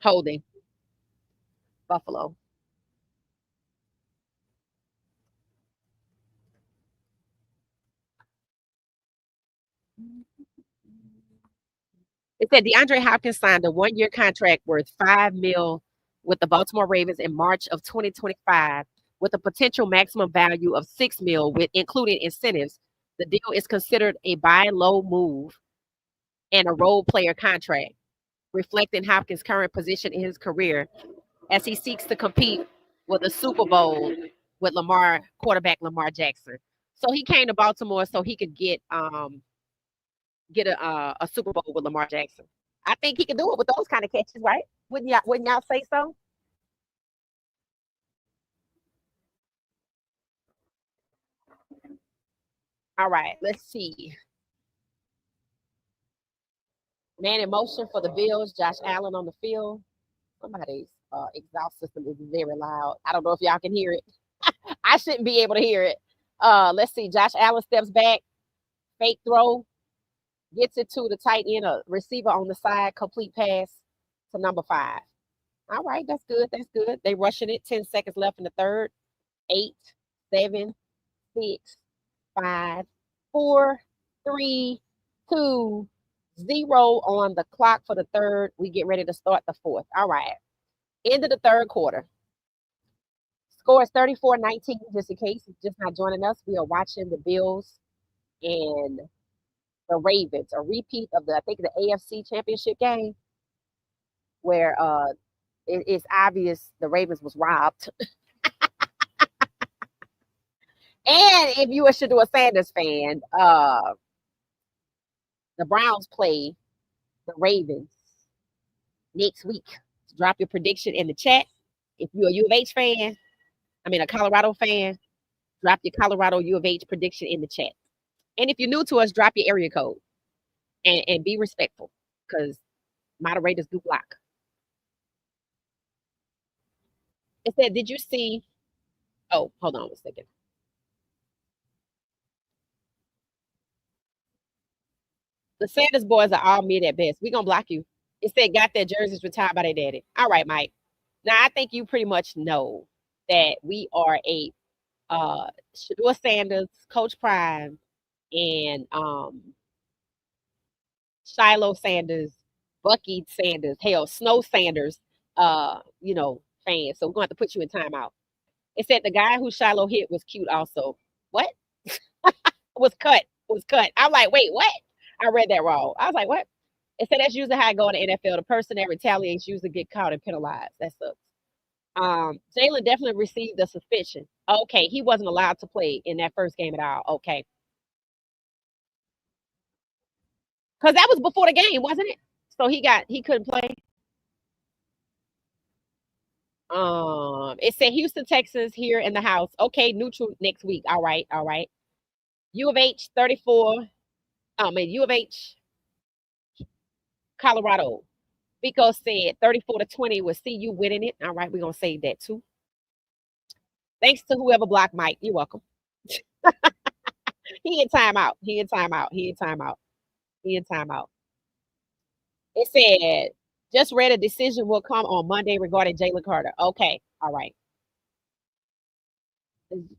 Holding. Buffalo. It said DeAndre Hopkins signed a 1 year contract worth $5 million with the Baltimore Ravens in March of 2025, with a potential maximum value of $6 million, with including incentives. The deal is considered a buy low move and a role player contract, reflecting Hopkins' current position in his career as he seeks to compete with a Super Bowl with quarterback Lamar Jackson. So he came to Baltimore so he could get a Super Bowl with Lamar Jackson. I think he can do it with those kind of catches, right? Wouldn't y'all say so? All right, let's see. Man in motion for the Bills, Josh Allen on the field. Somebody's exhaust system is very loud. I don't know if y'all can hear it. I shouldn't be able to hear it. Let's see. Josh Allen steps back, fake throw, gets it to the tight end, a receiver on the side, complete pass to number 5. All right, that's good. That's good. They rushing it. 10 seconds left in the third. 8, 7, 6, 5, 4, 3, 2, 0 on the clock for the third. We get ready to start the fourth. All right. End of the third quarter. Score is 34-19. Just in case you're just not joining us, we are watching the Bills and the Ravens, a repeat of I think the AFC Championship game, where it's obvious the Ravens was robbed. And if you are Shador Sanders fan, the Browns play the Ravens next week. Drop your prediction in the chat. If you're a U of H fan, a Colorado fan, drop your Colorado U of H prediction in the chat. And if you're new to us, drop your area code and be respectful because moderators do block. It said, did you see? Oh, hold on a second. The Sanders boys are all mid at best. We're going to block you. It said, got their jerseys retired by their daddy. All right, Mike. Now, I think you pretty much know that we are a Shador Sanders, Coach Prime, and Shiloh Sanders, Bucky Sanders, hell, Snow Sanders, fans. So we're going to have to put you in timeout. It said the guy who Shiloh hit was cute also. What? was cut. I'm like, wait, what? I read that wrong. I was like, what? It said that's usually how I go in the NFL. The person that retaliates usually get caught and penalized. That sucks. Jalen definitely received a suspension. Okay, he wasn't allowed to play in that first game at all. Okay. Because that was before the game, wasn't it? So he couldn't play. It said Houston, Texas here in the house. Okay, neutral next week. All right. U of H 34. U of H Colorado. Pico said 34-20 will see you winning it. All right, we're gonna save that too. Thanks to whoever blocked Mike. You're welcome. He in timeout. It said, just read a decision will come on Monday regarding Jalen Carter. Okay, all right.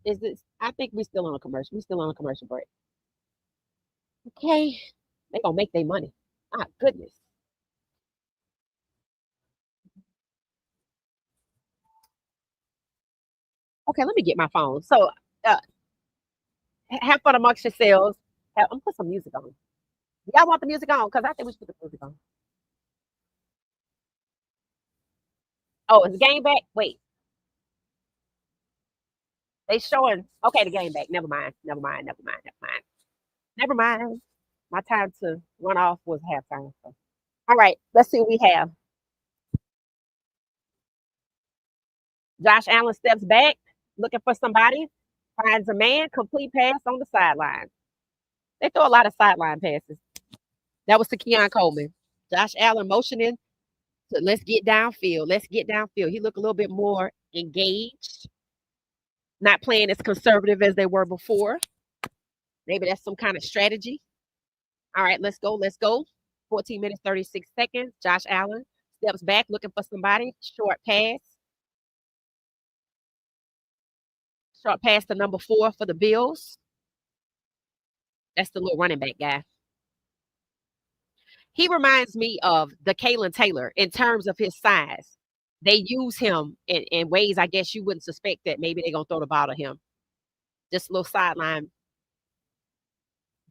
Is this? I think we're still on a commercial. We're still on a commercial break. Okay, they're gonna make their money. Ah, goodness. Okay, let me get my phone. So, have fun amongst yourselves. I'm gonna put some music on. Y'all want the music on? Because I think we should put the music on. Oh, is the game back? Wait. They showing. Okay, the game back. Never mind. My time to run off was halftime. So. All right, let's see what we have. Josh Allen steps back, looking for somebody, finds a man, complete pass on the sideline. They throw a lot of sideline passes. That was to Keon Coleman. Josh Allen motioning to let's get downfield. He looked a little bit more engaged, not playing as conservative as they were before. Maybe that's some kind of strategy. All right, let's go. 14 minutes, 36 seconds. Josh Allen steps back, looking for somebody. Short pass to number 4 for the Bills. That's the little running back guy. He reminds me of the Kalen Taylor in terms of his size. They use him in ways I guess you wouldn't suspect that maybe they're going to throw the ball to him. Just a little sideline.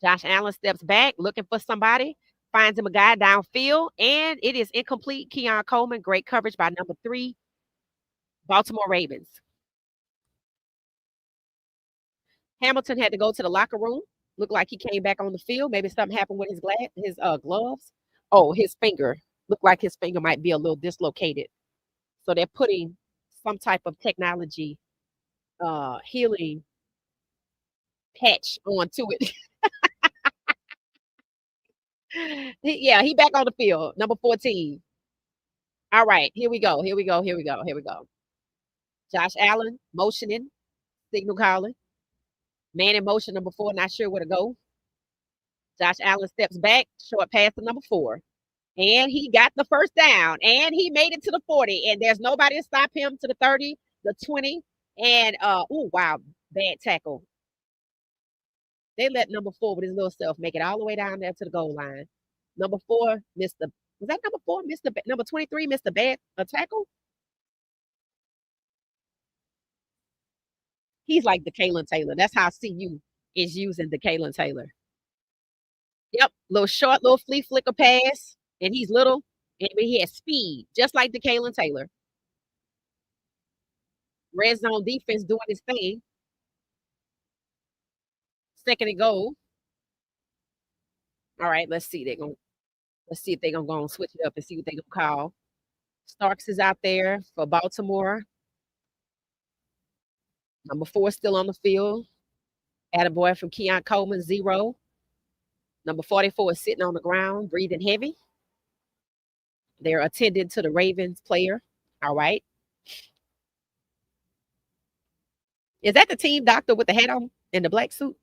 Josh Allen steps back, looking for somebody, finds him a guy downfield, and it is incomplete. Keon Coleman, great coverage by number 3, Baltimore Ravens. Hamilton had to go to the locker room. Looked like he came back on the field. Maybe something happened with his gloves. Oh, his finger. Looked like his finger might be a little dislocated. So they're putting some type of technology healing patch onto it. Yeah, he back on the field. Number 14. All right, here we go. Here we go. Here we go. Here we go. Josh Allen motioning, signal calling. Man in motion, number 4, not sure where to go. Josh Allen steps back, short pass to number 4. And he got the first down. And he made it to the 40. And there's nobody to stop him to the 30, the 20. And oh wow, bad tackle. They let number 4 with his little self make it all the way down there to the goal line. Number 4 missed the was that number 4? Missed the number 23 missed the bad tackle. He's like the Kalen Taylor. That's how CU is using the Kalen Taylor. Yep, little short, little flea flicker pass, and he's little, and he has speed, just like the Kalen Taylor. Red zone defense doing his thing. Second and goal. All right, let's see. Let's see if they're gonna go and switch it up and see what they're gonna call. Starks is out there for Baltimore. Number 4 still on the field. Attaboy from Keon Coleman, 0. Number 44 is sitting on the ground, breathing heavy. They're attending to the Ravens player. All right. Is that the team doctor with the hat on and the black suit?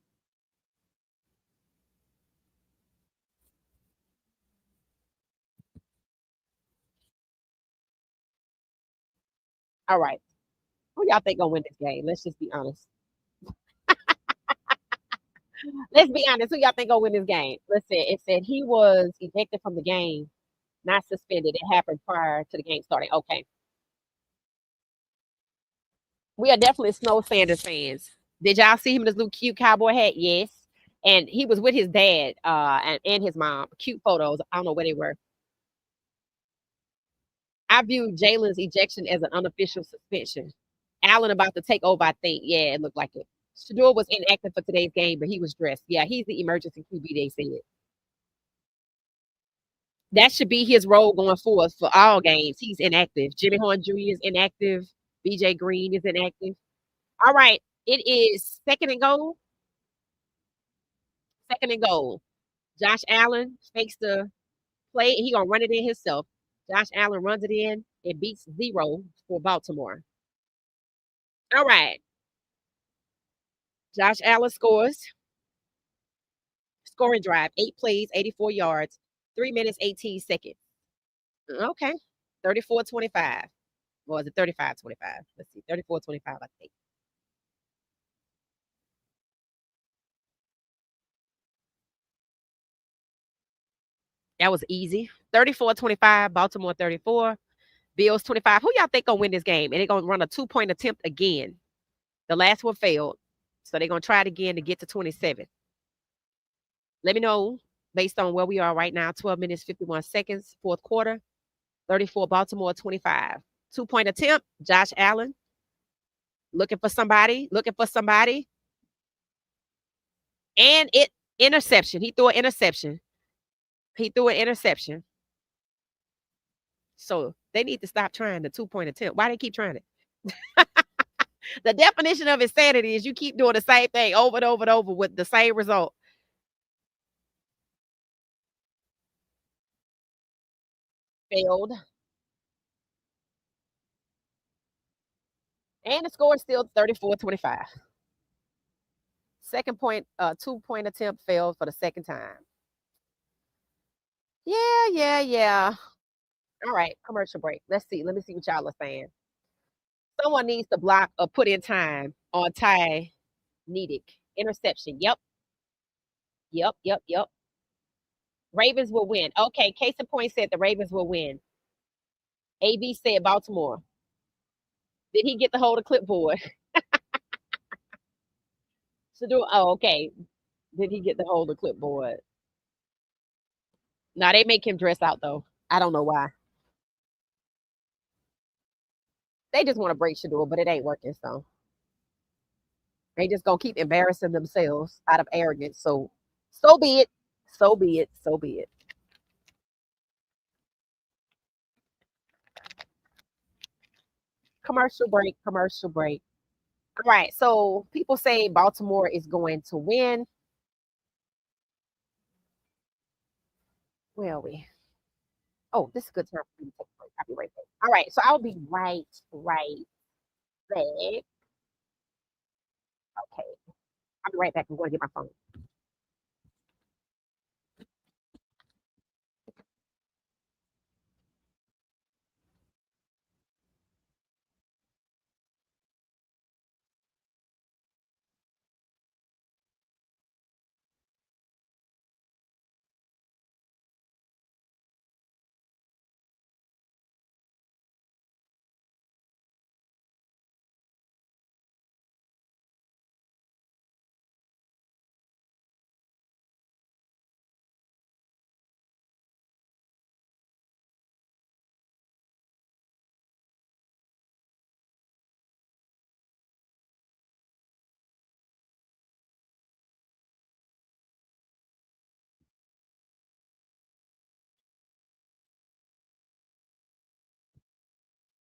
All right. Who y'all think gonna win this game? Let's just be honest. Let's be honest. Who y'all think gonna win this game? Let's say it said he was ejected from the game, not suspended. It happened prior to the game starting. Okay. We are definitely Snow Sanders fans. Did y'all see him in his little cute cowboy hat? Yes. And he was with his dad and his mom. Cute photos. I don't know where they were. I view Jalen's ejection as an unofficial suspension. Allen about to take over, I think. Yeah, it looked like it. Shador was inactive for today's game, but he was dressed. Yeah, he's the emergency QB, they said. That should be his role going forward for all games. He's inactive. Jimmy Horn Jr. is inactive. BJ Green is inactive. All right. It is second and goal. Second and goal. Josh Allen fakes the play, and he's going to run it in himself. Josh Allen runs it in. It beats 0 for Baltimore. All right. Josh Allen scores. Scoring drive, 8 plays, 84 yards, 3 minutes, 18 seconds. Okay. 34-25. Or is it 35-25? Let's see. 34-25, I think. That was easy. 34-25, Baltimore 34, Bills 25. Who y'all think gonna win this game? And they're gonna run a 2-point attempt again. The last one failed. So they're gonna try it again to get to 27. Let me know based on where we are right now. 12 minutes, 51 seconds, fourth quarter. 34, Baltimore 25. 2-point attempt. Josh Allen looking for somebody. And interception. He threw an interception. So they need to stop trying the 2-point attempt. Why they keep trying it? The definition of insanity is you keep doing the same thing over and over and over with the same result. Failed. And the score is still 34-25. Second point, 2-point attempt failed for the second time. Yeah. All right, commercial break. Let's see. Let me see what y'all are saying. Someone needs to block or put in time on Ty Nedick. Interception. Yep. Ravens will win. Okay, case in point said the Ravens will win. AB said Baltimore. Did he get the hold of clipboard? Oh, okay. Did he get the hold of clipboard? No, they make him dress out though. I don't know why. They just want to break Shador, but it ain't working. So They just gonna keep embarrassing themselves out of arrogance. So be it. So be it. So be it. Commercial break. Commercial break. All right. So people say Baltimore is going to win. Where are we? Oh, this is a good time for me to take a break. I'll be right back. All right. So I'll be right back. Okay. I'll be right back. I'm going to get my phone.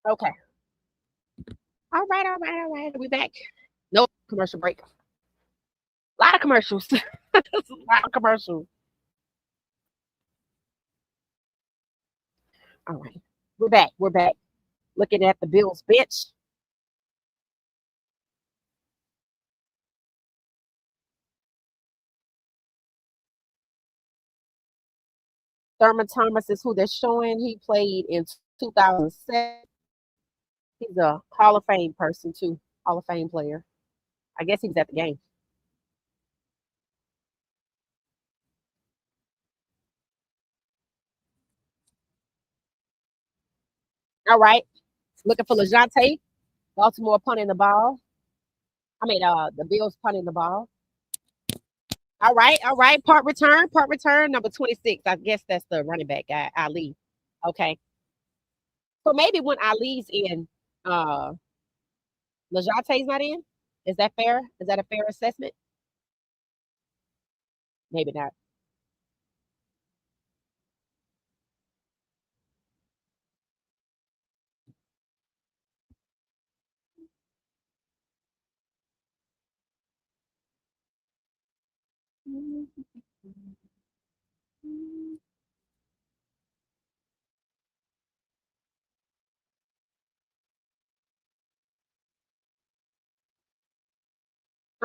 Okay. All right. All right. All right. Are we back? Nope. Commercial break. A lot of commercials. A lot of commercials. All right. We're back. We're back. Looking at the Bills bench. Thurman Thomas is who they're showing. He played in 2007. He's a Hall of Fame person, too. Hall of Fame player. I guess he was at the game. All right. Looking for Lajohntay. Baltimore punting the ball. The Bills punting the ball. All right. All right. Punt return. Punt return. Number 26. I guess that's the running back guy, Ali. Okay. So maybe when Ali's in, Lajontay's not in. Is that fair? Is that a fair assessment? Maybe not.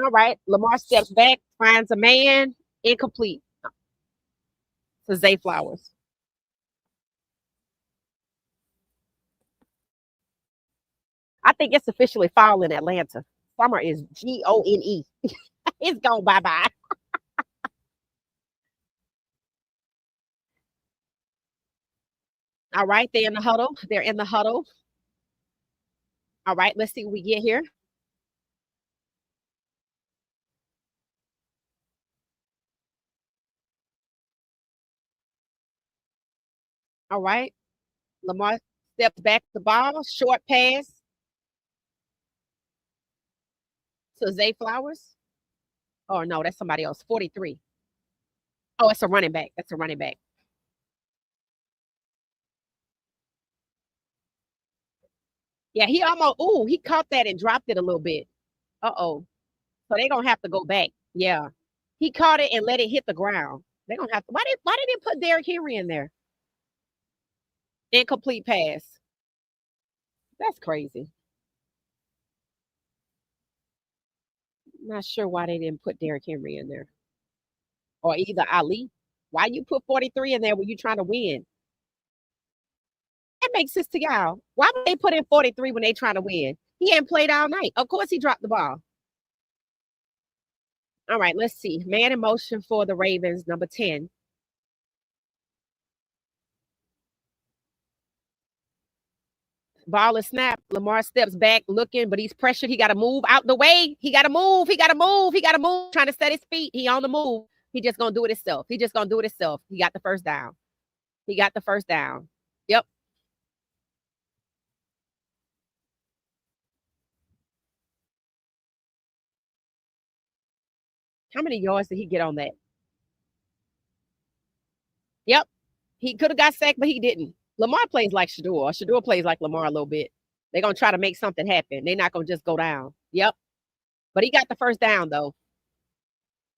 All right. Lamar steps back, finds a man, incomplete to Zay Flowers. I think it's officially fall in Atlanta. Summer is Gone. It's gone bye bye. All right. They're in the huddle. They're in the huddle. All right. Let's see what we get here. All right. Lamar steps back the ball. Short pass to Zay Flowers. Oh, no, that's somebody else. 43. Oh, it's a running back. That's a running back. Yeah, he almost, he caught that and dropped it a little bit. Uh-oh. So they're going to have to go back. Yeah. He caught it and let it hit the ground. They're going to have to, why did they put Derrick Henry in there? Incomplete pass. That's crazy. Not sure why they didn't put Derrick Henry in there. Or either Ali. Why you put 43 in there when you're trying to win? That makes sense to y'all. Why would they put in 43 when they trying to win? He ain't played all night. Of course he dropped the ball. All right, let's see. Man in motion for the Ravens, number 10. Ball is snapped. Lamar steps back looking, but he's pressured. He got to move out the way. He got to move. He got to move. He got to move. Trying to set his feet. He on the move. He just going to do it himself. He just going to do it himself. He got the first down. He got the first down. Yep. How many yards did he get on that? Yep. He could have got sacked, but he didn't. Lamar plays like Shador. Shador plays like Lamar a little bit. They're going to try to make something happen. They're not going to just go down. Yep. But he got the first down, though.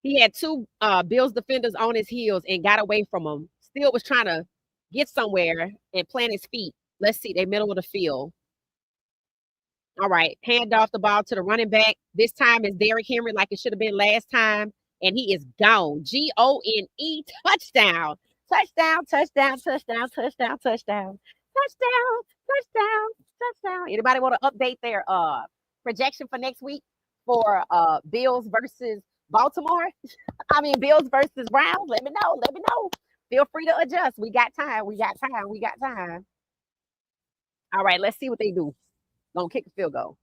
He had two Bills defenders on his heels and got away from them. Still was trying to get somewhere and plant his feet. Let's see. They middle of the field. All right. Hand off the ball to the running back. This time is Derrick Henry like it should have been last time. And he is gone. Gone. Touchdown. Touchdown, touchdown, touchdown, touchdown, touchdown, touchdown, touchdown, touchdown. Anybody want to update their projection for next week for Bills versus Baltimore? I mean Bills versus Browns. Let me know. Let me know. Feel free to adjust. We got time. We got time. We got time. All right, let's see what they do. Gonna kick a field goal.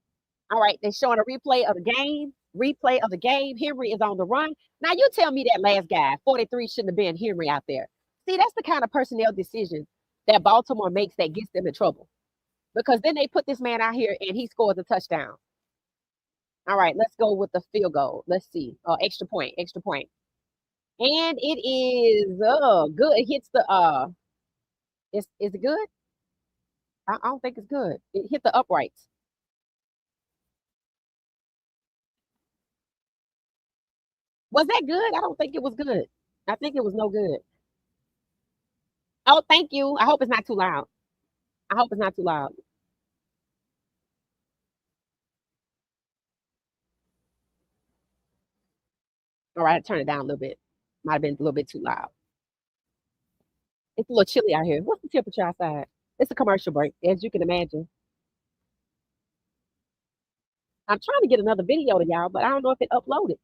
All right, they're showing a replay of the game. Replay of the game. Henry is on the run. Now you tell me that last guy, 43, shouldn't have been Henry out there. See, that's the kind of personnel decision that Baltimore makes that gets them in trouble. Because then they put this man out here and he scores a touchdown. All right, let's go with the field goal. Let's see. Extra point, extra point. And it is good. It hits the is it good? I don't think it's good. It hit the uprights. Was that good? I don't think it was good. I think it was no good. Oh, thank you. I hope it's not too loud. I hope it's not too loud. All right, turn it down a little bit. Might have been a little bit too loud. It's a little chilly out here. What's the temperature outside? It's a commercial break, as you can imagine. I'm trying to get another video to y'all, but I don't know if it uploaded.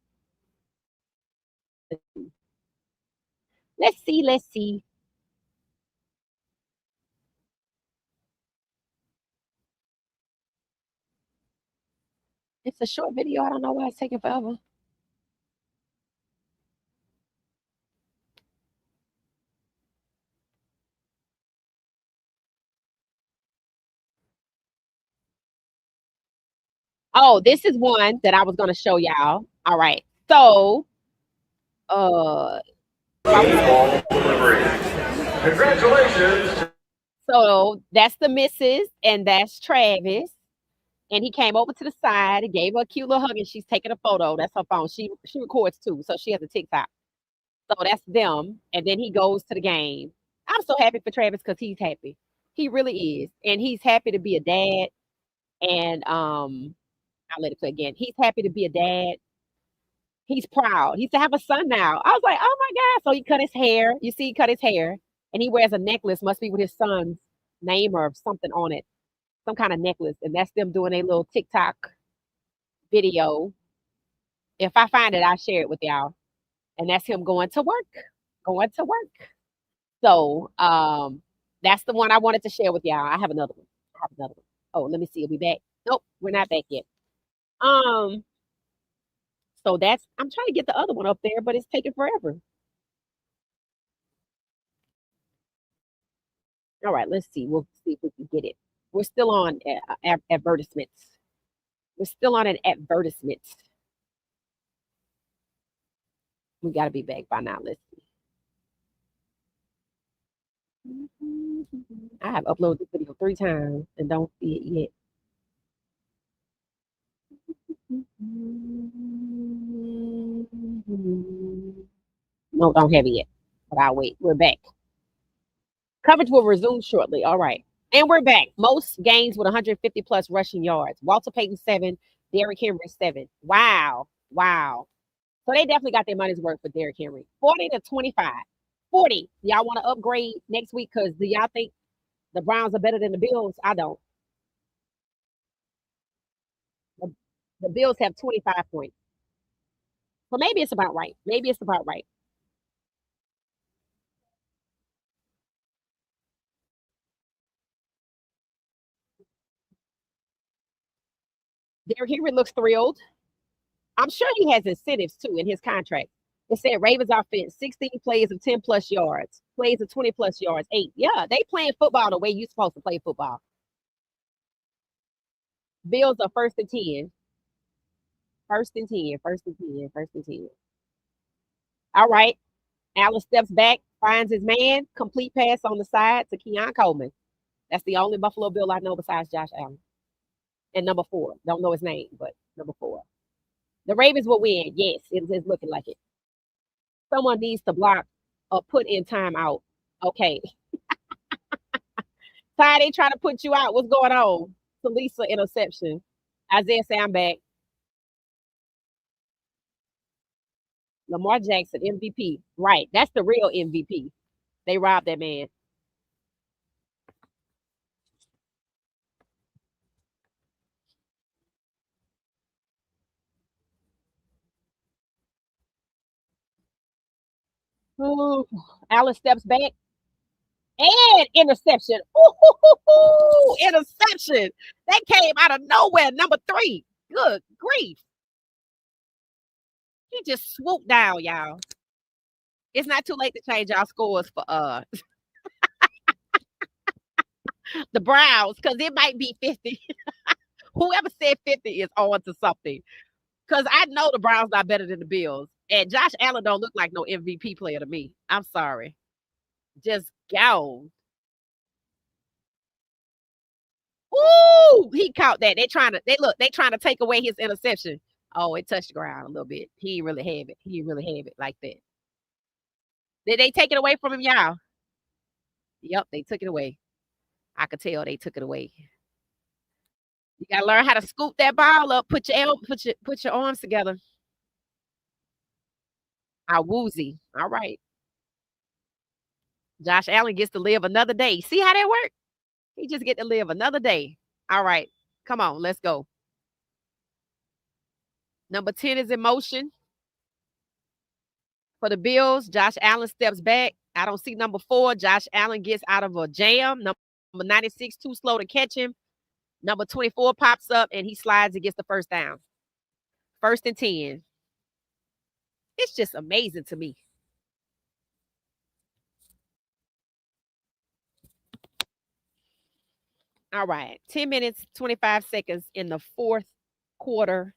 Let's see. Let's see. It's a short video. I don't know why it's taking forever. Oh, this is one that I was going to show y'all. All right. So, Congratulations. So that's the missus, and that's Travis. And he came over to the side and gave her a cute little hug, and she's taking a photo. That's her phone. She records too, so she has a TikTok. So that's them. And then he goes to the game. I'm so happy for Travis because he's happy. He really is. And he's happy to be a dad. And I'll let it play again. He's happy to be a dad. He's proud. He's to have a son now. I was like, oh my God. So he cut his hair. You see, he cut his hair. And he wears a necklace, must be with his son's name or something on it. Some kind of necklace. And that's them doing a little TikTok video. If I find it, I'll share it with y'all. And that's him going to work. Going to work. So that's the one I wanted to share with y'all. I have another one. Oh, let me see. Are we back? Nope, we're not back yet. So that's I'm trying to get the other one up there, but it's taking forever. All right, let's see. We'll see if we can get it. We're still on advertisements. We're still on an advertisement. We got to be back by now. Let's see. I have uploaded this video 3 times and don't see it yet. No, don't have it yet. But I'll wait. We're back. Coverage will resume shortly. All right. And we're back. Most games with 150 plus rushing yards. Walter Payton 7, Derrick Henry 7. Wow. Wow. So they definitely got their money's worth for Derrick Henry. 40 to 25. 40. Y'all want to upgrade next week because do y'all think the Browns are better than the Bills? I don't. The Bills have 25 points. So maybe it's about right. Maybe it's about right. Derrick Henry looks thrilled. I'm sure he has incentives too in his contract. It said Ravens offense, 16 plays of 10 plus yards, plays of 20 plus yards, 8. Yeah, they playing football the way you're supposed to play football. Bills are first and 10. First and 10, first and 10, first and 10. All right. Allen steps back, finds his man, complete pass on the side to Keon Coleman. That's the only Buffalo Bill I know besides Josh Allen. And number 4. Don't know his name, but number 4. The Ravens will win. Yes, it's looking like it. Someone needs to block or put in timeout. Okay. Ty, they trying to put you out. What's going on? Talisa interception. Isaiah say I'm back. Lamar Jackson, MVP. Right. That's the real MVP. They robbed that man. Ooh, Allen steps back. And interception. Ooh, interception. That came out of nowhere. Number 3. Good grief. He just swooped down, y'all. It's not too late to change our scores for the Browns, because it might be 50. Whoever said 50 is on to something. Because I know the Browns not better than the Bills. And Josh Allen don't look like no MVP player to me. I'm sorry. Just gone. Ooh, he caught that. They trying to take away his interception. Oh, it touched the ground a little bit. He didn't really have it. He didn't really have it like that. Did they take it away from him, y'all? Yep, they took it away. I could tell they took it away. You gotta learn how to scoop that ball up. Put your arms together. Woozy. All right. Josh Allen gets to live another day. See how that worked? He just get to live another day. All right. Come on, let's go. Number 10 is in motion. For the Bills, Josh Allen steps back. I don't see number 4. Josh Allen gets out of a jam. Number 96, too slow to catch him. Number 24 pops up, and he slides and gets the first down. 1st and 10. It's just amazing to me. All right. 10 minutes, 25 seconds in the 4th quarter.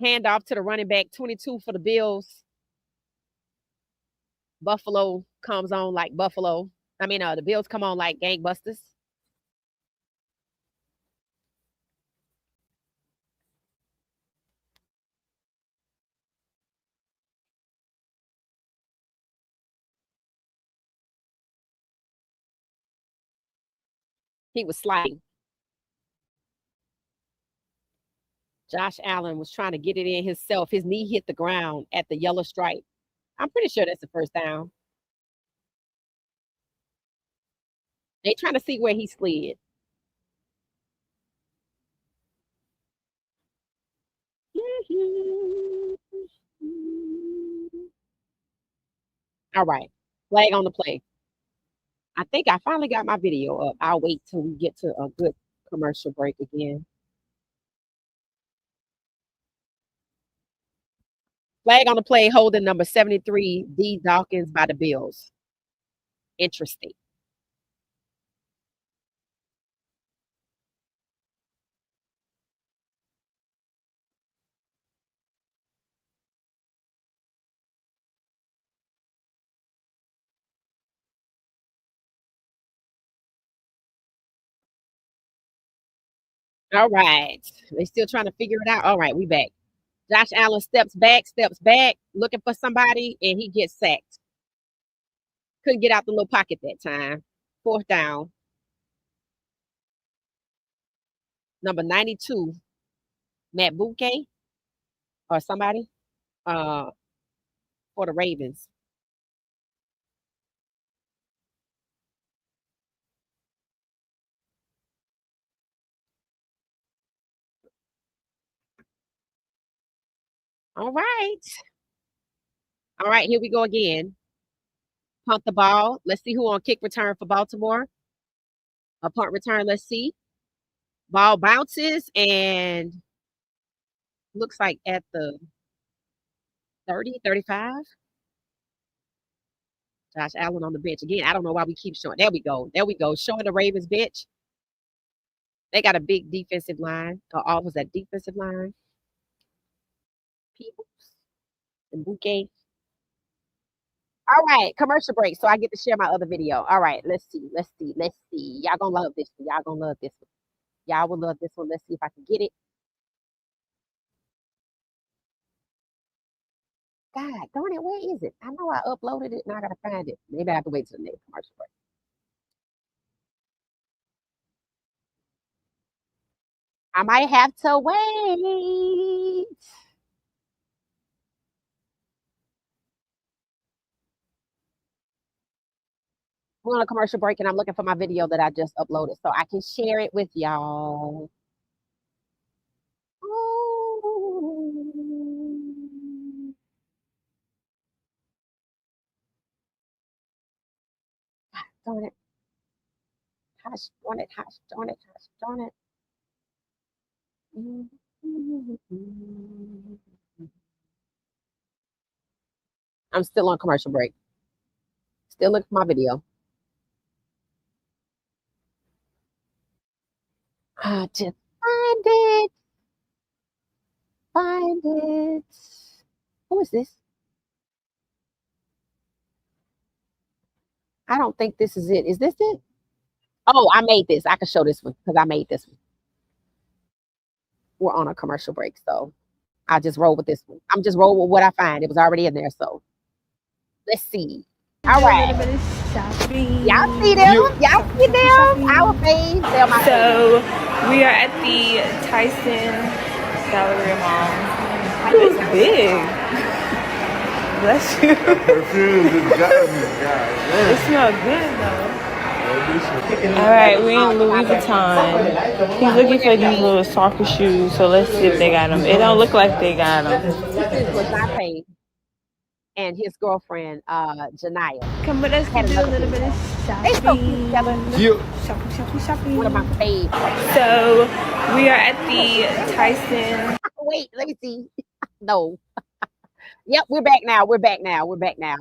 Handoff to the running back, 22 for the Bills. Buffalo comes on like Buffalo. The Bills come on like gangbusters. He was sliding. Josh Allen was trying to get it in himself. His knee hit the ground at the yellow stripe. I'm pretty sure that's the first down. They trying to see where he slid. All right. Flag on the play. I think I finally got my video up. I'll wait till we get to a good commercial break again. Flag on the play, holding number 73, D. Dawkins by the Bills. Interesting. All right. They still trying to figure it out. All right, we back. Josh Allen steps back, looking for somebody, and he gets sacked. Couldn't get out the little pocket that time. 4th down. Number 92, Matt Bouquet or somebody for the Ravens. All right. All right, here we go again. Punt the ball. Let's see who on kick return for Baltimore. A punt return, let's see. Ball bounces and looks like at the 30, 35. Josh Allen on the bench. Again, I don't know why we keep showing. There we go. There we go. Showing the Ravens bench. They got a big defensive line. Or was that defensive line? Peoples. and bouquet. All right, commercial break. So I get to share my other video. All right, let's see. Y'all gonna love this one. Y'all gonna love this one. Y'all will love this one. Let's see if I can get it. God darn it, where is it? I know I uploaded it and I gotta find it. Maybe I have to wait till the next commercial break. I might have to wait. We're on a commercial break and I'm looking for my video that I just uploaded so I can share it with y'all. Oh. Darn it. Gosh darn it, gosh darn it, gosh darn it. I'm still on commercial break. Still looking for my video. Just find it. Find it. Who is this? I don't think this is it. Is this it? Oh, I made this. I can show this one because I made this one. We're on a commercial break, so I just roll with this one. I'm just roll with what I find. It was already in there, so let's see. All right. Y'all see them? Y'all see them? Our faves. They're my So we are at the Tyson Gallery Mall. It was big. Bless you. It smells good though. Alright, we're in Louis Vuitton. He's looking for these little soccer shoes, so let's see if they got them. It don't look like they got them. This is Lajohntay and his girlfriend, Janiyah. Come with us to do a little bit of They so cute together. shopping. One of my faves. So we are at the Tyson. Wait, let me see. No. Yep, we're back now. We'll get back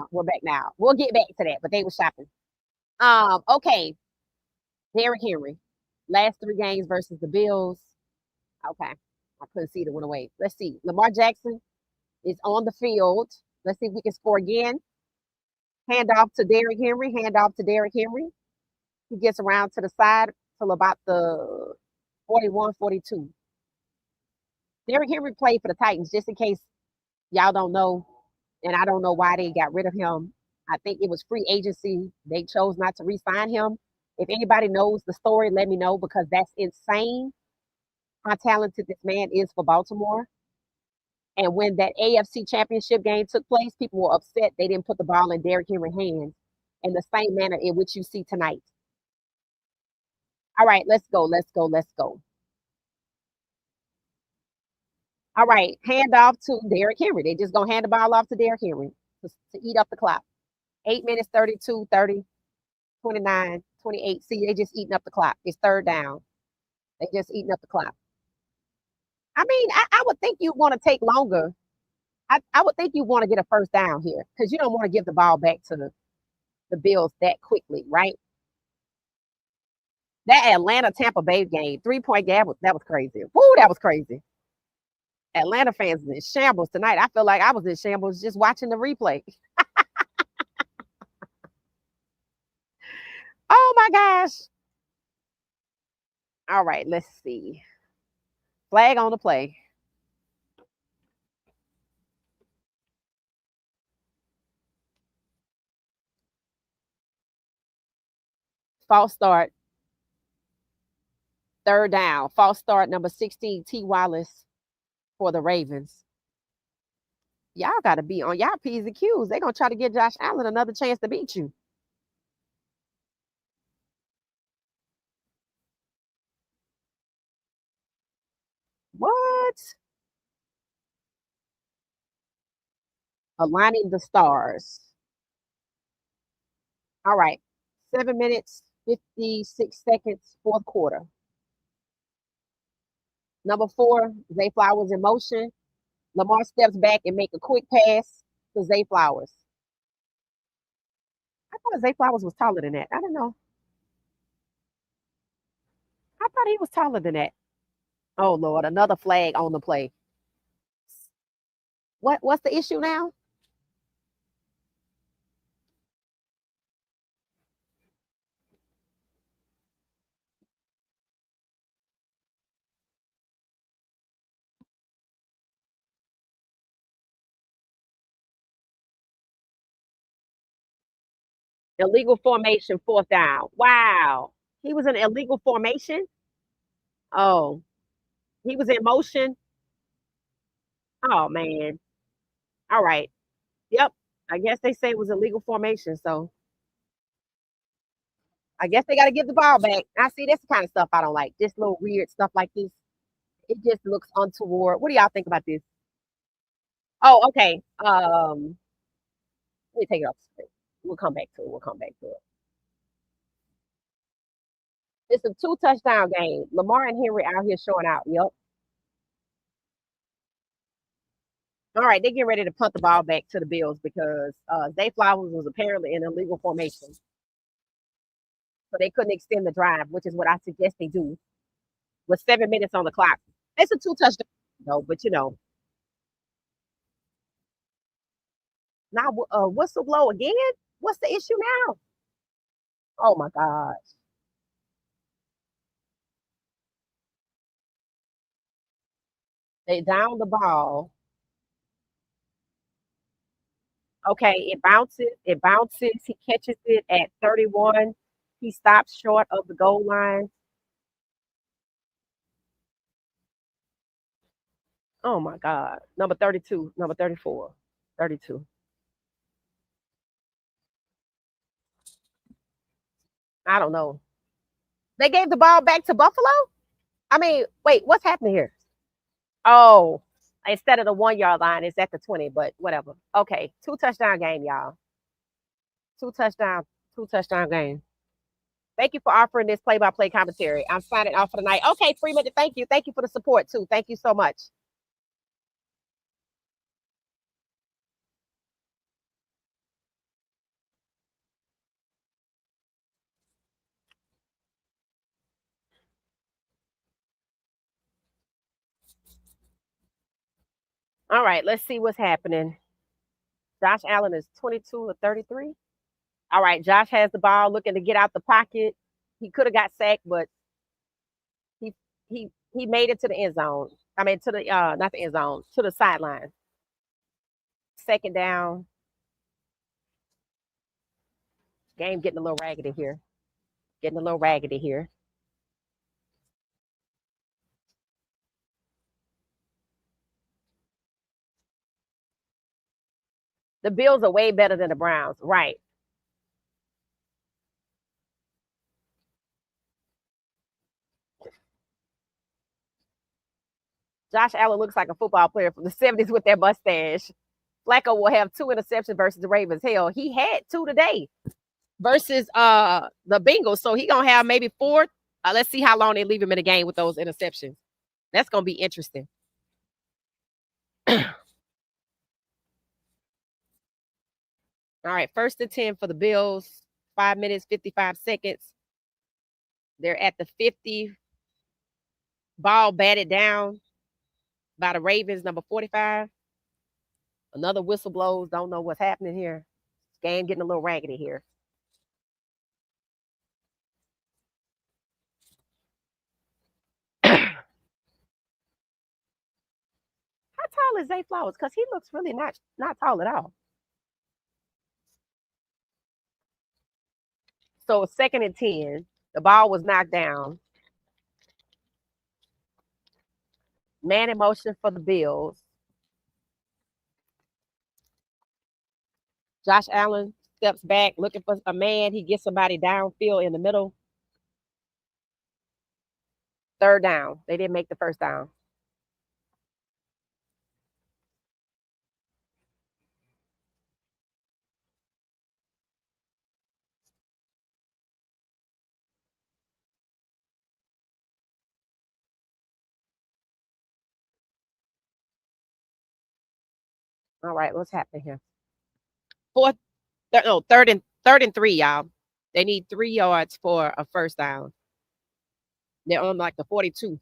to that, but they were shopping. Okay. Derrick Henry. Last 3 games versus the Bills. Okay. I couldn't see the one away. Let's see. Lamar Jackson is on the field. Let's see if we can score again. Hand off to Derrick Henry. He gets around to the side till about the 41, 42. Derrick Henry played for the Titans, just in case y'all don't know, and I don't know why they got rid of him. I think it was free agency. They chose not to re-sign him. If anybody knows the story, let me know, because that's insane how talented this man is for Baltimore. And when that AFC Championship game took place, people were upset they didn't put the ball in Derrick Henry's hands in the same manner in which you see tonight. All right, let's go. All right, hand off to Derrick Henry. They just gonna hand the ball off to Derrick Henry to eat up the clock. 8 minutes, 32, 30, 29, 28. See, they just eating up the clock. It's 3rd down. They just eating up the clock. I mean, I would think you want to take longer. I would think you want to get a 1st down here, because you don't want to give the ball back to the Bills that quickly, right? That Atlanta-Tampa Bay game, 3-point gap, that was crazy. Woo, that was crazy. Atlanta fans in shambles tonight. I feel like I was in shambles just watching the replay. Oh my gosh. All right, let's see. Flag on the play. False start. 3rd down. False start, number 16, T. Wallace for the Ravens. Y'all got to be on y'all P's and Q's. They're going to try to give Josh Allen another chance to beat you. What? Aligning the stars. All right. 7 minutes, 56 seconds, 4th quarter. Number 4, Zay Flowers in motion. Lamar steps back and make a quick pass to Zay Flowers. I thought Zay Flowers was taller than that. I don't know. I thought he was taller than that. Oh, Lord, another flag on the play. What's the issue now? Illegal formation, 4th down. Wow. He was in illegal formation? Oh, he was in motion? Oh, man. All right. Yep. I guess they say it was illegal formation, so I guess they gotta give the ball back. I see that's the kind of stuff I don't like. This little weird stuff like this. It just looks untoward. What do y'all think about this? Oh, okay. Let me take it off the screen. We'll come back to it. We'll come back to it. It's a 2-touchdown game. Lamar and Henry out here showing out. Yep. All right, they're getting ready to punt the ball back to the Bills because Zay Flowers was apparently in illegal formation. So they couldn't extend the drive, which is what I suggest they do. With 7 minutes on the clock. It's a 2-touchdown, though, but you know. Now, whistle blow again? What's the issue now? Oh my gosh. They down the ball. Okay, it bounces. It bounces. He catches it at 31. He stops short of the goal line. Oh my God. Number 32, number 34, 32. I don't know. They gave the ball back to Buffalo? I mean, wait, what's happening here? Oh, instead of the 1-yard line, it's at the 20, but whatever. Okay, 2-touchdown game, y'all. 2-touchdown game. Thank you for offering this play-by-play commentary. I'm signing off for the night. Okay, Freeman, thank you. Thank you for the support, too. Thank you so much. All right, let's see what's happening. Josh Allen is 22 of 33. All right, Josh has the ball, looking to get out the pocket. He could have got sacked, but he made it to the end zone. I mean, to the not the end zone, to the sideline. 2nd down. Game getting a little raggedy here. Getting a little raggedy here. The Bills are way better than the Browns, right? Josh Allen looks like a football player from the 70s with that mustache. Flacco will have 2 interceptions versus the Ravens. Hell, he had 2 today versus the Bengals. So he gonna have maybe 4. Let's see how long they leave him in the game with those interceptions. That's gonna be interesting. All right, 1st and 10 for the Bills. 5 minutes, 55 seconds. They're at the 50. Ball batted down by the Ravens, number 45. Another whistle blows. Don't know what's happening here. Game getting a little raggedy here. How tall is Zay Flowers? Because he looks really not tall at all. So 2nd and 10. The ball was knocked down. Man in motion for the Bills. Josh Allen steps back looking for a man. He gets somebody downfield in the middle. 3rd down. They didn't make the 1st down. All right, what's happening here? 3rd and 3, y'all. They need 3 yards for a 1st down. They're on like the 42.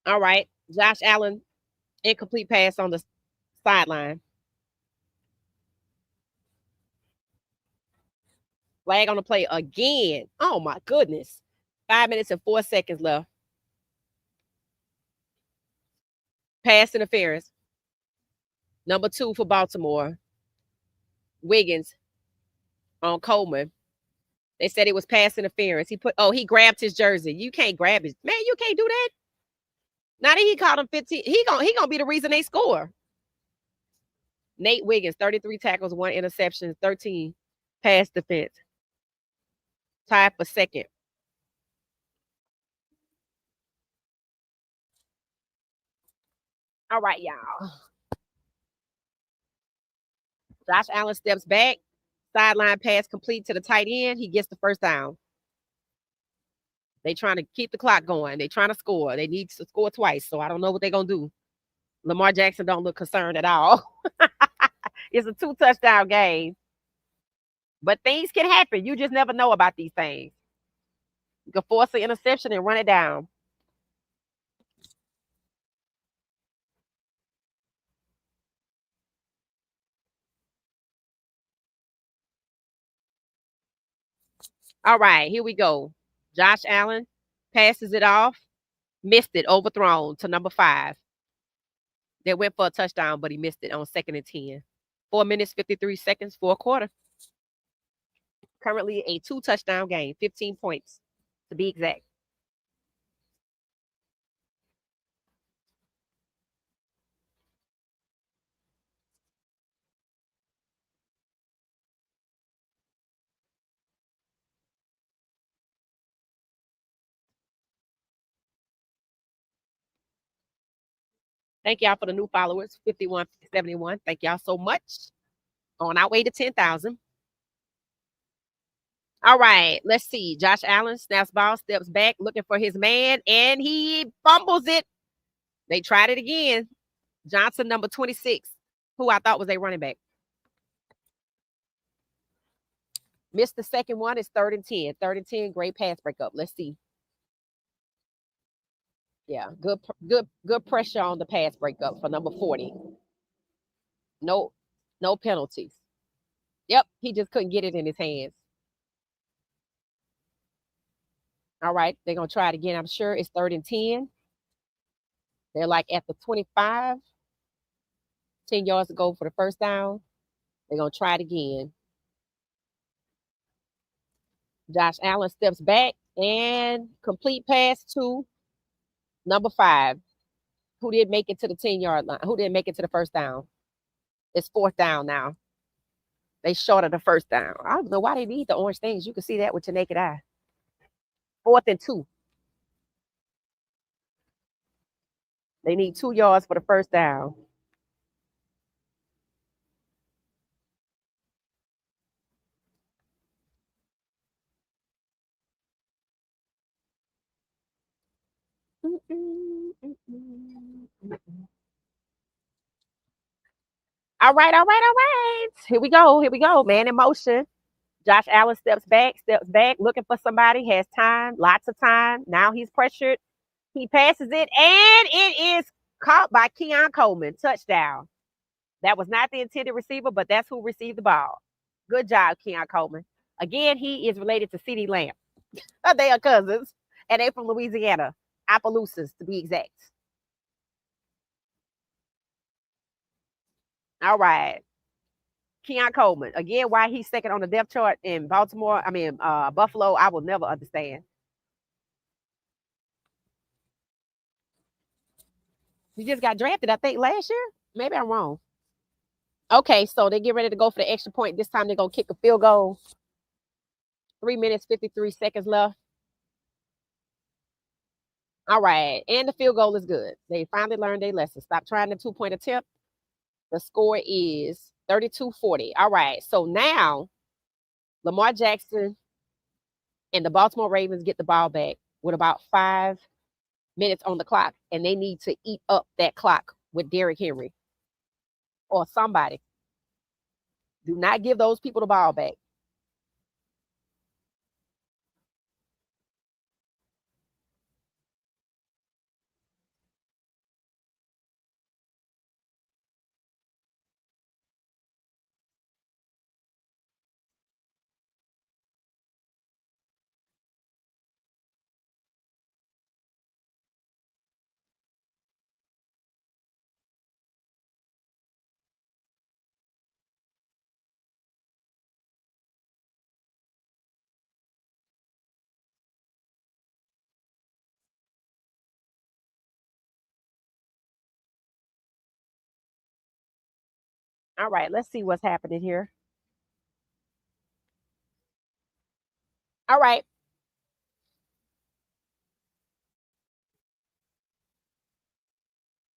All right, Josh Allen, incomplete pass on the sideline. Flag on the play again. Oh my goodness. 5 minutes and 4 seconds left. Pass interference. Number 2 for Baltimore. Wiggins on Coleman. They said it was pass interference. He grabbed his jersey. You can't grab his. Man, you can't do that. Now that he caught him 15, he gonna be the reason they score. Nate Wiggins, 33 tackles, 1 interception, 13 pass defense. Tied for second. All right, y'all. Josh Allen steps back. Sideline pass complete to the tight end. He gets the first down. They trying to keep the clock going. They trying to score. They need to score twice, so I don't know what they're going to do. Lamar Jackson don't look concerned at all. It's a 2-touchdown game. But things can happen. You just never know about these things. You can force an interception and run it down. All right, here we go. Josh Allen passes it off. Missed it, overthrown to number 5. They went for a touchdown, but he missed it on 2nd and 10. 4 minutes, 53 seconds for a quarter. Currently a 2-touchdown game, 15 points to be exact. Thank y'all for the new followers, 5171. Thank y'all so much. On our way to 10,000. All right, let's see. Josh Allen snaps ball, steps back, looking for his man, and he fumbles it. They tried it again. Johnson, number 26, who I thought was a running back. Missed the second one. It's 3rd and 10. 3rd and 10, great pass breakup. Let's see. Yeah, good pressure on the pass breakup for number 40. No penalties. Yep, he just couldn't get it in his hands. All right, they're going to try it again. I'm sure it's 3rd and 10. They're like at the 25. 10 yards to go for the first down. They're going to try it again. Josh Allen steps back and complete pass to number 5, who did make it to the 10-yard line, who didn't make it to the first down. It's 4th down now. They shorted the first down. I don't know why they need the orange things. You can see that with your naked eye. 4th and 2. They need 2 yards for the first down. All right. Here we go. Man in motion. Josh Allen steps back, looking for somebody, has time, lots of time. Now he's pressured. He passes it, and it is caught by Keon Coleman. Touchdown. That was not the intended receiver, but that's who received the ball. Good job, Keon Coleman. Again, he is related to CeeDee Lamb. They are cousins, and they're from Louisiana. Appaloosas, to be exact. All right. Keon Coleman. Again, why he's second on the depth chart in Buffalo, I will never understand. He just got drafted, I think, last year. Maybe I'm wrong. Okay, so they get ready to go for the extra point. This time they're going to kick a field goal. 3 minutes, 53 seconds left. All right, and the field goal is good. They finally learned their lesson. Stop trying the 2-point attempt. The score is 32-40. All right, so now Lamar Jackson and the Baltimore Ravens get the ball back with about 5 minutes on the clock, and they need to eat up that clock with Derrick Henry or somebody. Do not give those people the ball back. All right, let's see what's happening here. All right.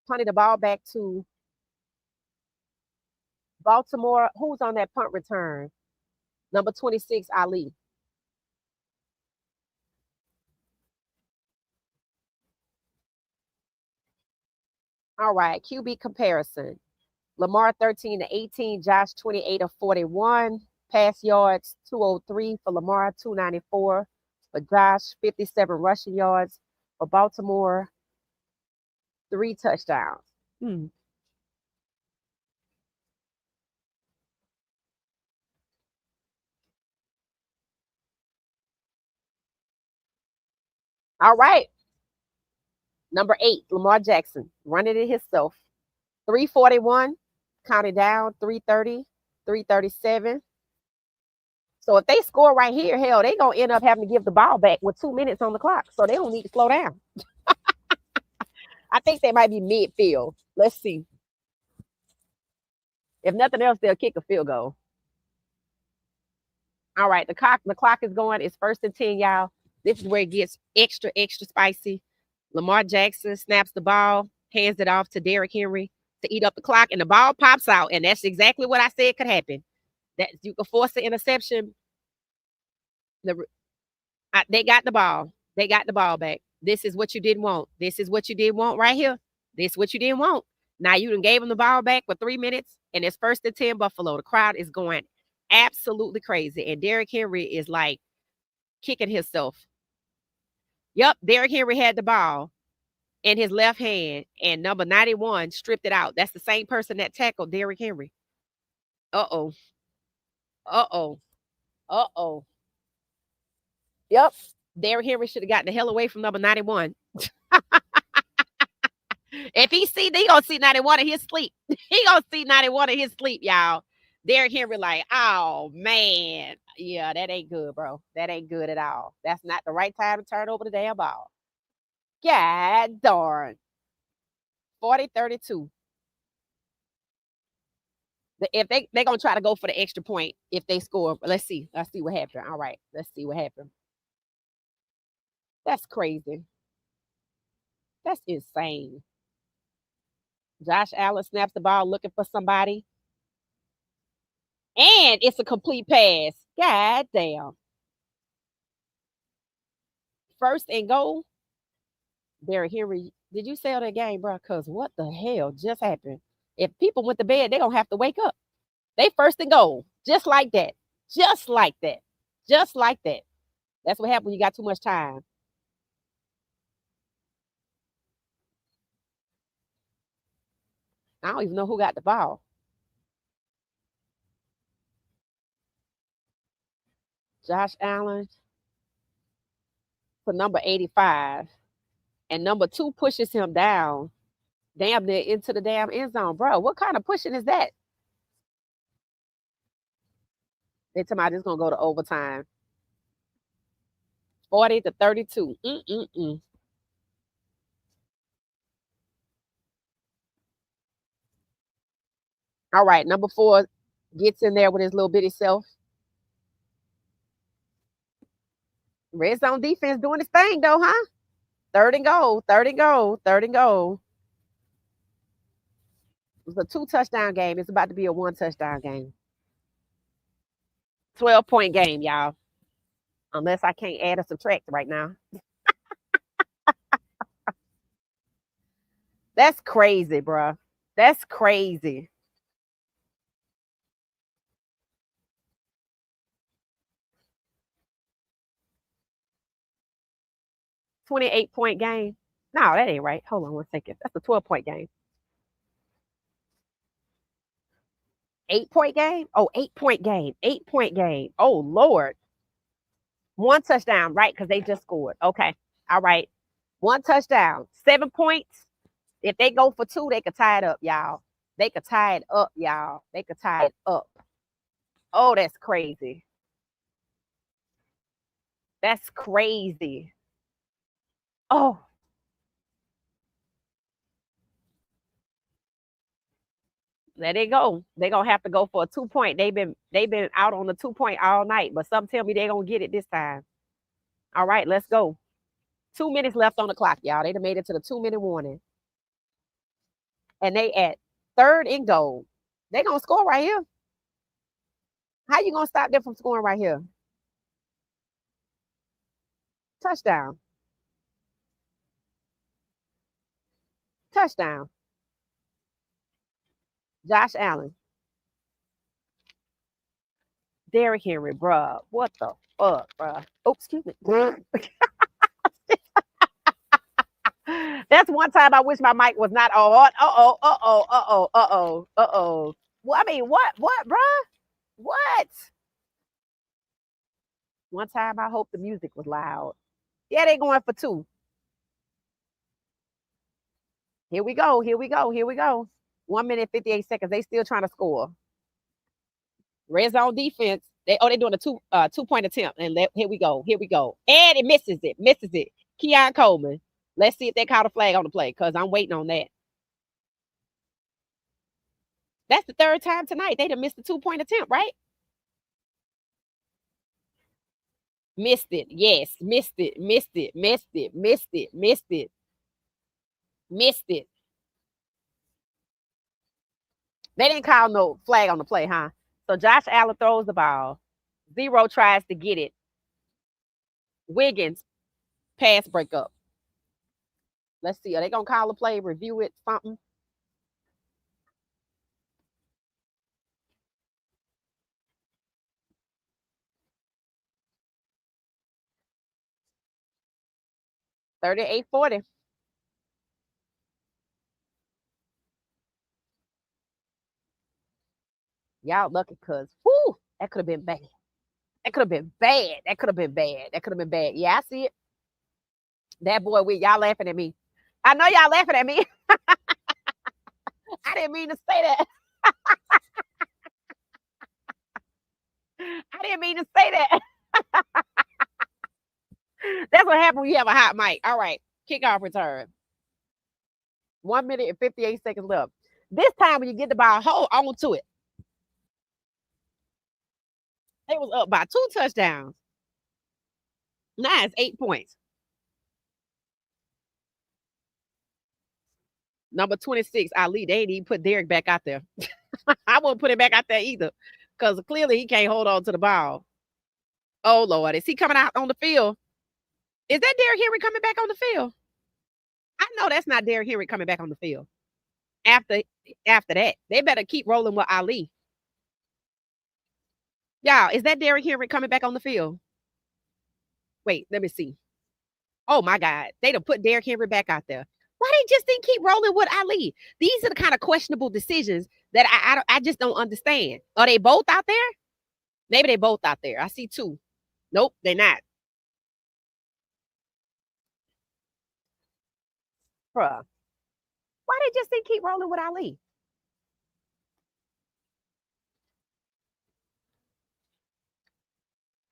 Punting the ball back to Baltimore. Who's on that punt return? Number 26, Ali. All right, QB comparison. Lamar 13 to 18, Josh 28 of 41. Pass yards 203 for Lamar, 294 for Josh, 57 rushing yards for Baltimore, 3 touchdowns. All right. Number 8, Lamar Jackson, running it himself. 341, counted down, 330, 337. So if they score right here, hell, they're going to end up having to give the ball back with 2 minutes on the clock. So they don't need to slow down. I think they might be midfield. Let's see. If nothing else, they'll kick a field goal. All right, the clock is going. It's 1st and 10, y'all. This is where it gets extra spicy. Lamar Jackson snaps the ball, hands it off to Derrick Henry to eat up the clock, and the ball pops out. And that's exactly what I said could happen. That you could force the interception. They got the ball. They got the ball back. This is what you didn't want. This is what you didn't want right here. This is what you didn't want. Now you done gave them the ball back for 3 minutes, and it's 1st and 10 Buffalo. The crowd is going absolutely crazy, and Derrick Henry is like kicking himself. Yep, Derrick Henry had the ball in his left hand, and number 91 stripped it out. That's the same person that tackled Derrick Henry. Uh-oh. Uh-oh. Uh-oh. Yep. Derrick Henry should have gotten the hell away from number 91. If he gonna see 91 in his sleep. He gonna see 91 in his sleep, y'all. Derrick Henry like, oh, man. Yeah, that ain't good, bro. That ain't good at all. That's not the right time to turn over the damn ball. God darn. 40-32. If they're going to try to go for the extra point if they score. Let's see. Let's see what happened. All right. Let's see what happened. That's crazy. That's insane. Josh Allen snaps the ball looking for somebody. And it's a complete pass. God damn. 1st and goal. Derrick Henry, did you sell that game, bro? Because what the hell just happened? If people went to bed, they're going to have to wake up. They 1st and goal. Just like that. Just like that. Just like that. That's what happened when you got too much time. I don't even know who got the ball. Josh Allen for number 85. And number 2 pushes him down damn near into the damn end zone. Bro, what kind of pushing is that? They tell me it's going to go to overtime. 40-32. All right, number 4 gets in there with his little bitty self. Red zone defense doing his thing, though, huh? 3rd and goal. 3rd and goal. 3rd and goal. It was a 2 touchdown game. It's about to be a 1 touchdown game. 12-point game, y'all. Unless I can't add or subtract right now. That's crazy, bro. That's crazy. $28-point game. No, that ain't right. Hold on 1 second. That's a 12-point game. 8-point game? Oh, 8-point game. 8-point game. Oh, Lord. 1 touchdown, right? Because they just scored. Okay. All right. 1 touchdown. 7 points. If they go for 2, they could tie it up, y'all. They could tie it up, y'all. They could tie it up. Oh, that's crazy. That's crazy. Oh. Let it go. They're gonna have to go for a 2-point. They've been out on the 2-point all night, but some tell me they're gonna get it this time. All right, let's go. 2 minutes left on the clock, y'all. They done made it to the 2-minute warning. And they at 3rd and goal. They gonna score right here. How you gonna stop them from scoring right here? Touchdown. Touchdown. Josh Allen. Derrick Henry, bruh. What the fuck, bruh? Oh, excuse me. That's one time I wish my mic was not on. Well, I mean, what, bruh? What? One time I hope the music was loud. Yeah, they going for 2. Here we go. 1 minute, 58 seconds. They still trying to score. Red zone defense. They're doing a 2-point attempt. And here we go. And it misses it. Keon Coleman. Let's see if they caught a flag on the play, because I'm waiting on that. That's the 3rd time tonight. They done missed a 2-point attempt, right? Missed it. Yes. Missed it. They didn't call no flag on the play, huh? So Josh Allen throws the ball. 0 tries to get it. Wiggins, pass breakup. Let's see. Are they going to call a play, review it, something? $38-40. Y'all lucky, because, whoo, that could have been bad. That could have been bad. Yeah, I see it. That boy, y'all laughing at me. I know y'all laughing at me. I didn't mean to say that. That's what happens when you have a hot mic. All right, kickoff return. 1 minute and 58 seconds left. This time when you get the ball, hold on to it. They was up by 2 touchdowns. Now it's 8 points. Number 26, Ali. They ain't even put Derek back out there. I won't put him back out there either, because clearly he can't hold on to the ball. Oh, Lord. Is he coming out on the field? Is that Derrick Henry coming back on the field? I know that's not Derrick Henry coming back on the field. After that, they better keep rolling with Ali. Y'all, is that Derrick Henry coming back on the field? Wait, let me see. Oh, my God. They done put Derrick Henry back out there. Why they just didn't keep rolling with Ali? These are the kind of questionable decisions that I just don't understand. Are they both out there? Maybe they both out there. I see 2. Nope, they're not. Bruh. Why they just didn't keep rolling with Ali?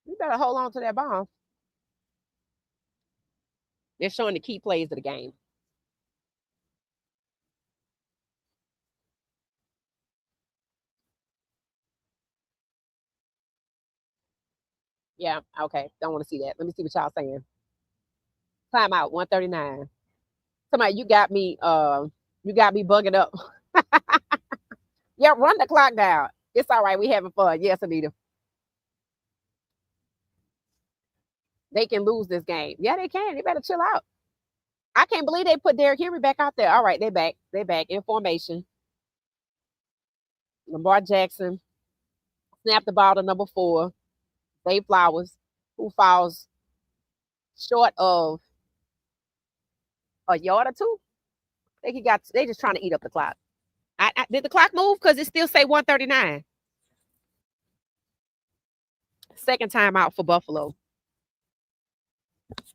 You better hold on to that ball. They're showing the key plays of the game. Yeah, okay. Don't want to see that. Let me see what y'all saying. Timeout, 139. Somebody, you got me bugging up. Yeah, run the clock down. It's all right. We having fun. Yes, Anita. They can lose this game. Yeah, they can. They better chill out. I can't believe they put Derrick Henry back out there. All right, they back. They back in formation. Lamar Jackson snapped the ball to number 4. Zay Flowers, who falls short of a yard or 2. They just trying to eat up the clock. Did the clock move? Because it still say 139. Second time out for Buffalo.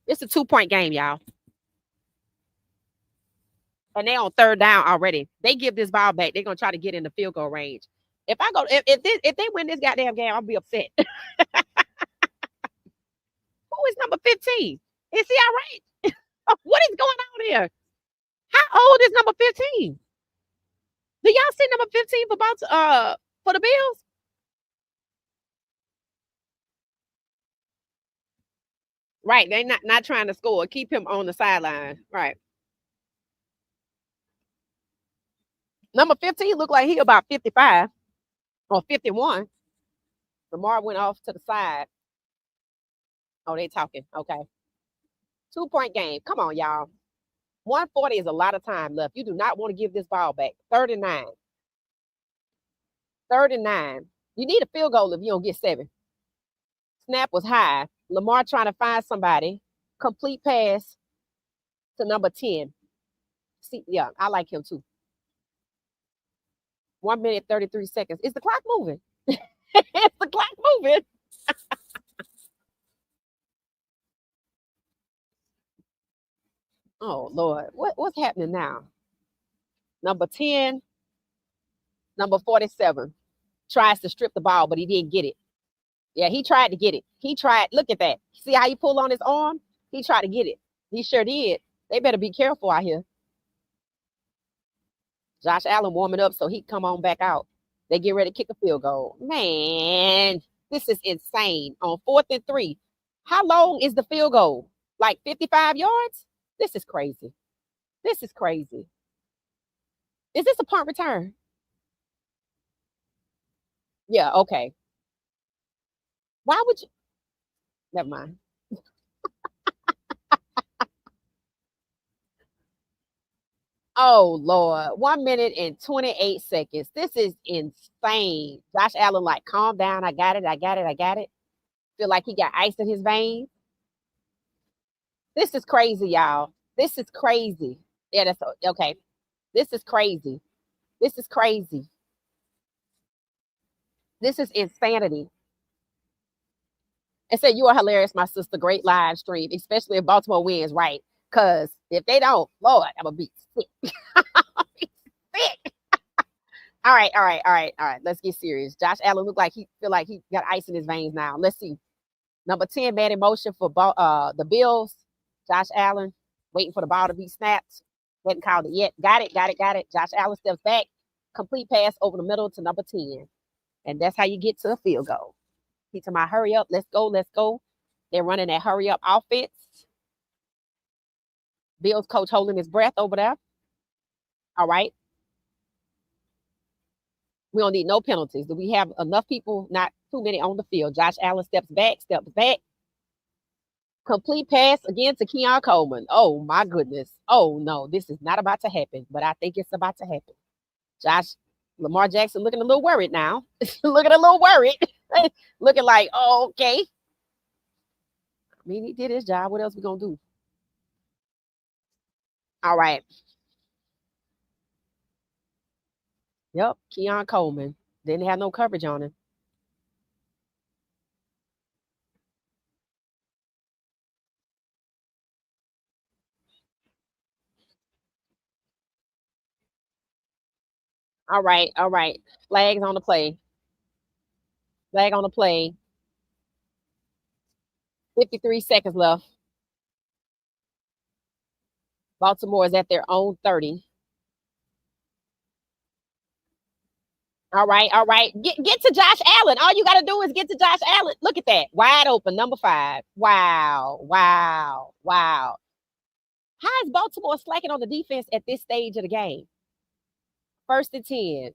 It's a 2-point game, y'all. And they on 3rd down already. They give this ball back. They're gonna try to get in the field goal range. If they win this goddamn game, I'll be upset. Who is number 15? Is he all right? What is going on here? How old is number 15? Do y'all see number 15 for the Bills? Right, they not trying to score. Keep him on the sideline. Right. Number 15 looked like he about 55 or 51. Lamar went off to the side. Oh, they talking. Okay. 2-point game. Come on, y'all. 140 is a lot of time left. You do not want to give this ball back. 39. 39. You need a field goal if you don't get 7. Snap was high. Lamar trying to find somebody. Complete pass to number 10. See, yeah, I like him too. 1 minute, 33 seconds. Is the clock moving? Is the clock moving? Oh, Lord. What's happening now? Number 10, number 47 tries to strip the ball, but he didn't get it. Yeah, he tried to get it. He tried. Look at that. See how he pulled on his arm? He tried to get it. He sure did. They better be careful out here. Josh Allen warming up so he can come on back out. They get ready to kick a field goal. Man, this is insane. On 4th and 3. How long is the field goal? Like 55 yards? This is crazy. This is crazy. Is this a punt return? Yeah, okay. Why would you? Never mind. Oh, Lord. 1 minute and 28 seconds. This is insane. Josh Allen, like, calm down. I got it. I got it. I got it. Feel like he got ice in his veins. This is crazy, y'all. This is crazy. Yeah, that's okay. This is crazy. This is crazy. This is insanity. And said, you are hilarious, my sister. Great live stream, especially if Baltimore wins, right? Because if they don't, Lord, I'm going to be sick. Sick. All right. Let's get serious. Josh Allen looked like he got ice in his veins now. Let's see. Number 10, man in motion for the Bills. Josh Allen waiting for the ball to be snapped. Hadn't called it yet. Got it. Josh Allen steps back. Complete pass over the middle to number 10. And that's how you get to a field goal. He told me, hurry up. Let's go. They're running that hurry up offense. Bills coach holding his breath over there. All right. We don't need no penalties. Do we have enough people? Not too many on the field. Josh Allen steps back. Complete pass again to Keon Coleman. Oh, my goodness. Oh, no, this is not about to happen, but I think it's about to happen. Lamar Jackson looking a little worried now. Looking like, oh, okay. I mean, he did his job. What else we going to do? All right. Yep, Keon Coleman. Didn't have no coverage on him. All right. Flags on the play. Flag on the play. 53 seconds left. Baltimore is at their own 30. All right. Get to Josh Allen. All you got to do is get to Josh Allen. Look at that. Wide open, number 5. Wow. How is Baltimore slacking on the defense at this stage of the game? 1st and 10.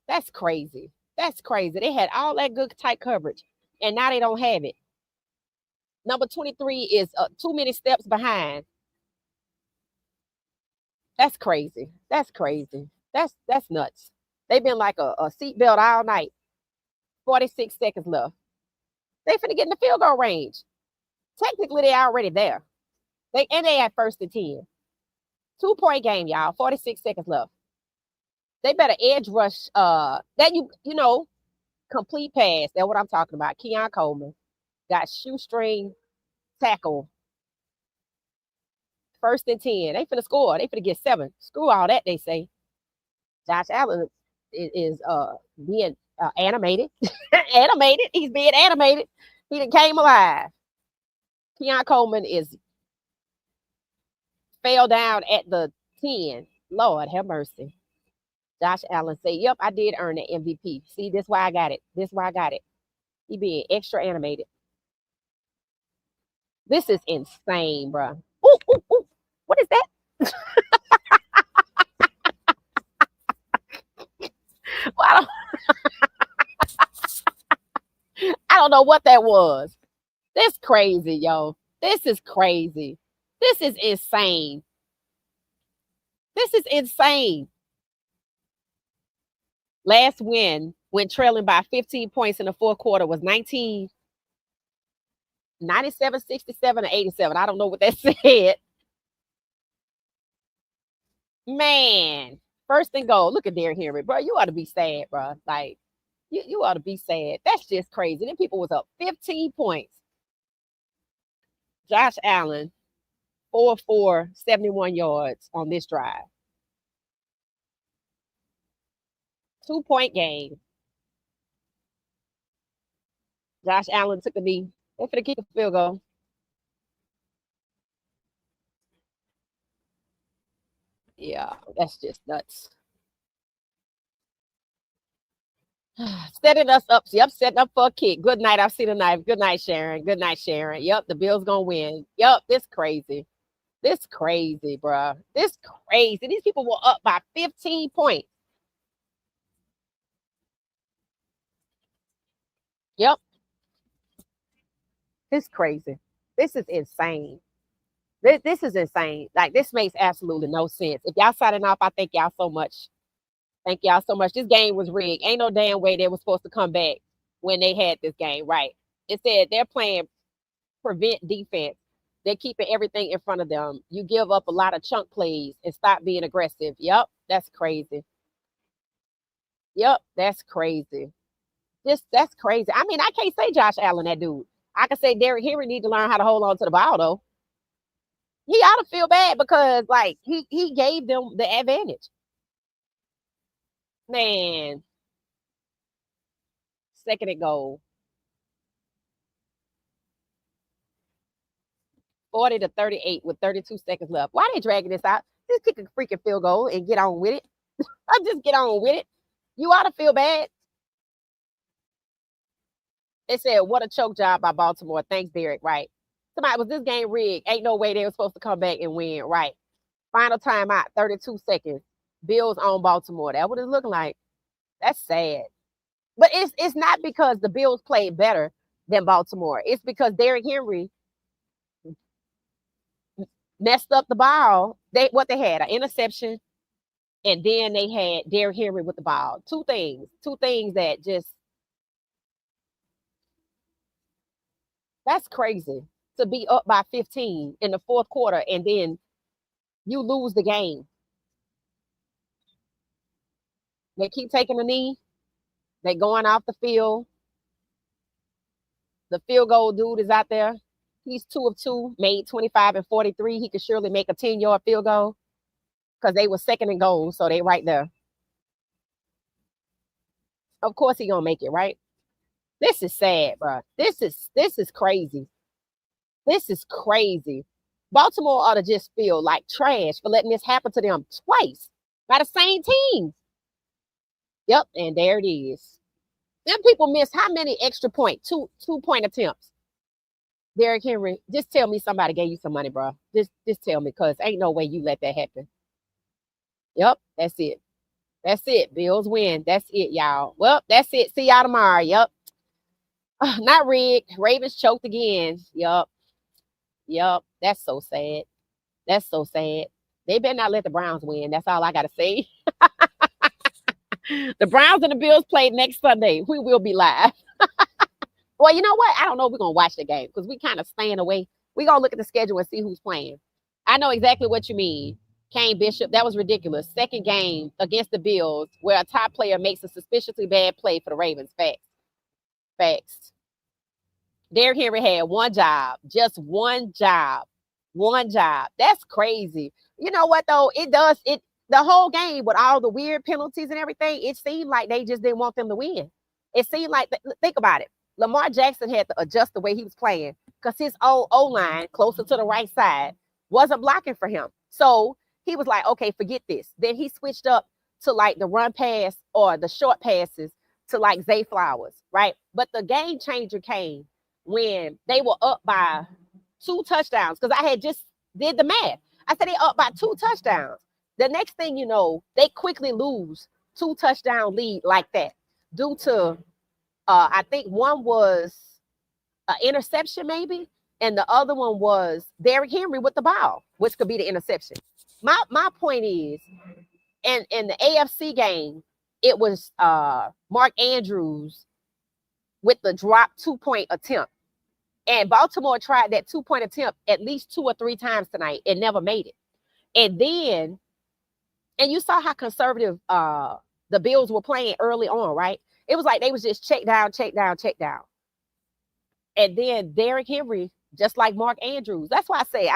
That's crazy. They had all that good tight coverage, and now they don't have it. Number 23 is 2 many steps behind. That's crazy. That's nuts. They've been like a seatbelt all night. 46 seconds left. They finna get in the field goal range. Technically, they already there. They at 1st and 10. 2-point game, y'all. 46 seconds left. They better edge rush. Complete pass. That's what I'm talking about. Keon Coleman got shoestring tackle. 1st and 10. They finna score. They finna get 7. Screw all that, they say. Josh Allen is being animated. Animated. He's being animated. He done came alive. Keon Coleman fell down at the 10. Lord have mercy. Josh Allen say, "Yep, I did earn the MVP. See, this why I got it. This why I got it. He being extra animated. This is insane, bro. Ooh, ooh, ooh. What is that? Well, I don't know what that was. This crazy, yo. This is crazy. This is insane. This is insane. Last win when trailing by 15 points in the fourth quarter was 1997, 67, or 87. I don't know what that said. Man, first and goal. Look at Derrick Henry, bro. You ought to be sad, bro. Like, you ought to be sad. That's just crazy. Then people was up 15 points. Josh Allen, 4-4, 71 yards on this drive. 2-point game. Josh Allen took a knee. They're finna kick a field goal. Yeah, that's just nuts. Setting us up. Yep, setting up for a kick. Good night. I've seen a knife. Good night, Sharon. Good night, Sharon. Yep, the Bills gonna win. Yep, this crazy. This crazy, bro. This crazy. These people were up by 15 points. Yep. This crazy. This is insane. This is insane. Like, this makes absolutely no sense. If y'all signing off, I thank y'all so much. Thank y'all so much. This game was rigged. Ain't no damn way they were supposed to come back when they had this game, right? It said they're playing prevent defense. They're keeping everything in front of them. You give up a lot of chunk plays and stop being aggressive. Yep, that's crazy. Yep, that's crazy. That's crazy. I mean, I can't say Josh Allen, that dude. I can say Derrick Henry need to learn how to hold on to the ball, though. He ought to feel bad because, like, he gave them the advantage. Man. Second and goal. 40-38 with 32 seconds left. Why are they dragging this out? Just kick a freaking field goal and get on with it. I just get on with it. You ought to feel bad. They said, what a choke job by Baltimore. Thanks, Derek. Right. Somebody, was this game rigged? Ain't no way they were supposed to come back and win. Right. Final timeout, 32 seconds. Bills on Baltimore. That's what it's looking like. That's sad. But it's not because the Bills played better than Baltimore. It's because Derrick Henry messed up the ball. They had an interception, and then they had Derrick Henry with the ball. Two things that just, that's crazy to be up by 15 in the fourth quarter and then you lose the game. They keep taking a knee. They going off the field. The field goal dude is out there. He's 2 of 2, made 25 and 43. He could surely make a 10-yard field goal because they were second and goal, so they right there. Of course he gonna make it, right? This is sad, bro. This is crazy. This is crazy. Baltimore ought to just feel like trash for letting this happen to them twice by the same team. Yep, and there it is. Them people miss how many extra points? Two-point attempts. Derrick Henry, just tell me somebody gave you some money, bro. Just tell me, because ain't no way you let that happen. Yep, that's it. That's it. Bills win. That's it, y'all. Well, that's it. See y'all tomorrow. Yep. Not rigged. Ravens choked again. Yep. That's so sad. That's so sad. They better not let the Browns win. That's all I got to say. The Browns and the Bills play next Sunday. We will be live. Well, you know what? I don't know if we're going to watch the game because we kind of staying away. We're going to look at the schedule and see who's playing. I know exactly what you mean. Kane Bishop, that was ridiculous. Second game against the Bills where a top player makes a suspiciously bad play for the Ravens. Facts. Derrick Henry had one job. Just one job. One job. That's crazy. You know what, though? The whole game with all the weird penalties and everything, it seemed like they just didn't want them to win. It seemed like, think about it. Lamar Jackson had to adjust the way he was playing because his old O-line closer to the right side wasn't blocking for him. So he was like, okay, forget this. Then he switched up to like the run pass or the short passes to like Zay Flowers, right? But the game changer came when they were up by 2 touchdowns, because I had just did the math. I said they up by 2 touchdowns. The next thing you know, they quickly lose 2 touchdown lead like that due to I think one was an interception maybe, and the other one was Derrick Henry with the ball, which could be the interception. My point is, in the AFC game, it was Mark Andrews with the drop 2-point attempt. And Baltimore tried that 2-point attempt at least 2 or 3 times tonight and never made it. And then, and you saw how conservative the Bills were playing early on, right? It was like they was just check down, check down, check down. And then Derrick Henry, just like Mark Andrews. That's why I say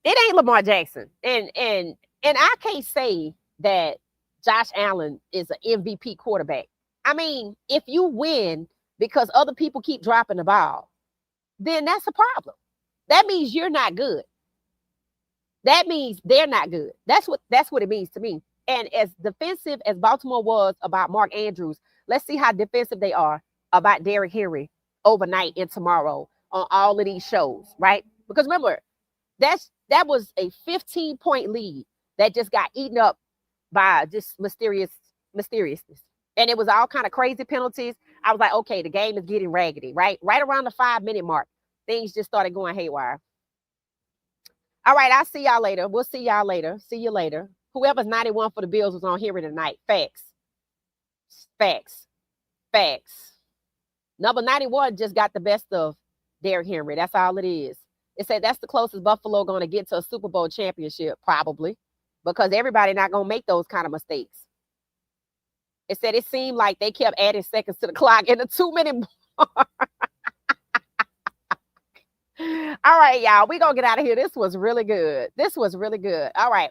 it ain't Lamar Jackson. And I can't say that Josh Allen is an MVP quarterback. I mean, if you win because other people keep dropping the ball, then that's a problem. That means you're not good. That means they're not good. That's what it means to me. And as defensive as Baltimore was about Mark Andrews, let's see how defensive they are about Derrick Henry overnight and tomorrow on all of these shows, right? Because remember, that was a 15-point lead that just got eaten up by just mysteriousness. And it was all kind of crazy penalties. I was like, okay, the game is getting raggedy, right? Right around the 5-minute mark, things just started going haywire. All right, I'll see y'all later. We'll see y'all later. See you later. Whoever's 91 for the Bills was on here tonight. Facts. Facts. Facts. Number 91 just got the best of Derrick Henry. That's all it is. It said that's the closest Buffalo going to get to a Super Bowl championship, probably, because everybody not going to make those kind of mistakes. It said it seemed like they kept adding seconds to the clock in the 2-minute mark. All right, y'all, we're going to get out of here. This was really good. This was really good. All right.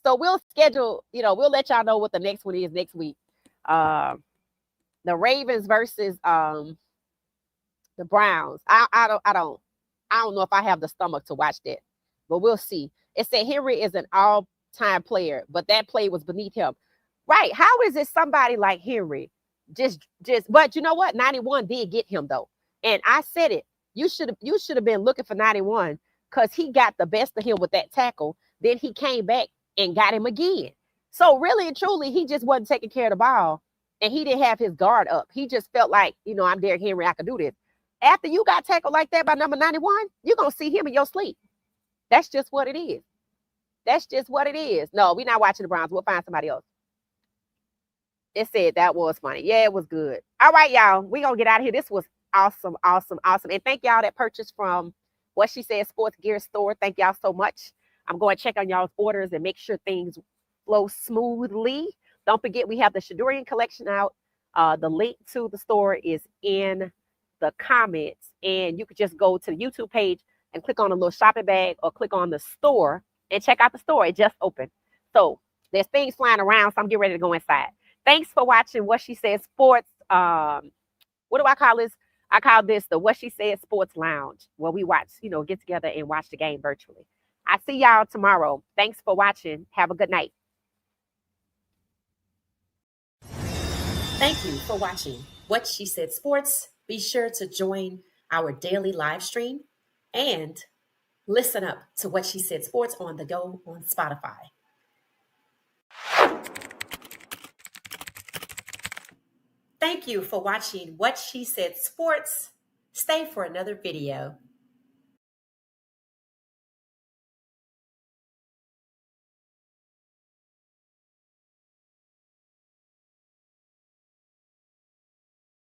So we'll schedule, we'll let y'all know what the next one is next week. The Ravens versus the Browns. I don't know if I have the stomach to watch that, but we'll see. It said Henry is an all-time player, but that play was beneath him. Right. How is it somebody like Henry but you know what? 91 did get him though. And I said it. You should have been looking for 91 because he got the best of him with that tackle. Then he came back and got him again. So really and truly, he just wasn't taking care of the ball and he didn't have his guard up. He just felt like, I'm Derrick Henry, I can do this. After you got tackled like that by number 91, you're going to see him in your sleep. That's just what it is. That's just what it is. No, we're not watching the Browns. We'll find somebody else. It said that was funny. Yeah, it was good. All right, y'all. We're going to get out of here. This was awesome, awesome, awesome. And thank y'all that purchased from What She Said Sports Gear Store. Thank y'all so much. I'm going to check on y'all's orders and make sure things flow smoothly. Don't forget, we have the Shadurian collection out. The link to the store is in the comments. And you could just go to the YouTube page and click on a little shopping bag or click on the store and check out the store. It just opened. So there's things flying around, so I'm getting ready to go inside. Thanks for watching What She Said Sports. What do I call this? I call this the What She Said Sports Lounge, where we watch, get together and watch the game virtually. I see y'all tomorrow. Thanks for watching. Have a good night. Thank you for watching What She Said Sports. Be sure to join our daily live stream and listen up to What She Said Sports on the go on Spotify. Thank you for watching What She Said Sports. Stay for another video.